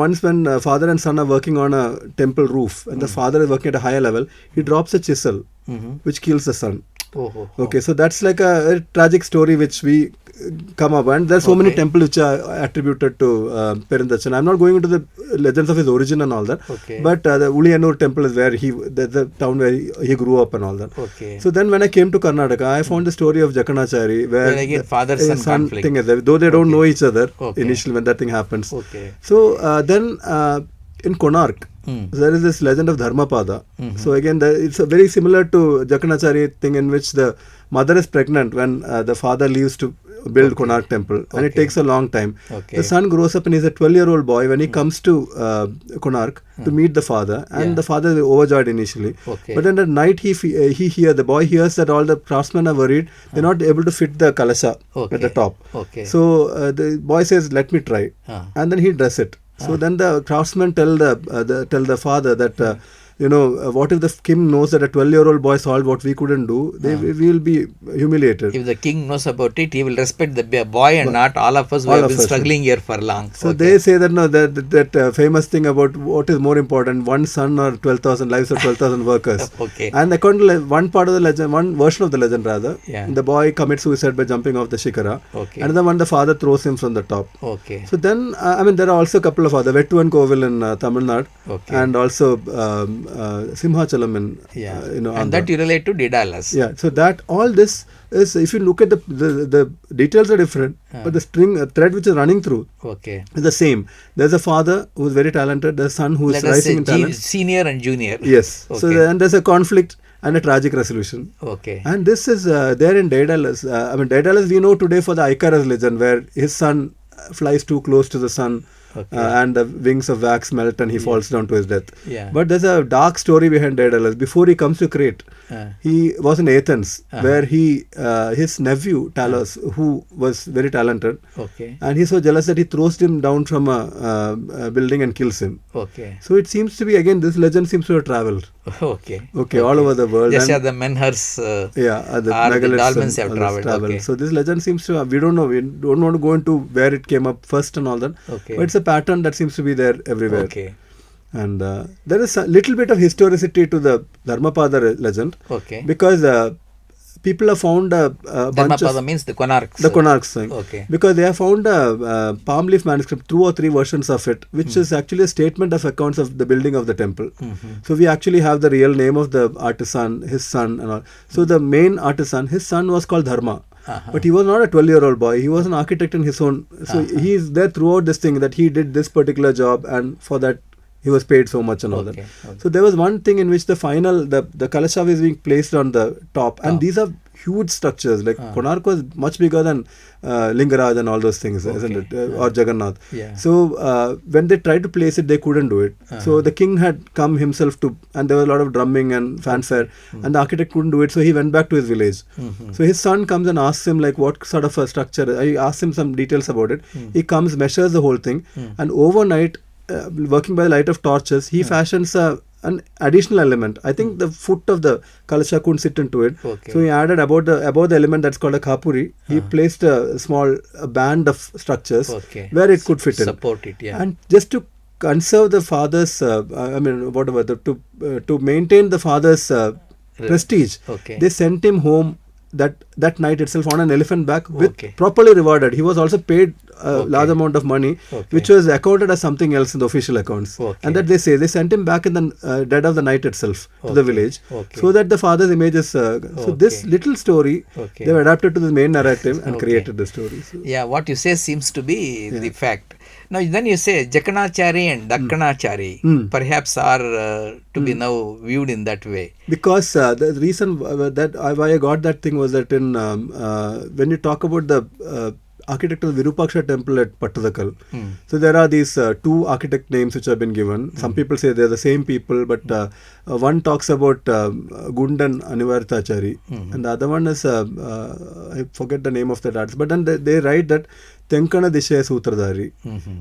father and son are working on a temple roof, and the father is working at a higher level, he drops a chisel, which kills the son. Okay, so that's like a tragic story which we come up, and there's so many temples which are attributed to Perindachan. I'm not going into the legends of his origin and all that, but the Uliyanur temple is where the town where he grew up and all that. Okay. So then when I came to Karnataka, I found the story of Jakanachari, where then again father-son conflict. Thing is there, though they don't know each other initially when that thing happens. Okay. So then in Konark, there is this legend of Dharmapada. So again, it's very similar to Jakanachari thing, in which the mother is pregnant when the father leaves to build Konark temple, and it takes a long time. The son grows up and he's a 12-year-old boy when he comes to Konark to meet the father, and the father is overjoyed initially. But then at night the boy hears that all the craftsmen are worried, they're not able to fit the kalasha at the top. So the boy says, let me try, and then he does it. So then the craftsmen tell the father that what if the king knows that a 12-year-old boy solved what we couldn't do? We will be humiliated. If the king knows about it, he will respect the boy and not all of us who have been struggling here for long. So they say that that famous thing about what is more important, one son or 12,000 lives of 12,000 workers. And according to one part of the legend, one version of the legend rather, the boy commits suicide by jumping off the shikara. Another one, the father throws him from the top. So then, there are also a couple of other, Vettu and Kovil in Tamil Nadu, and also Simhachalam in and that you relate to Daedalus. So that all this is, if you look at the details are different, but the thread which is running through is the same. There's a father who is very talented, there's a son who is rising in talent. Senior and junior. Yes. So then there's a conflict and a tragic resolution. And this is there in Daedalus. Daedalus we know today for the Icarus legend, where his son flies too close to the sun. And the wings of wax melt and he falls down to his death. But there's a dark story behind Daedalus. Before he comes to Crete, he was in Athens, where his nephew Talos, who was very talented, and he's so jealous that he throws him down from a building and kills him. So it seems to be, again, this legend seems to have traveled. All over the world. Just as the Menhirs the Dolmens have traveled. So this legend seems to have, we don't know, we don't want to go into where it came up first and all that. But it's a pattern that seems to be there everywhere. And there is a little bit of historicity to the Dharmapada legend. Because people have found a bunch of... Dharmapada means the Konarks. The Konarks thing. Because they have found a palm leaf manuscript, 2 or 3 versions of it, which is actually a statement of accounts of the building of the temple. So we actually have the real name of the artisan, his son and all. So the main artisan, his son was called Dharma. But he was not a 12-year-old boy. He was an architect in his own. So he is there throughout this thing, that he did this particular job, and for that he was paid so much and all that. So there was one thing in which the Kalasha is being placed on the top, and these are huge structures. Like Konark was much bigger than Lingaraj and all those things, isn't it? Or Jagannath. So when they tried to place it, they couldn't do it. So the king had come himself and there was a lot of drumming and fanfare, and the architect couldn't do it. So he went back to his village. So his son comes and asks him, like, what sort of a structure. I asked him some details about it. He comes, measures the whole thing, and overnight, working by the light of torches, he fashions an additional element. I think the foot of the Kalasha couldn't sit into it. So he added above the element that's called a kapuri. He placed a small band of structures where it could fit in. Support it, And just to conserve the father's, to maintain the father's prestige, they sent him home that night itself on an elephant back, with properly rewarded. He was also paid a large amount of money, which was accounted as something else in the official accounts. And that they sent him back in the dead of the night itself to the village, so that the father's image is so this little story they've adapted to the main narrative and created the story. So. What you say seems to be the fact. Now then you say Jakanachari and Dakkanachari perhaps are to be now viewed in that way. Because the reason why I got that thing was that in when you talk about the architect of the Virupaksha temple at Pattadakal, so there are these 2 architect names which have been given. Some people say they're the same people, but one talks about Gundan Anivarthachari, and the other one is I forget the name of that artist, but then they write that Tenkana Dishaya Sutradhari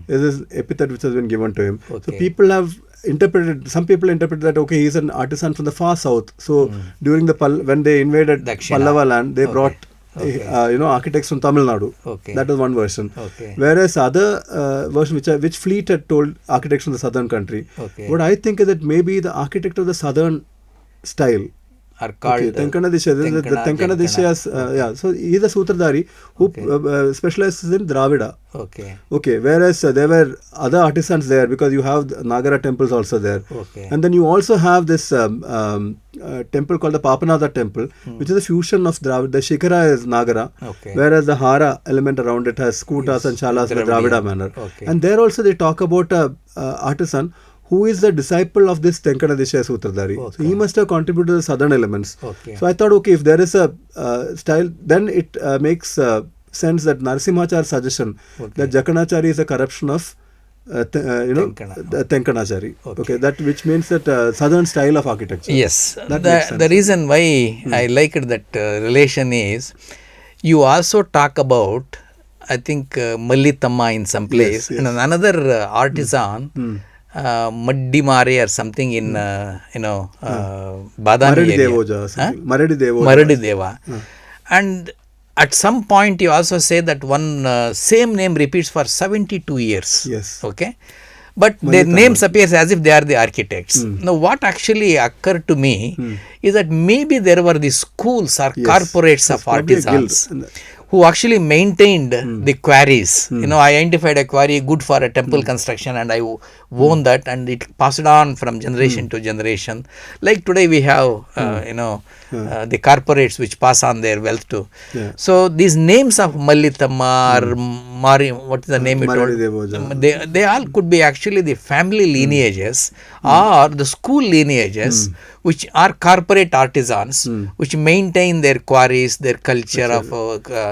is this epithet which has been given to him. So people have interpreted, some people interpret that he's an artisan from the far south. So during when they invaded Pallava land, they brought architects from Tamil Nadu. Okay. That was one version. Okay. Whereas other version which Fleet had told architects from the southern country. Okay. What I think is that maybe the architect of the southern style are called Tenkana Dishayas. So he's a Sutradhari who specializes in Dravida. Okay. Whereas there were other artisans there, because you have Nagara temples also there. Okay. And then you also have this temple called the Papanatha temple, which is a fusion of Dravida. The Shikara is Nagara, whereas the Hara element around it has Kutas and Chalas in the Dravida manner. And there also they talk about a artisan who is the disciple of this Tenkana Dishaya Sutradhari. So he must have contributed to the southern elements. So I thought, okay, if there is a style, then it makes sense that Narasimhachar's suggestion that Jakanachari is a corruption of Tenkanachari. Okay, that which means that southern style of architecture. Yes, the reason why I liked that relation is, you also talk about, I think, Maadhyama in some place, and another artisan. Maddimare or something in Badami area. Maradi Deva. And at some point you also say that one same name repeats for 72 years. Yes. Okay. But their names appears as if they are the architects. Now what actually occurred to me is that maybe there were the schools or corporates of artisans who actually maintained the quarries. I identified a quarry good for a temple construction, and I own that, and it passed on from generation to generation. Like today we have, the corporates which pass on their wealth to. So these names of Maadhyama or what is the name you told? They all could be actually the family lineages or the school lineages, which are corporate artisans, which maintain their quarries, their culture of...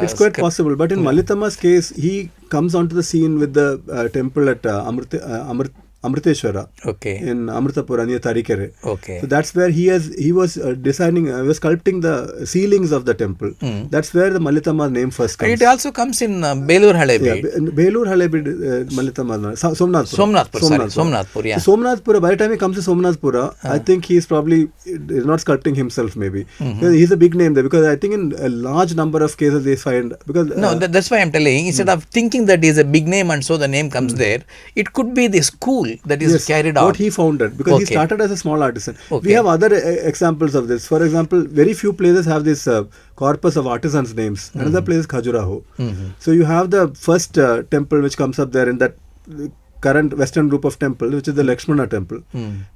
it's quite possible, but in Maadhyama's case, he comes onto the scene with the temple at Amriteshwara in Amritapura near Tarikere. So that's where he was sculpting the ceilings of the temple. That's where the Maadhyama name first comes. It also comes in Belur Halebi. Belur Halebi Maadhyama. Somnathpura. So Somnathpura, by the time he comes to Somnathpura, I think he's probably not sculpting himself maybe. He's a big name there, because I think in a large number of cases they find... because that's why I'm telling, instead of thinking that he's a big name and so the name comes there, it could be the school that is carried out. What he founded, because he started as a small artisan. We have other examples of this. For example, very few places have this corpus of artisans' names. Another place is Khajuraho. So you have the first temple which comes up there in that current western group of temple, which is the Lakshmana temple.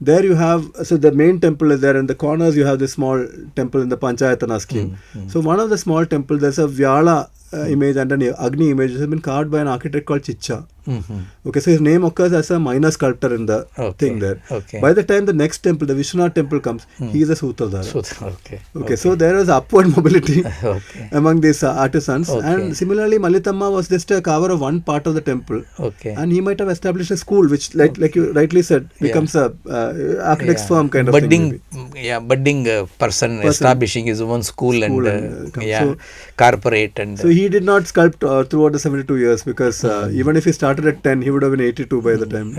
There you have, so the main temple is there, in the corners you have this small temple in the Panchayatana scheme. So one of the small temples, there's a Vyala image and an Agni image, which has been carved by an architect called Chicha. Okay, so his name occurs as a minor sculptor in the thing there. By the time the next temple, the Vishwanath temple comes, he is a Sutradhara. Okay, so there is upward mobility among these artisans. And similarly, Maadhyama was just a cover of one part of the temple. And he might have established a school, which, like you rightly said, becomes a architect's firm kind of thing. Budding person establishing his own school and corporate. And so he did not sculpt throughout the 72 years, because even if he started at 10, he would have been 82 by the time.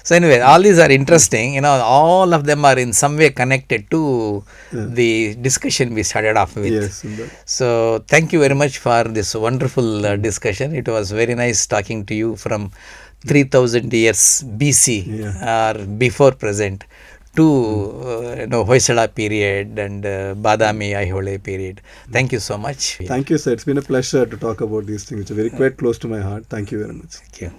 So anyway, all these are interesting. All of them are in some way connected to the discussion we started off with. So thank you very much for this wonderful discussion. It was very nice talking to you from 3000 years BC or before present to Hoysala period and Badami Aihole period. Thank you so much. Thank you, sir. It's been a pleasure to talk about these things. It's very quite close to my heart. Thank you very much. Thank you.